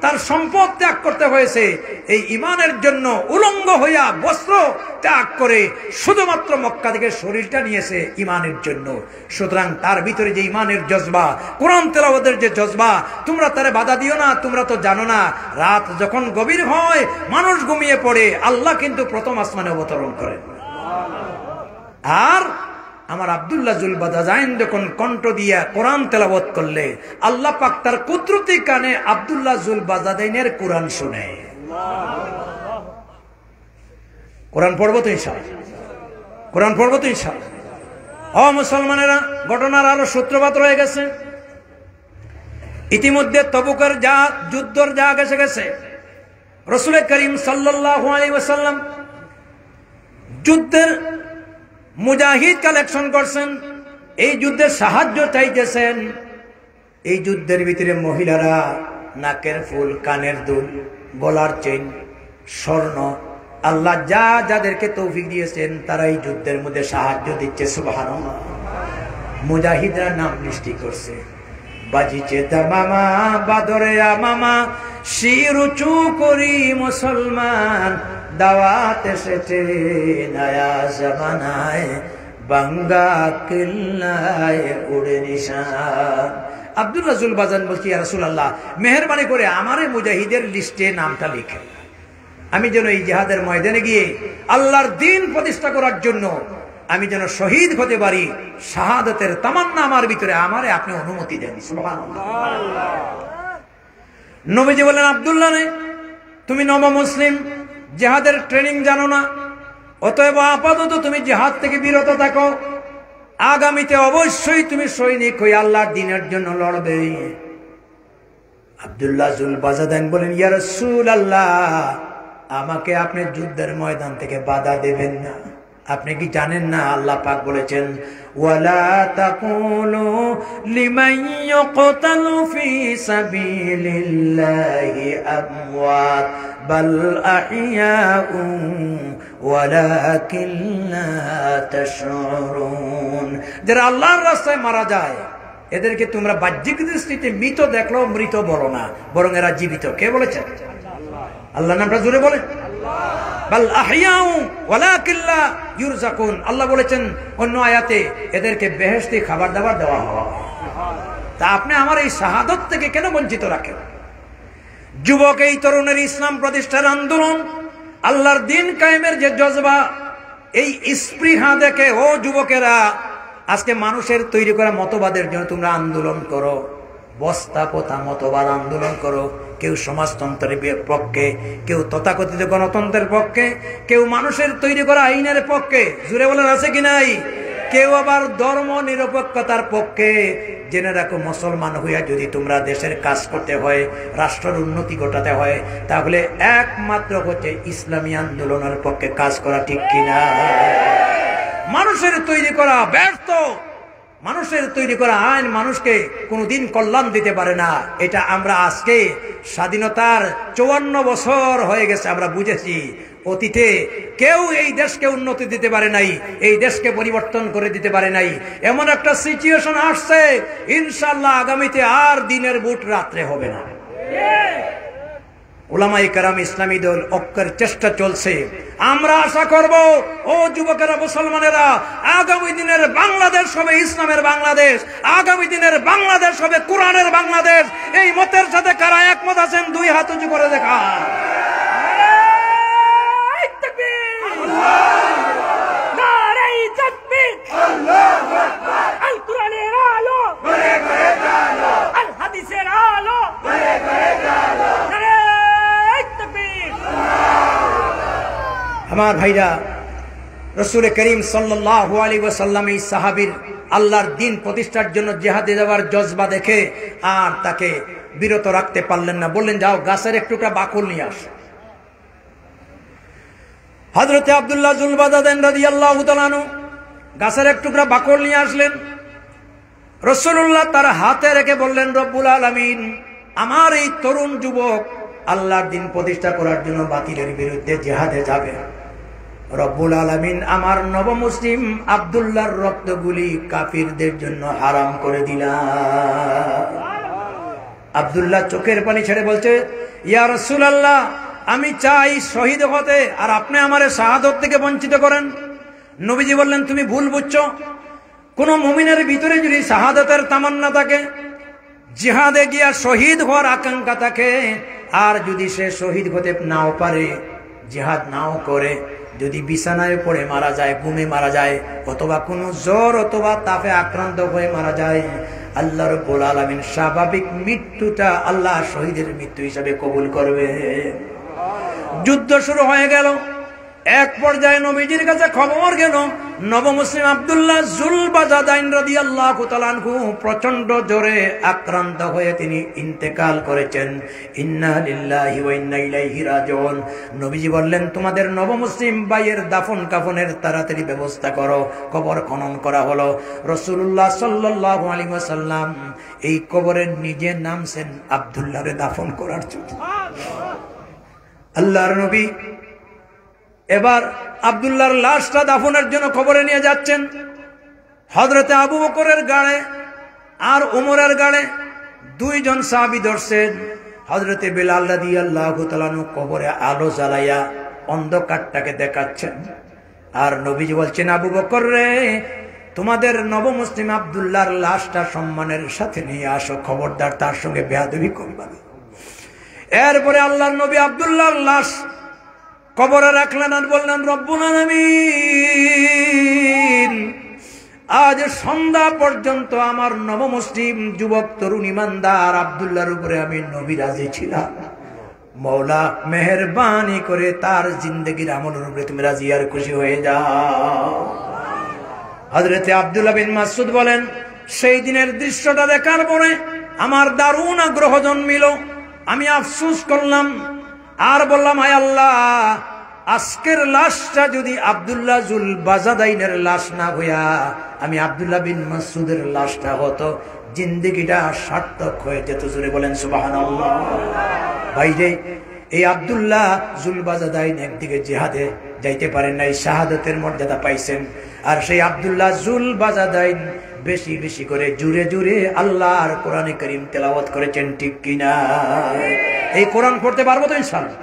তার সম্পদ ত্যাগ করতে হয়েছে। এই ঈমানের জন্য উলঙ্গ হইয়া বস্ত্র ত্যাগ করে শুধুমাত্র মক্কা থেকে শরীরটা নিয়েছে ঈমানের জন্য। সুতরাং তার ভিতরে যে ঈমানের জজবা, কোরআন তেলাওয়াতের যে জজবা, তোমরা তারে বাধা দিও না। তোমরা তো জানো না, রাত যখন গভীর হয়, মানুষ ঘুমিয়ে পড়ে, আল্লাহ কিন্তু প্রথম আসমানে অবতরণ করেন। আর আমার আব্দুল্লাহ জুল বাজাদাইন যখন কণ্ঠ দিয়া কোরআন তেলাওয়াত করলে, আল্লাহ পাক তার কুদরতি কানে আব্দুল্লাহ জুল বাজাদাইনের কোরআন শুনে। কোরআন পড়বো তো ইনশাআল্লাহ, কোরআন পড়বো তো ইনশাআল্লাহ। ও মুসলমানেরা, ঘটনার আরো সূত্রপাত রয়ে গেছে। ইতিমধ্যে তবুকের যুদ্ধর জাহাজ এসে গেছে। রাসূল করিম সাল্লাল্লাহু আলাইহি ওয়াসাল্লাম যুদ্ধের মুজাহিদ কালেকশন করছেন, এই যুদ্ধে সাহায্য চাইতেছেন। এই যুদ্ধের ভিতরে মহিলারা নাকের ফুল, কানের দুল, গলার চেইন, স্বর্ণ, আল্লাহ যা যাদেরকে তৌফিক দিয়েছেন তারা এই যুদ্ধের মধ্যে সাহায্য দিচ্ছে। সুবহানাল্লাহ। মুজাহিদরা নাম সৃষ্টি করছে। বাজিছে দামামা বাদরে আমামা, শির উঁচু করি মুসলমান, দাওয়াত এসেছে নয়া জামানায়, বাঙ্গা কিল্লায় উড়ে নিশান। আব্দুল রাসূল বাজান বলছি, ইয়া রাসূলুল্লাহ মেহেরবানি করে আমারে মুজাহিদের লিস্টে নামটা লিখে, আমি যেন এই জিহাদের ময়দানে গিয়ে আল্লাহর দ্বীন প্রতিষ্ঠা করার জন্য আমি যেন শহীদ হতে পারি, শাহাদাতের তামান্না আমার ভিতরে, আমারে আপনি অনুমতি দেন। সুবহানাল্লাহ। নবীজি বলেন, আব্দুল্লাহ নে, তুমি নব মুসলিম, জিহাদের ট্রেনিং জানো না, অতএব আপাতত তুমি জিহাদ থেকে বিরত থাকো, আগামীতে অবশ্যই তুমি সৈনিক হয়ে আল্লাহর দ্বীনের জন্য লড়বে। আব্দুল্লাহ জুল বাজাদান বলেন, ইয়া রাসূলুল্লাহ আমাকে আপনি যুদ্ধের ময়দান থেকে বাধা দেবেন না। আপনি কি জানেন না আল্লাহ পাক বলেছেন, ওয়ালা তাকুলু লিমান ইয়ুকতালু ফি সাবিলিল্লাহি আমওয়াত বাল আহইয়াউ ওয়ালাকিন লা তাশউরুন। যারা আল্লাহর রাস্তায় মারা যায় এদেরকে তোমরা বাহ্যিক দৃষ্টিতে মৃত দেখলেও মৃত বলো না, বরং এরা জীবিত। কে বলেছেন? আল্লাহ নামটা জোরে বলে, বাল আহইয়াউ ওয়ালাকিন লা ইউরযাকুন। আল্লাহ বলেছেন অন্য আয়াতে এদেরকে বেহেশতি খাবার দাবার দেওয়া হবে। তা আপনি আমার এই শাহাদত থেকে কেন বঞ্চিত রাখেন? যুবক এই তরুণের ইসলাম প্রতিষ্ঠার আন্দোলন, আল্লাহর দ্বীন কায়েমের যে জজবা, এই স্পৃহা দেখে ও যুবকেরা আজকে মানুষের তৈরি করা মতবাদের জন্য তোমরা আন্দোলন করো, বস্তা পোতা মতবাদ আন্দোলন করো। কেউ সমাজতন্ত্রের পক্ষে, কেউ তথাকথিত গণতন্ত্রের পক্ষে, কেউ মানুষের তৈরি করা আইনের পক্ষে, জুড়ে বলেন আছে কি নাই? কেউ আবার ধর্ম নিরপেক্ষতার পক্ষে। জেনে রাখো, মুসলমান হইয়া যদি তোমরা দেশের কাজ করতে হয়, রাষ্ট্রের উন্নতি ঘটাতে হয়, তাহলে একমাত্র হচ্ছে ইসলামী আন্দোলনের পক্ষে কাজ করা, ঠিক কিনা? মানুষের তৈরি করা ব্যর্থ, মানুষের তৈরি করা আইন মানুষকে কোনোদিন কল্যাণ দিতে পারে না। এটা আমরা আজকে স্বাধীনতার 54 বছর হয়ে গেছে আমরা বুঝেছি। অতীতে কেউ এই দেশকে উন্নতি দিতে পারে নাই, এই দেশকে পরিবর্তন করে দিতে পারে নাই। এমন একটা সিচুয়েশন আসছে, ইনশাআল্লাহ আগামীতে আর দিনের বুট রাত্রে হবে না। উলামায়ে কেরাম, ইসলামী দল ঐক্যের চেষ্টা চলছে। আমরা আশা করব ও যুবকেরা, মুসলমানেরা, আগামী দিনের বাংলাদেশ হবে ইসলামের বাংলাদেশ, আগামী দিনের বাংলাদেশ হবে কোরআনের বাংলাদেশ। এই মতের সাথে কারা একমত আছেন? দুই হাত উঁচু করে দেখা। আমার ভাইরা, রাসূল করিম সাল্লাল্লাহু আলাইহি ওয়াসাল্লাম এই সাহাবীর আল্লাহর দ্বীন প্রতিষ্ঠার জন্য জিহাদে যাওয়ার জজবা দেখে আর তাকে বিরত রাখতে পারলেন না। বললেন, যাও গাছের এক টুকরা বাকল নিয়ে আস। হযরতে আব্দুল্লাহ জুল বাদাদান রাদিয়াল্লাহু তাআলা আনহু গাছের এক টুকরা বাকল নিয়ে আসলেন। রাসূলুল্লাহ তার হাতে রেখে বললেন, রব্বুল আলামিন আমার এই তরুণ যুবক আল্লাহর দ্বীন প্রতিষ্ঠা করার জন্য বাতিলের বিরুদ্ধে জিহাদে যাবে। রব্বুল আলামিন আমার নবমুসলিম আব্দুল্লাহর রক্তগুলি কাফিরদের জন্য হারাম করে দিলাম। আব্দুল্লাহ চোখের পানি ছেড়ে বলছে, ইয়া রাসূলুল্লাহ আমি চাই শহীদ হতে, আর আপনি আমারে শাহাদত থেকে বঞ্চিত করেন। নবীজি বললেন, তুমি ভুল বুঝছো। কোন মুমিনের ভিতরে যদি শাহাদতের তামান্না থাকে, জিহাদে গিয়া শহীদ হওয়ার আকাঙ্ক্ষা থাকে, আর যদি সে শহীদ হতে নাও পারে, জিহাদ নাও করে, যদি বিছানায় পড়ে মারা যায়, ঘুমে মারা যায়, অথবা কোনো জ্বর অথবা তাপে আক্রান্ত হয়ে মারা যায়, আল্লাহ রাব্বুল আলামিন স্বাভাবিক মৃত্যুটা আল্লাহ শহীদের মৃত্যু হিসাবে কবুল করবে। যুদ্ধ শুরু হয়ে গেল। এক পর্যায়ে নবীজির কাছে খবর গেল নব মুসলিম আব্দুল্লাহ জুলবাজাদাইন রাদিয়াল্লাহু তাআলা আনহু প্রচন্ড জ্বরে আক্রান্ত হয়ে তিনি ইন্তেকাল করেছেন। ইন্না লিল্লাহি ওয়া ইন্না ইলাইহি রাজিউন। নবীজি বললেন, তোমাদের নব মুসলিম ভাইয়ের দাফন কাফনের তাড়াতাড়ি ব্যবস্থা করো। কবর খনন করা হলো। রাসূলুল্লাহ সাল্লাল্লাহু আলাইহি ওয়াসাল্লাম এই কবরের নিজে নামছেন আব্দুল্লাহরে দাফন করার জন্য। আল্লাহর নবী এবার আব্দুল্লাহর লাশটা দাফনের জন্য কবরে নিয়ে যাচ্ছেন। হযরতে আবু বকরের গাড়ে আর ওমরের গাড়ে দুইজন সাহাবী ধরছেন। হযরতে বেলাল রাদিয়াল্লাহু তাআলা কবরে আলো জ্বালাইয়া অন্ধকারটাকে দেখাচ্ছেন। আর নবীজি বলছেন, আবু বকর রে, তোমাদের নব মুসলিম আব্দুল্লাহর লাশটা সম্মানের সাথে নিয়ে আসো, খবরদার তার সঙ্গে বেয়াদবি করবা না। এরপরে আল্লাহর নবী আব্দুল্লাহর লাশ কবরে রাখলেন আর বললেন, রব্বুল আলামিন, আজ সন্ধ্যা পর্যন্ত আমার নব মুসলিম যুবক তরুণ ইমানদার আব্দুল্লাহর উপরে আমি নবী রাজি ছিলাম। মওলা মেহেরবানি করে তার জিন্দেগির আমলের উপরে তুমি রাজি আর খুশি হয়ে যাও। হযরতে আব্দুল্লাহ বিন মাসউদ বলেন, সেই দিনের দৃশ্যটা দেখার পরে আমার দারুণ আগ্রহ জন্মিল। আমি আফসোস করলাম আর বললাম, হায় আল্লাহ, আজকের লাশটা যদি আব্দুল্লাহ জুলবাজাদাইনের লাশ না হইয়া আমি আব্দুল্লাহ বিন মাসউদের লাশটা হতো, জিন্দেগিটা সার্থক হয়ে যেত। জোরে বলেন সুবহানাল্লাহ। ভাইরে, এই আব্দুল্লাহ জুলবাজাদাইন একদিকে জিহাদে যাইতে পারেন নাই, শাহাদাতের মর্যাদা পাইছেন। আর সেই আব্দুল্লাহ জুলবাজাদাইন বেশি বেশি করে জুড়ে জুড়ে আল্লাহর কোরআনে কারীম তেলাওয়াত করেছেন, ঠিক কিনা? এই কোরআন পড়তে পারবো তো ইনশাআল্লাহ?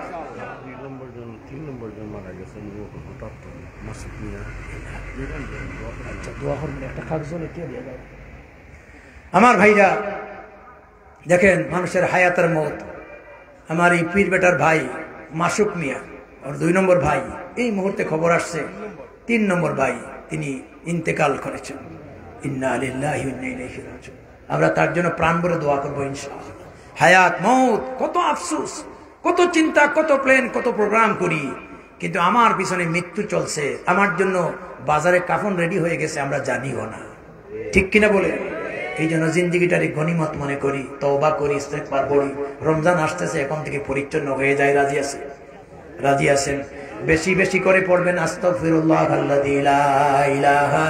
আমার ভাইরা দেখেন, মানুষের হায়াতের মত। আমার এই পীর বেটার ভাই মাসুক মিয়া, ওর 2 নম্বর ভাই, এই মুহূর্তে খবর আসছে 3 নম্বর ভাই তিনি ইন্তেকাল করেছেন। ইন্না লিল্লাহি ওয়া ইন্না ইলাইহি রাজিউন। আমরা তার জন্য প্রাণ ভরে দোয়া করবো ইনশাআল্লাহ। হায়াত মউত, কত আফসোস, কত চিন্তা, কত প্ল্যান, কত প্রোগ্রাম করি, কিন্তু আমার পিছনে মৃত্যু চলছে। আমার জন্য বাজারে কাফন রেডি হয়ে গেছে, আমরা জানিও না, ঠিক কিনা বলে? এই জন্য জিন্দেগিটারে গনিমত মনে করি, তওবা করি, ইস্তেগফার করি। রমজান আসতেছে, এখন থেকে পরিচ্ছন্ন হয়ে যায়। রাজি আছেন? রাজি আছেন? বেশি বেশি করে পড়বেন আস্তাগফিরুল্লাহাল্লাযী লা ইলাহা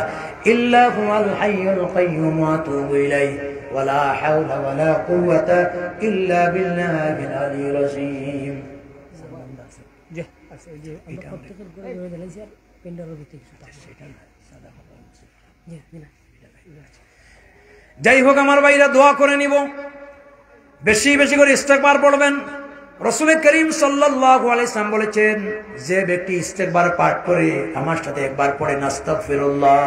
ইল্লা হুয়াল হাইয়ুল কাইয়্যুম ওয়া আতুবু ইলাইহি ওয়া লা হাওলা ওয়া লা কুওয়াতা ইল্লা বিল্লাহিল আলিয়্যিল আযীম। জি, আচ্ছা, জি, আমরা প্রত্যেকের করে রয়ে গেলেন স্যার, পেন্ডারের ভিতরে কিছু আছে সেটা না, সাদা হবে। জি, না, যাই হোক আমার ভাইরা, দোয়া করে নিব, বেশি বেশি করে ইস্তেগফার পড়বেন। রাসূল করিম সাল্লাল্লাহু আলাইহি ওয়াসাল্লাম বলেছেন, যে ব্যক্তি ইস্তেগফার পাঠ করে আমার সাথে একবার পড়ে নাস্তাগফিরুল্লাহ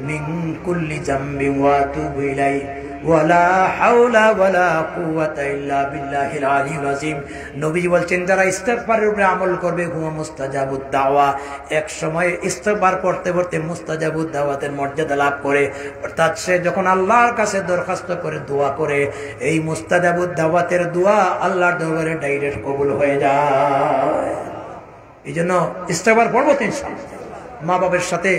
মিন কুল্লি যামবি ওয়া আতুবু ইলাইহি ওয়া লা হাওলা ওয়া লা কুওয়াতা ইল্লা বিল্লাহিল আলিয়্যিল আযীম। নবী বলেন, যারা ইস্তেগফারের উপরে আমল করবে হুয়া মুস্তাজাবুদ দাওয়া, এক সময় ইস্তেগফার পড়তে পড়তে মুস্তাজাবুদ দাওয়াতের মর্যাদা লাভ করে। অর্থাৎ সে যখন আল্লাহর কাছে দরখাস্ত করে, দোয়া করে, এই মুস্তাজাবুদ দাওয়াতের দোয়া আল্লাহর দরবারে ডাইরেক্ট কবুল হয়ে যায়। এই জন্য ইস্তেগফার পড়বো তো ইনশাআল্লাহ। মা বাবার সাথে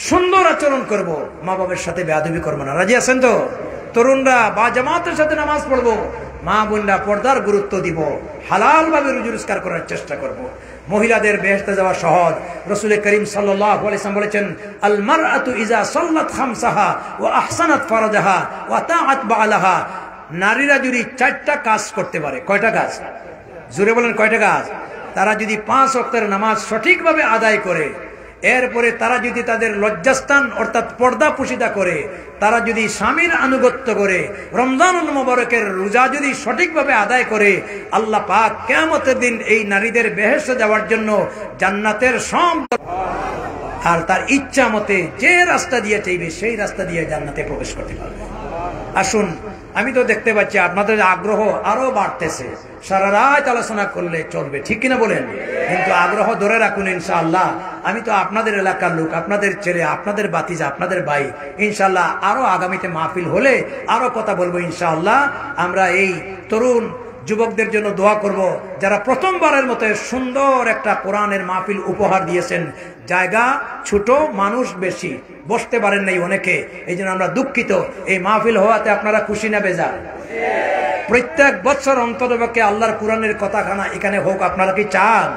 সুন্দর আচরণ করব, মা বাবার সাথে বেয়াদবি করবো না। রাজি আছেন তো? তরুণরা বা জামাতের সাথে নামাজ পড়বো, মা বোনরা পর্দার গুরুত্ব দিব, হালাল ভাবে রুজি রোজগার করার চেষ্টা করব। মহিলাদের বেহেশতে যাওয়া সহজ। রাসূল করিম সাল্লাল্লাহু আলাইহি ওয়াসাল্লাম বলেছেন, আল মারআতু ইযা সাল্লাত খামসাহা ওয়া আহসানাত ফারাজাহা ওয়া তাআত বালাহা। নারীরা যদি 4টা কাজ করতে পারে, কয়টা কাজ? জোরে বলেন, কয়টা কাজ? তারা যদি 5 ওয়াক্তের নামাজ সঠিকভাবে আদায় করে, এরপরে তারা যদি তাদের লজ্জাস্থান অর্থাৎ পর্দা পুশিদা করে, তারা যদি স্বামীর আনুগত্য করে, রমজানুল মুবারকের রোজা যদি সঠিকভাবে আদায় করে, আল্লাহ পাক কিয়ামতের দিন এই নারীদের বেহেশতে যাওয়ার জন্য জান্নাতের সম্পদ আর তার ইচ্ছা মতে যে রাস্তা দিয়ে চাইবে সেই রাস্তা দিয়ে জান্নাতে প্রবেশ করতে পারবে। আসুন, আমি তো দেখতে পাচ্ছি আপনাদের আগ্রহ আরো বাড়তেছে। সারা রাত আলোচনা করলে চলবে, ঠিক কিনা বলেন? কিন্তু আগ্রহ ধরে রাখুন ইনশাআল্লাহ। আমি তো আপনাদের এলাকার লোক, আপনাদের ছেলে, আপনাদের বাতিজা, আপনাদের ভাই। ইনশাআল্লাহ আরো আগামীতে মাহফিল হলে আরো কথা বলবো ইনশাআল্লাহ। আমরা এই তরুণ যুবকদের জন্য দোয়া করব যারা প্রথমবারের মতো সুন্দর একটা কোরআনের মাহফিল উপহার দিয়েছেন। জায়গা ছোট, মানুষ বেশি, বসতে পারেন নাই অনেকে, এই জন্য আমরা দুঃখিত। এই মাহফিল হওয়াতে আপনারা খুশি না বেজার? প্রত্যেক বছর অন্ততপক্ষে আল্লাহর কোরআনের কথাখানা এখানে হোক, আপনারা কি চান?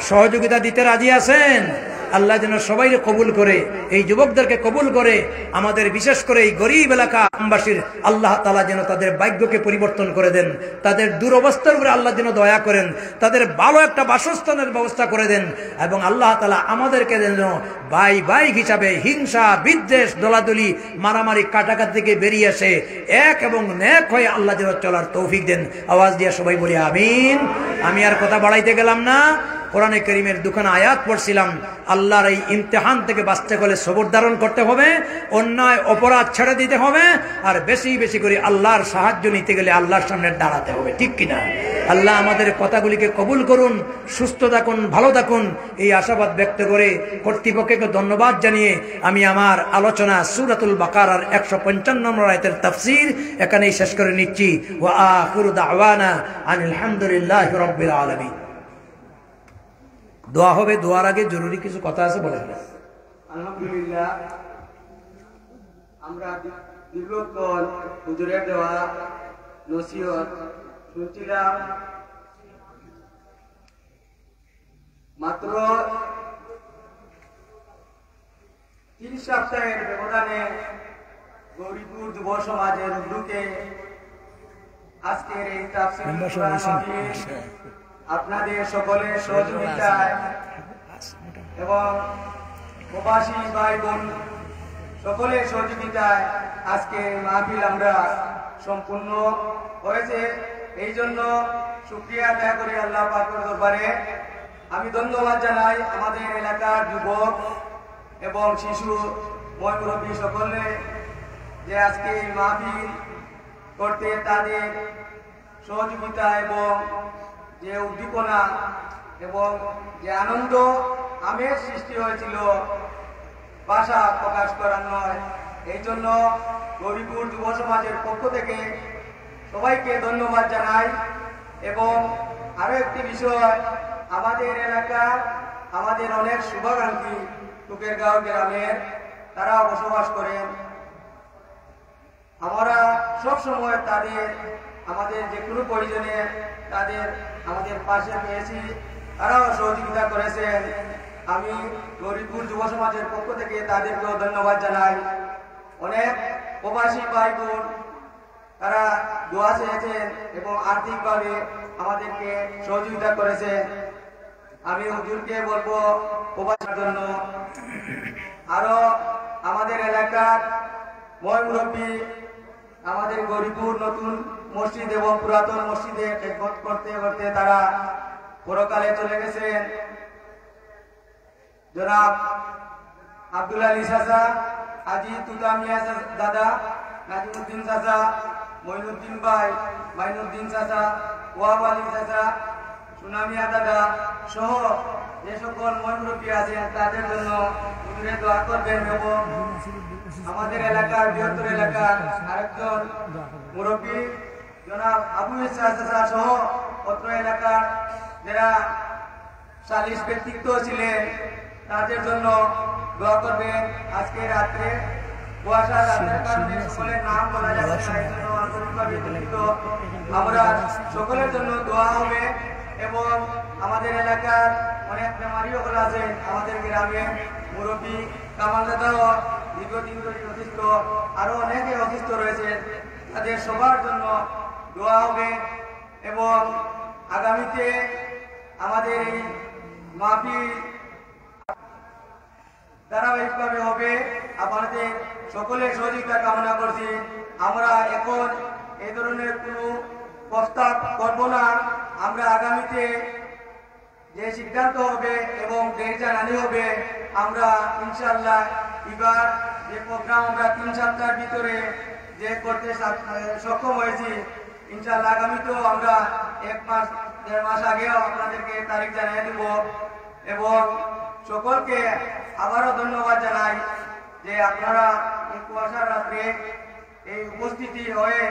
সহযোগিতা দিতে রাজি আছেন? আল্লাহ যেন সবাই কবুল করে, এই যুবকদেরকে কবুল করে, আমাদের বিশেষ করে এই গরিব এলাকা আমবাসীর আল্লাহ তাআলা যেন তাদের ভাগ্যকে পরিবর্তন করে দেন, তাদের দুরবস্থার উপরে আল্লাহ যেন দয়া করেন, তাদের ভালো একটা বাসস্থানের ব্যবস্থা করে দেন, এবং আল্লাহ তাআলা আমাদেরকে যেন ভাই ভাই হিসাবে হিংসা বিদ্বেষ দলাদলি মারামারি কাটাকাটি থেকে বেরিয়ে আসে এক এবং নেক হয়ে আল্লাহ যেন চলার তৌফিক দেন। আওয়াজ দিয়ে সবাই বলি আমিন। আমি আর কথা বাড়াইতে গেলাম না। কোরআনে কারীমের দুখানা আয়াত পড়ছিলাম। আল্লাহর এই ইমতিহান থেকে বাঁচতে গেলে সবর ধারণ করতে হবে, অন্যায় অপরাধ ছেড়ে দিতে হবে, আর বেশি বেশি করে আল্লাহর সাহায্য নিতে গেলে আল্লাহর সামনে দাঁড়াতে হবে, ঠিক কিনা? আল্লাহ আমাদের কথাগুলিকে কবুল করুন, সুস্থ থাকুন, ভালো থাকুন, এই আশাবাদ ব্যক্ত করে কর্তৃপক্ষকে ধন্যবাদ জানিয়ে আমি আমার আলোচনা সূরাতুল বাকারার 155 নম্বর আয়াতের তাফসীর এখানেই শেষ করে নিচ্ছি। ওয়া আখিরু দাওয়ানা আনিল হামদুলিল্লাহি রাব্বিল আলামিন। দোয়া হবে, দোয়ার আগে জরুরি কিছু কথা আছে, বলেন। আলহামদুলিল্লাহ, আমরা দীর্ঘক্ষণ হুজুরের দেওয়া নসিহত শুনছিলাম। মাত্র 3 সপ্তাহের ব্যবধানে গৌরীপুর যুব সমাজের উদ্যোগে আজকের এই তাফসীর মাহফিল আপনাদের সকলের সহযোগিতায় এবং প্রবাসী ভাই বোন সকলের সহযোগিতায় আজকে মাহফিল আমরা সম্পূর্ণ হয়েছে। এই জন্য শুকরিয়া আদায় করি আল্লাহ পাকের দরবারে। আমি ধন্যবাদ জানাই আমাদের এলাকার যুবক এবং শিশু মুরব্বী সকলে যে আজকে এই মাহফিল করতে তাদের সহযোগিতা এবং যে উদ্দীপনা এবং যে আনন্দ আমেজ সৃষ্টি হয়েছিল ভাষা প্রকাশ করার নয়। এই জন্য গৌরীপুর যুব সমাজের পক্ষ থেকে সবাইকে ধন্যবাদ জানাই। এবং আরো একটি বিষয়, আমাদের এলাকা আমাদের অনেক শুভাকাঙ্ক্ষী টুকেরগাঁও গ্রামের তারা বসবাস করেন। আমরা সব সময় তাদের আমাদের যে কোনো প্রয়োজনে তাদের আমাদের পাশে পেয়েছি, তারাও সহযোগিতা করেছেন। আমি গৌরীপুর যুব সমাজের পক্ষ থেকে তাদেরকেও ধন্যবাদ জানাই। অনেক প্রবাসী ভাই বোন তারা দোয়া চেয়েছেন এবং আর্থিকভাবে আমাদেরকে সহযোগিতা করেছেন। আমি হুজুরকে বলবো প্রবাসীর জন্য আরো আমাদের এলাকার মুরব্বী আমাদের গৌরীপুর নতুন মসজিদ এবং পুরাতন মসজিদে খেদমত করতে করতে তারা পরকালে চলে গেছেন। জনাব আব্দুল আলী চাচা, আজি তুতামিয়া দাদা, নাজিমুদ্দিন চাচা, মঈনুদ্দিন ভাই, মাইনুদ্দিন চাচা, ওয়াব আলী চাচা, সুনামিয়া দাদা সহ যে সকল মুরব্বী আছেন তাদের জন্য হুজুরে দোয়া করবেন। এবং আমাদের এলাকার বৃহত্তর এলাকার আরেকজন মুরব্বী জনাব আবু ইসা চাচা সহ অত্র এলাকার যারা সালিশ ব্যক্তিত্ব ছিলেন তাদের জন্য দোয়া করবেন। আজকে রাত্রে কুয়াশা রাতের কারণে সকলের নাম বলা যাচ্ছে না, এই জন্য আন্তরিকভাবে দুঃখিত। আমরা সকলের জন্য দোয়া হবে। এবং আমাদের এলাকার অনেক বেমারিও আছেন, আমাদের গ্রামে মুরব্বী কামাল দাদাও দীর্ঘদিন ধরে অসুস্থ, আরো অনেকে অসুস্থ রয়েছে, তাদের সবার জন্য দোয়া হবে। এবং আগামীতে আমাদের এই মাহফিল ধারাবাহিকভাবে হবে। আপনাদের সকলের সহযোগিতা কামনা করছি। আমরা এখন এই ধরনের কোনো প্রস্তাব করব না। আমরা আগামীতে যে সিদ্ধান্ত হবে এবং ডেট জানানো হবে, আমরা ইনশাআল্লাহ এবার যে প্রোগ্রাম আমরা 3 সপ্তাহের ভিতরে যে করতে সক্ষম হয়েছি, ইনশাআল্লাহ আগামীতেও আমরা 1 মাস 1.5 মাস আগেও আপনাদেরকে তারিখ জানিয়ে দেব। এবং সকলকে আবারও ধন্যবাদ জানাই যে আপনারা এই কুয়াশার রাত্রে এই উপস্থিতি হয়ে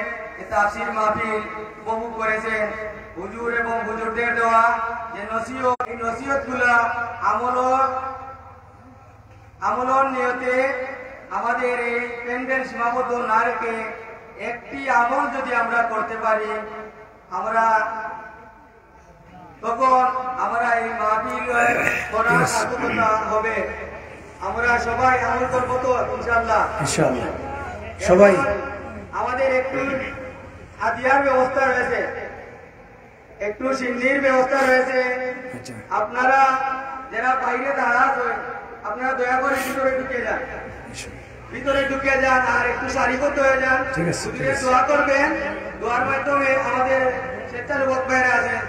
তাফসীর মাহফিল উপভোগ করেছেন। হুজুর এবং হুজুরদের দেওয়া যে নসিহত, এই নসিহতগুলা আমলন নিয়তে আমাদের এই প্যান্ডেল সীমাবদ্ধ না রেখে একটি আমল যদি আমরা করতে পারি, তখন আমরা এই মাহফিল করার সার্থকতা হবে। আমরা সবাই আমল করবো তো ইনশাআল্লাহ। ইনশাআল্লাহ সবাই। আমাদের একটু হাতিয়ার ব্যবস্থা রয়েছে, একটু সিন্নির ব্যবস্থা রয়েছে। আপনারা যারা বাইরে দাঁড়া আছেন, আপনারা দয়া করে ভিতরে ঢুকে যান, ভিতরে ঢুকে যান আর একটু সারিবদ্ধ হয়ে যান। দোয়া করবেন, দোয়ার মাধ্যমে আমাদের স্বেচ্ছাসেবক ভাইরা আছেন